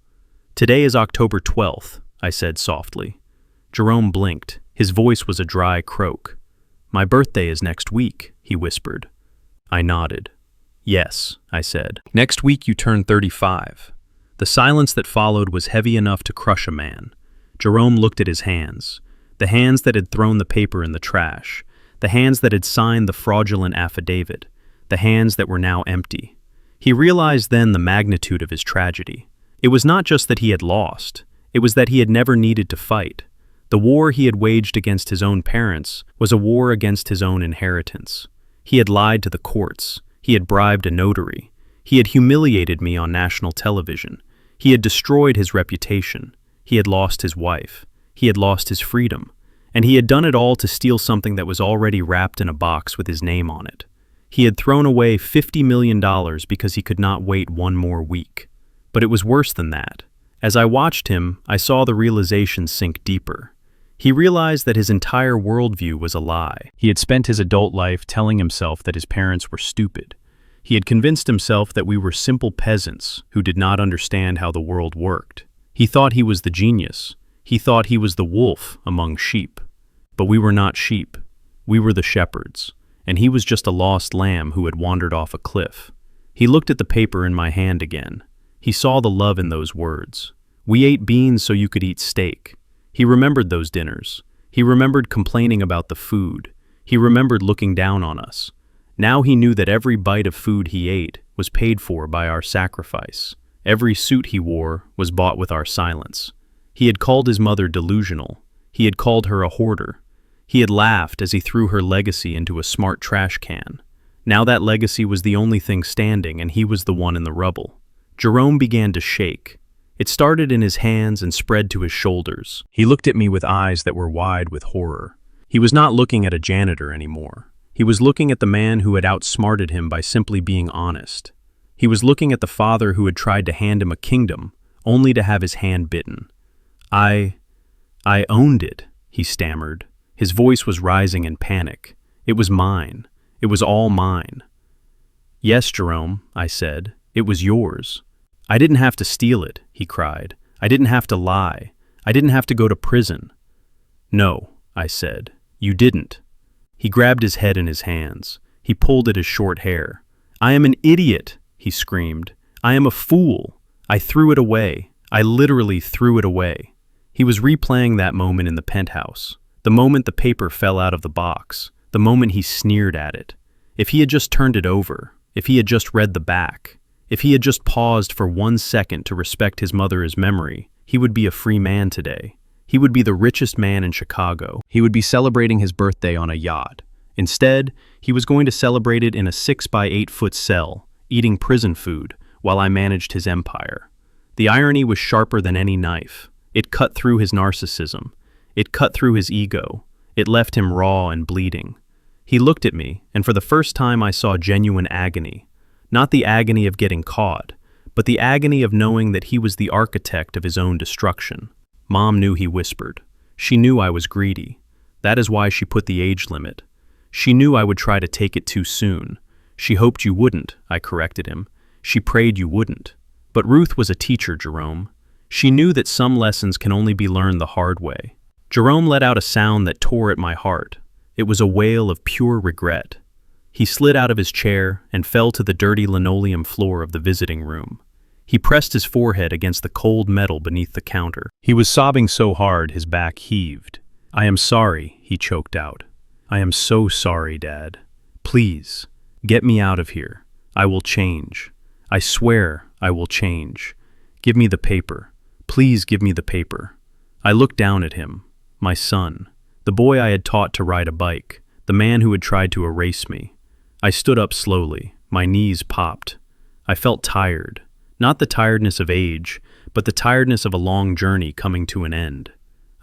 "Today is October 12th, I said softly. Jerome blinked. His voice was a dry croak. "My birthday is next week," he whispered. I nodded. "Yes," I said. "Next week you turn 35. The silence that followed was heavy enough to crush a man. Jerome looked at his hands, the hands that had thrown the paper in the trash, the hands that had signed the fraudulent affidavit, the hands that were now empty. He realized then the magnitude of his tragedy. It was not just that he had lost, it was that he had never needed to fight. The war he had waged against his own parents was a war against his own inheritance. He had lied to the courts. He had bribed a notary. He had humiliated me on national television. He had destroyed his reputation. He had lost his wife. He had lost his freedom. And he had done it all to steal something that was already wrapped in a box with his name on it. He had thrown away $50 million because he could not wait one more week. But it was worse than that. As I watched him, I saw the realization sink deeper. He realized that his entire worldview was a lie. He had spent his adult life telling himself that his parents were stupid. He had convinced himself that we were simple peasants who did not understand how the world worked. He thought he was the genius. He thought he was the wolf among sheep. But we were not sheep. We were the shepherds, and he was just a lost lamb who had wandered off a cliff. He looked at the paper in my hand again. He saw the love in those words. We ate beans so you could eat steak. He remembered those dinners. He remembered complaining about the food. He remembered looking down on us. Now he knew that every bite of food he ate was paid for by our sacrifice. Every suit he wore was bought with our silence. He had called his mother delusional. He had called her a hoarder. He had laughed as he threw her legacy into a smart trash can. Now that legacy was the only thing standing, and he was the one in the rubble. Jerome began to shake. It started in his hands and spread to his shoulders. He looked at me with eyes that were wide with horror. He was not looking at a janitor anymore. He was looking at the man who had outsmarted him by simply being honest. He was looking at the father who had tried to hand him a kingdom, only to have his hand bitten. I owned it, he stammered. His voice was rising in panic. It was mine. It was all mine. Yes, Jerome, I said. It was yours. I didn't have to steal it, he cried. I didn't have to lie. I didn't have to go to prison. No, I said. You didn't. He grabbed his head in his hands. He pulled at his short hair. I am an idiot, he screamed. I am a fool. I threw it away. I literally threw it away. He was replaying that moment in the penthouse. The moment the paper fell out of the box. The moment he sneered at it. If he had just turned it over. If he had just read the back. If he had just paused for 1 second to respect his mother's memory, he would be a free man today. He would be the richest man in Chicago. He would be celebrating his birthday on a yacht. Instead, he was going to celebrate it in a 6-by-8-foot cell, eating prison food, while I managed his empire. The irony was sharper than any knife. It cut through his narcissism. It cut through his ego. It left him raw and bleeding. He looked at me, and for the first time I saw genuine agony. Not the agony of getting caught, but the agony of knowing that he was the architect of his own destruction. Mom knew, he whispered. She knew I was greedy. That is why she put the age limit. She knew I would try to take it too soon. She hoped you wouldn't, I corrected him. She prayed you wouldn't. But Ruth was a teacher, Jerome. She knew that some lessons can only be learned the hard way. Jerome let out a sound that tore at my heart. It was a wail of pure regret. He slid out of his chair and fell to the dirty linoleum floor of the visiting room. He pressed his forehead against the cold metal beneath the counter. He was sobbing so hard his back heaved. I am sorry, he choked out. I am so sorry, Dad. Please, get me out of here. I will change. I swear I will change. Give me the paper. Please give me the paper. I looked down at him. My son. The boy I had taught to ride a bike. The man who had tried to erase me. I stood up slowly. My knees popped. I felt tired. Not the tiredness of age, but the tiredness of a long journey coming to an end.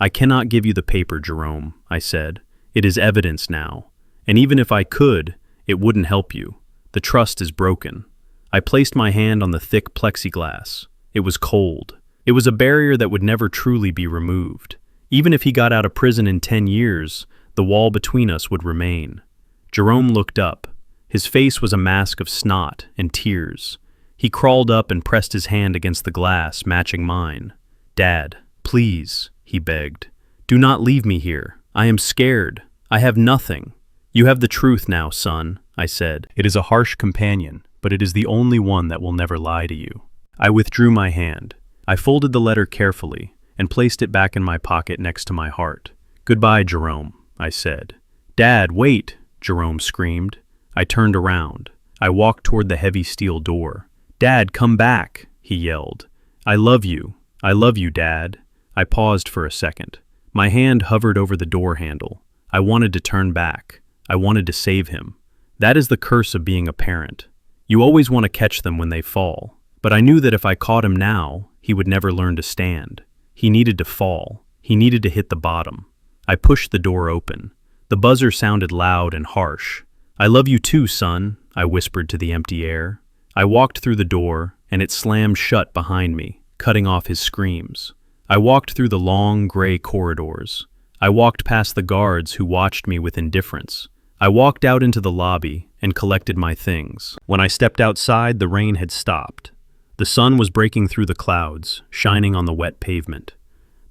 I cannot give you the paper, Jerome, I said. It is evidence now. And even if I could, it wouldn't help you. The trust is broken. I placed my hand on the thick plexiglass. It was cold. It was a barrier that would never truly be removed. Even if he got out of prison in 10 years, the wall between us would remain. Jerome looked up. His face was a mask of snot and tears. He crawled up and pressed his hand against the glass, matching mine. Dad, please, he begged. Do not leave me here. I am scared. I have nothing. You have the truth now, son, I said. It is a harsh companion, but it is the only one that will never lie to you. I withdrew my hand. I folded the letter carefully and placed it back in my pocket next to my heart. Goodbye, Jerome, I said. Dad, wait, Jerome screamed. I turned around. I walked toward the heavy steel door. Dad, come back, he yelled. I love you. I love you, Dad. I paused for a second. My hand hovered over the door handle. I wanted to turn back. I wanted to save him. That is the curse of being a parent. You always want to catch them when they fall. But I knew that if I caught him now, he would never learn to stand. He needed to fall. He needed to hit the bottom. I pushed the door open. The buzzer sounded loud and harsh. I love you too, son, I whispered to the empty air. I walked through the door, and it slammed shut behind me, cutting off his screams. I walked through the long, gray corridors. I walked past the guards who watched me with indifference. I walked out into the lobby and collected my things. When I stepped outside, the rain had stopped. The sun was breaking through the clouds, shining on the wet pavement.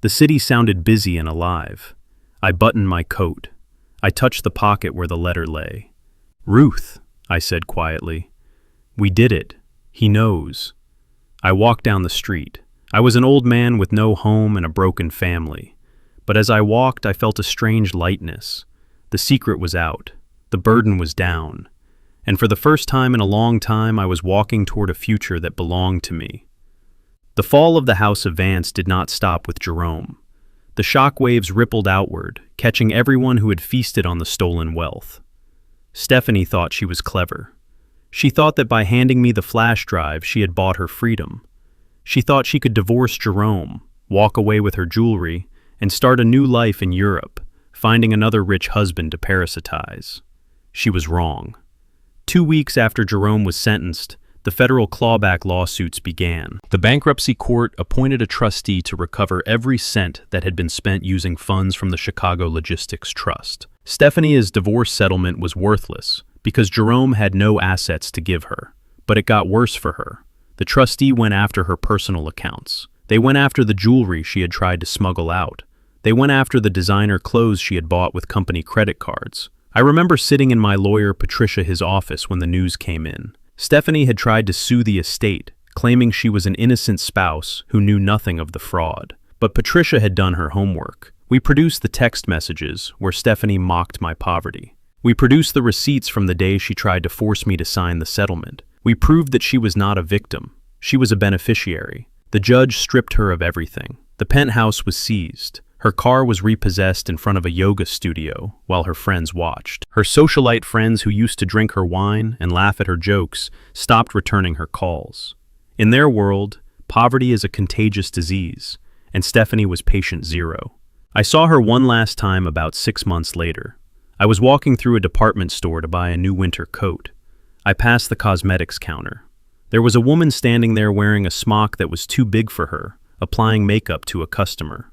The city sounded busy and alive. I buttoned my coat. I touched the pocket where the letter lay. Ruth, I said quietly. We did it. He knows. I walked down the street. I was an old man with no home and a broken family. But as I walked, I felt a strange lightness. The secret was out. The burden was down. And for the first time in a long time, I was walking toward a future that belonged to me. The fall of the House of Vance did not stop with Jerome. The shock waves rippled outward, catching everyone who had feasted on the stolen wealth. Stephanie thought she was clever. She thought that by handing me the flash drive, she had bought her freedom. She thought she could divorce Jerome, walk away with her jewelry, and start a new life in Europe, finding another rich husband to parasitize. She was wrong. 2 weeks after Jerome was sentenced, the federal clawback lawsuits began. The bankruptcy court appointed a trustee to recover every cent that had been spent using funds from the Chicago Logistics Trust. Stephanie's divorce settlement was worthless because Jerome had no assets to give her. But it got worse for her. The trustee went after her personal accounts. They went after the jewelry she had tried to smuggle out. They went after the designer clothes she had bought with company credit cards. I remember sitting in my lawyer Patricia's office when the news came in. Stephanie had tried to sue the estate, claiming she was an innocent spouse who knew nothing of the fraud. But Patricia had done her homework. We produced the text messages where Stephanie mocked my poverty. We produced the receipts from the day she tried to force me to sign the settlement. We proved that she was not a victim. She was a beneficiary. The judge stripped her of everything. The penthouse was seized. Her car was repossessed in front of a yoga studio while her friends watched. Her socialite friends who used to drink her wine and laugh at her jokes stopped returning her calls. In their world, poverty is a contagious disease, and Stephanie was patient zero. I saw her one last time about 6 months later. I was walking through a department store to buy a new winter coat. I passed the cosmetics counter. There was a woman standing there wearing a smock that was too big for her, applying makeup to a customer.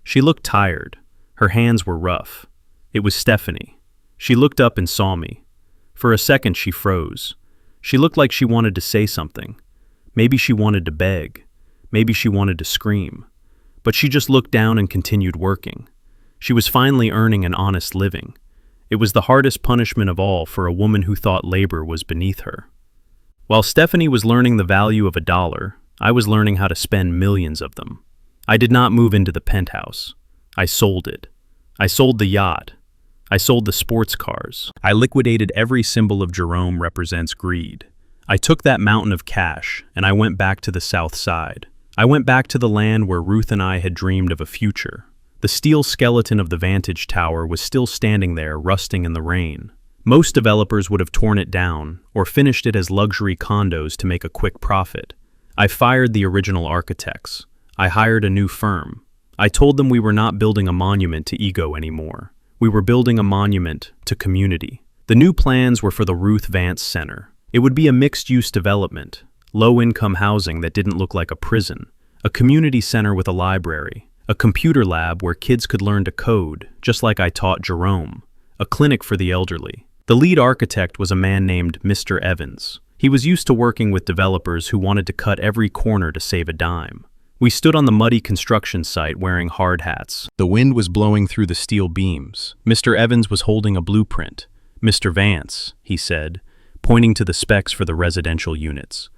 She looked tired. Her hands were rough. It was Stephanie. She looked up and saw me. For a second, she froze. She looked like she wanted to say something. Maybe she wanted to beg. Maybe she wanted to scream. But she just looked down and continued working. She was finally earning an honest living. It was the hardest punishment of all for a woman who thought labor was beneath her. While Stephanie was learning the value of $1, I was learning how to spend millions of them. I did not move into the penthouse. I sold it. I sold the yacht. I sold the sports cars. I liquidated every symbol of Jerome represents greed. I took that mountain of cash and I went back to the South Side. I went back to the land where Ruth and I had dreamed of a future. The steel skeleton of the Vantage Tower was still standing there, rusting in the rain. Most developers would have torn it down or finished it as luxury condos to make a quick profit. I fired the original architects. I hired a new firm. I told them we were not building a monument to ego anymore. We were building a monument to community. The new plans were for the Ruth Vance Center. It would be a mixed-use development, low-income housing that didn't look like a prison, a community center with a library, a computer lab where kids could learn to code, just like I taught Jerome, a clinic for the elderly. The lead architect was a man named Mr. Evans. He was used to working with developers who wanted to cut every corner to save a dime. We stood on the muddy construction site wearing hard hats. The wind was blowing through the steel beams. Mr. Evans was holding a blueprint. "Mr. Vance," he said, pointing to the specs for the residential units.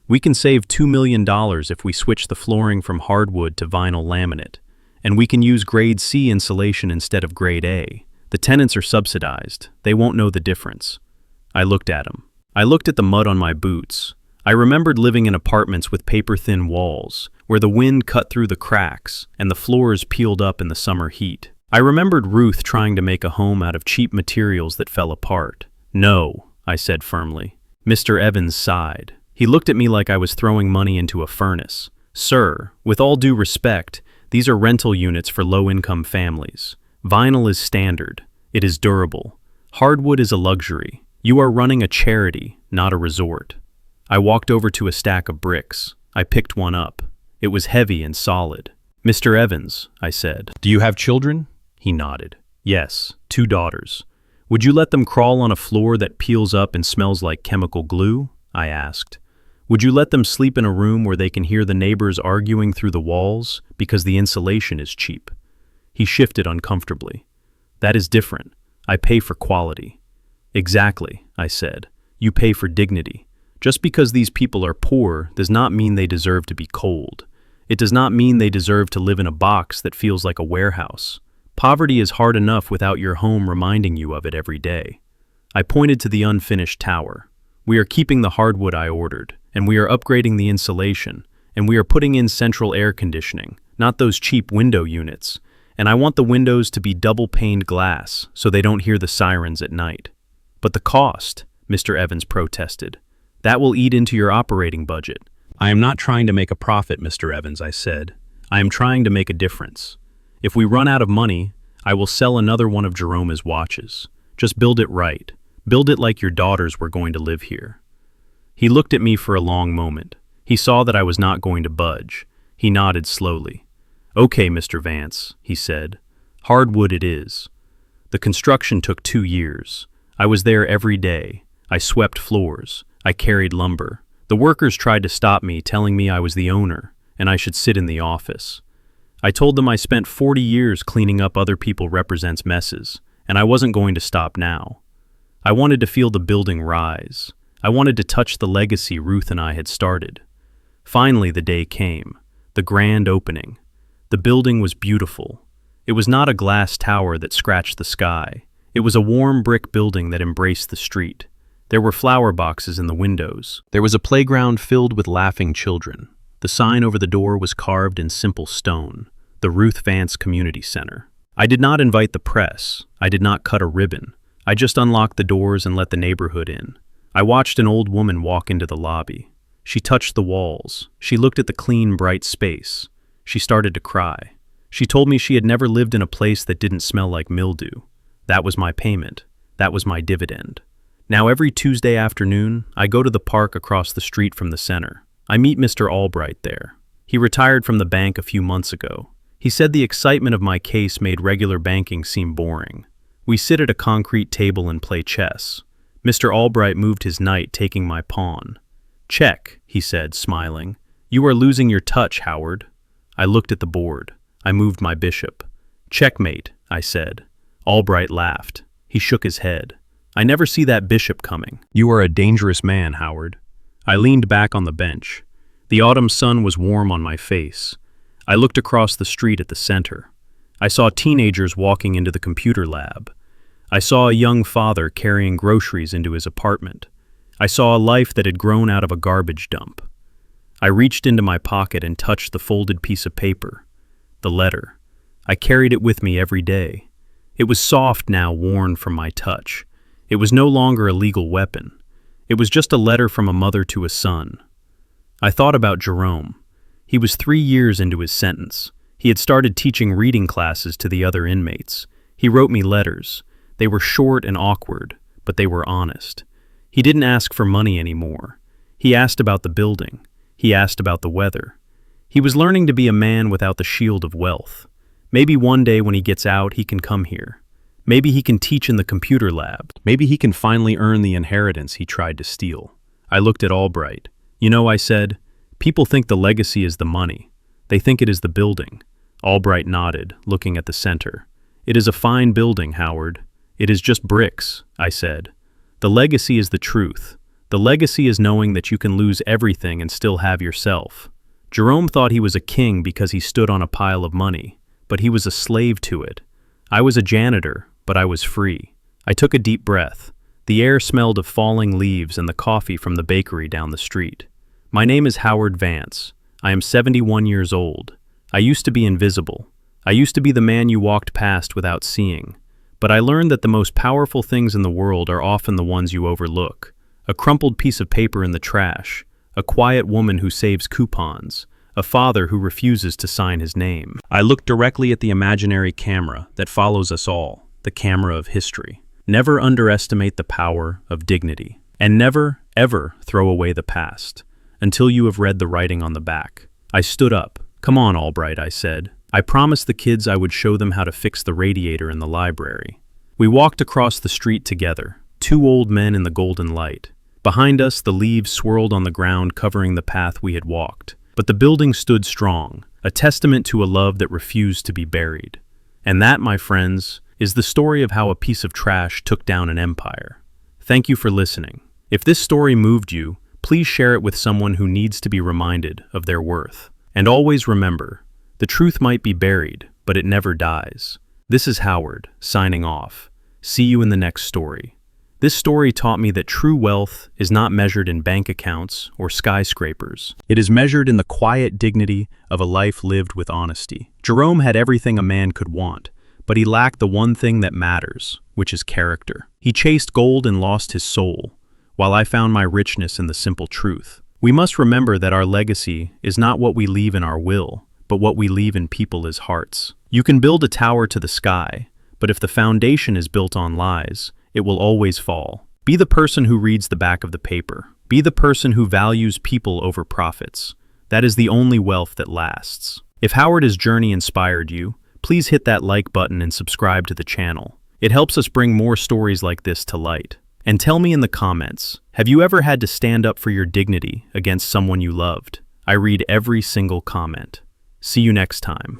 "We can save $2 million if we switch the flooring from hardwood to vinyl laminate, and we can use grade C insulation instead of grade A. The tenants are subsidized. They won't know the difference." I looked at him. I looked at the mud on my boots. I remembered living in apartments with paper-thin walls, where the wind cut through the cracks and the floors peeled up in the summer heat. I remembered Ruth trying to make a home out of cheap materials that fell apart. "No," I said firmly. Mr. Evans sighed. He looked at me like I was throwing money into a furnace. "Sir, with all due respect, these are rental units for low-income families. Vinyl is standard. It is durable. Hardwood is a luxury. You are running a charity, not a resort." I walked over to a stack of bricks. I picked one up. It was heavy and solid. "Mr. Evans," I said, "do you have children?" He nodded. "Yes, 2 daughters. Would you let them crawl on a floor that peels up and smells like chemical glue?" I asked. "Would you let them sleep in a room where they can hear the neighbors arguing through the walls because the insulation is cheap?" He shifted uncomfortably. "That is different. I pay for quality." "Exactly," I said. "You pay for dignity. Just because these people are poor does not mean they deserve to be cold. It does not mean they deserve to live in a box that feels like a warehouse. Poverty is hard enough without your home reminding you of it every day. I pointed to the unfinished tower. We are keeping the hardwood I ordered, and we are upgrading the insulation, and we are putting in central air conditioning, not those cheap window units. And I want the windows to be double-paned glass so they don't hear the sirens at night. But the cost, Mr. Evans protested. That will eat into your operating budget. I am not trying to make a profit, Mr. Evans, I said. I am trying to make a difference. If we run out of money, I will sell another one of Jerome's watches. Just build it right. Build it like your daughters were going to live here. He looked at me for a long moment. He saw that I was not going to budge. He nodded slowly. Okay, Mr. Vance, he said. Hardwood it is. The construction took 2 years. I was there every day. I swept floors. I carried lumber. The workers tried to stop me, telling me I was the owner, and I should sit in the office. I told them I spent 40 years cleaning up other people represents messes, and I wasn't going to stop now. I wanted to feel the building rise. I wanted to touch the legacy Ruth and I had started. Finally, the day came, the grand opening. The building was beautiful. It was not a glass tower that scratched the sky. It was a warm brick building that embraced the street. There were flower boxes in the windows. There was a playground filled with laughing children. The sign over the door was carved in simple stone, the Ruth Vance Community Center. I did not invite the press. I did not cut a ribbon. I just unlocked the doors and let the neighborhood in. I watched an old woman walk into the lobby. She touched the walls. She looked at the clean, bright space. She started to cry. She told me she had never lived in a place that didn't smell like mildew. That was my payment. That was my dividend. Now every Tuesday afternoon, I go to the park across the street from the center. I meet Mr. Albright there. He retired from the bank a few months ago. He said the excitement of my case made regular banking seem boring. We sit at a concrete table and play chess. Mr. Albright moved his knight, taking my pawn. Check, he said, smiling. You are losing your touch, Howard. I looked at the board. I moved my bishop. Checkmate, I said. Albright laughed. He shook his head. I never see that bishop coming. You are a dangerous man, Howard. I leaned back on the bench. The autumn sun was warm on my face. I looked across the street at the center. I saw teenagers walking into the computer lab. I saw a young father carrying groceries into his apartment. I saw a life that had grown out of a garbage dump. I reached into my pocket and touched the folded piece of paper. The letter. I carried it with me every day. It was soft now, worn from my touch. It was no longer a legal weapon. It was just a letter from a mother to a son. I thought about Jerome. He was 3 years into his sentence. He had started teaching reading classes to the other inmates. He wrote me letters. They were short and awkward, but they were honest. He didn't ask for money anymore. He asked about the building. He asked about the weather. He was learning to be a man without the shield of wealth. Maybe one day when he gets out, he can come here. Maybe he can teach in the computer lab. Maybe he can finally earn the inheritance he tried to steal. I looked at Albright. You know, I said, people think the legacy is the money. They think it is the building. Albright nodded, looking at the center. It is a fine building, Howard. It is just bricks, I said. The legacy is the truth. The legacy is knowing that you can lose everything and still have yourself. Jerome thought he was a king because he stood on a pile of money, but he was a slave to it. I was a janitor, but I was free. I took a deep breath. The air smelled of falling leaves and the coffee from the bakery down the street. My name is Howard Vance. I am 71 years old. I used to be invisible. I used to be the man you walked past without seeing. But I learned that the most powerful things in the world are often the ones you overlook. A crumpled piece of paper in the trash. A quiet woman who saves coupons. A father who refuses to sign his name. I looked directly at the imaginary camera that follows us all, the camera of history. Never underestimate the power of dignity. And never, ever throw away the past, until you have read the writing on the back. I stood up. Come on, Albright, I said. I promised the kids I would show them how to fix the radiator in the library. We walked across the street together, 2 old men in the golden light. Behind us, the leaves swirled on the ground covering the path we had walked. But the building stood strong, a testament to a love that refused to be buried. And that, my friends, is the story of how a piece of trash took down an empire. Thank you for listening. If this story moved you, please share it with someone who needs to be reminded of their worth. And always remember, the truth might be buried, but it never dies. This is Howard, signing off. See you in the next story. This story taught me that true wealth is not measured in bank accounts or skyscrapers. It is measured in the quiet dignity of a life lived with honesty. Jerome had everything a man could want, but he lacked the one thing that matters, which is character. He chased gold and lost his soul, while I found my richness in the simple truth. We must remember that our legacy is not what we leave in our will, but what we leave in people's hearts. You can build a tower to the sky, but if the foundation is built on lies, it will always fall. Be the person who reads the back of the paper. Be the person who values people over profits. That is the only wealth that lasts. If Howard's journey inspired you, please hit that like button and subscribe to the channel. It helps us bring more stories like this to light. And tell me in the comments, have you ever had to stand up for your dignity against someone you loved? I read every single comment. See you next time.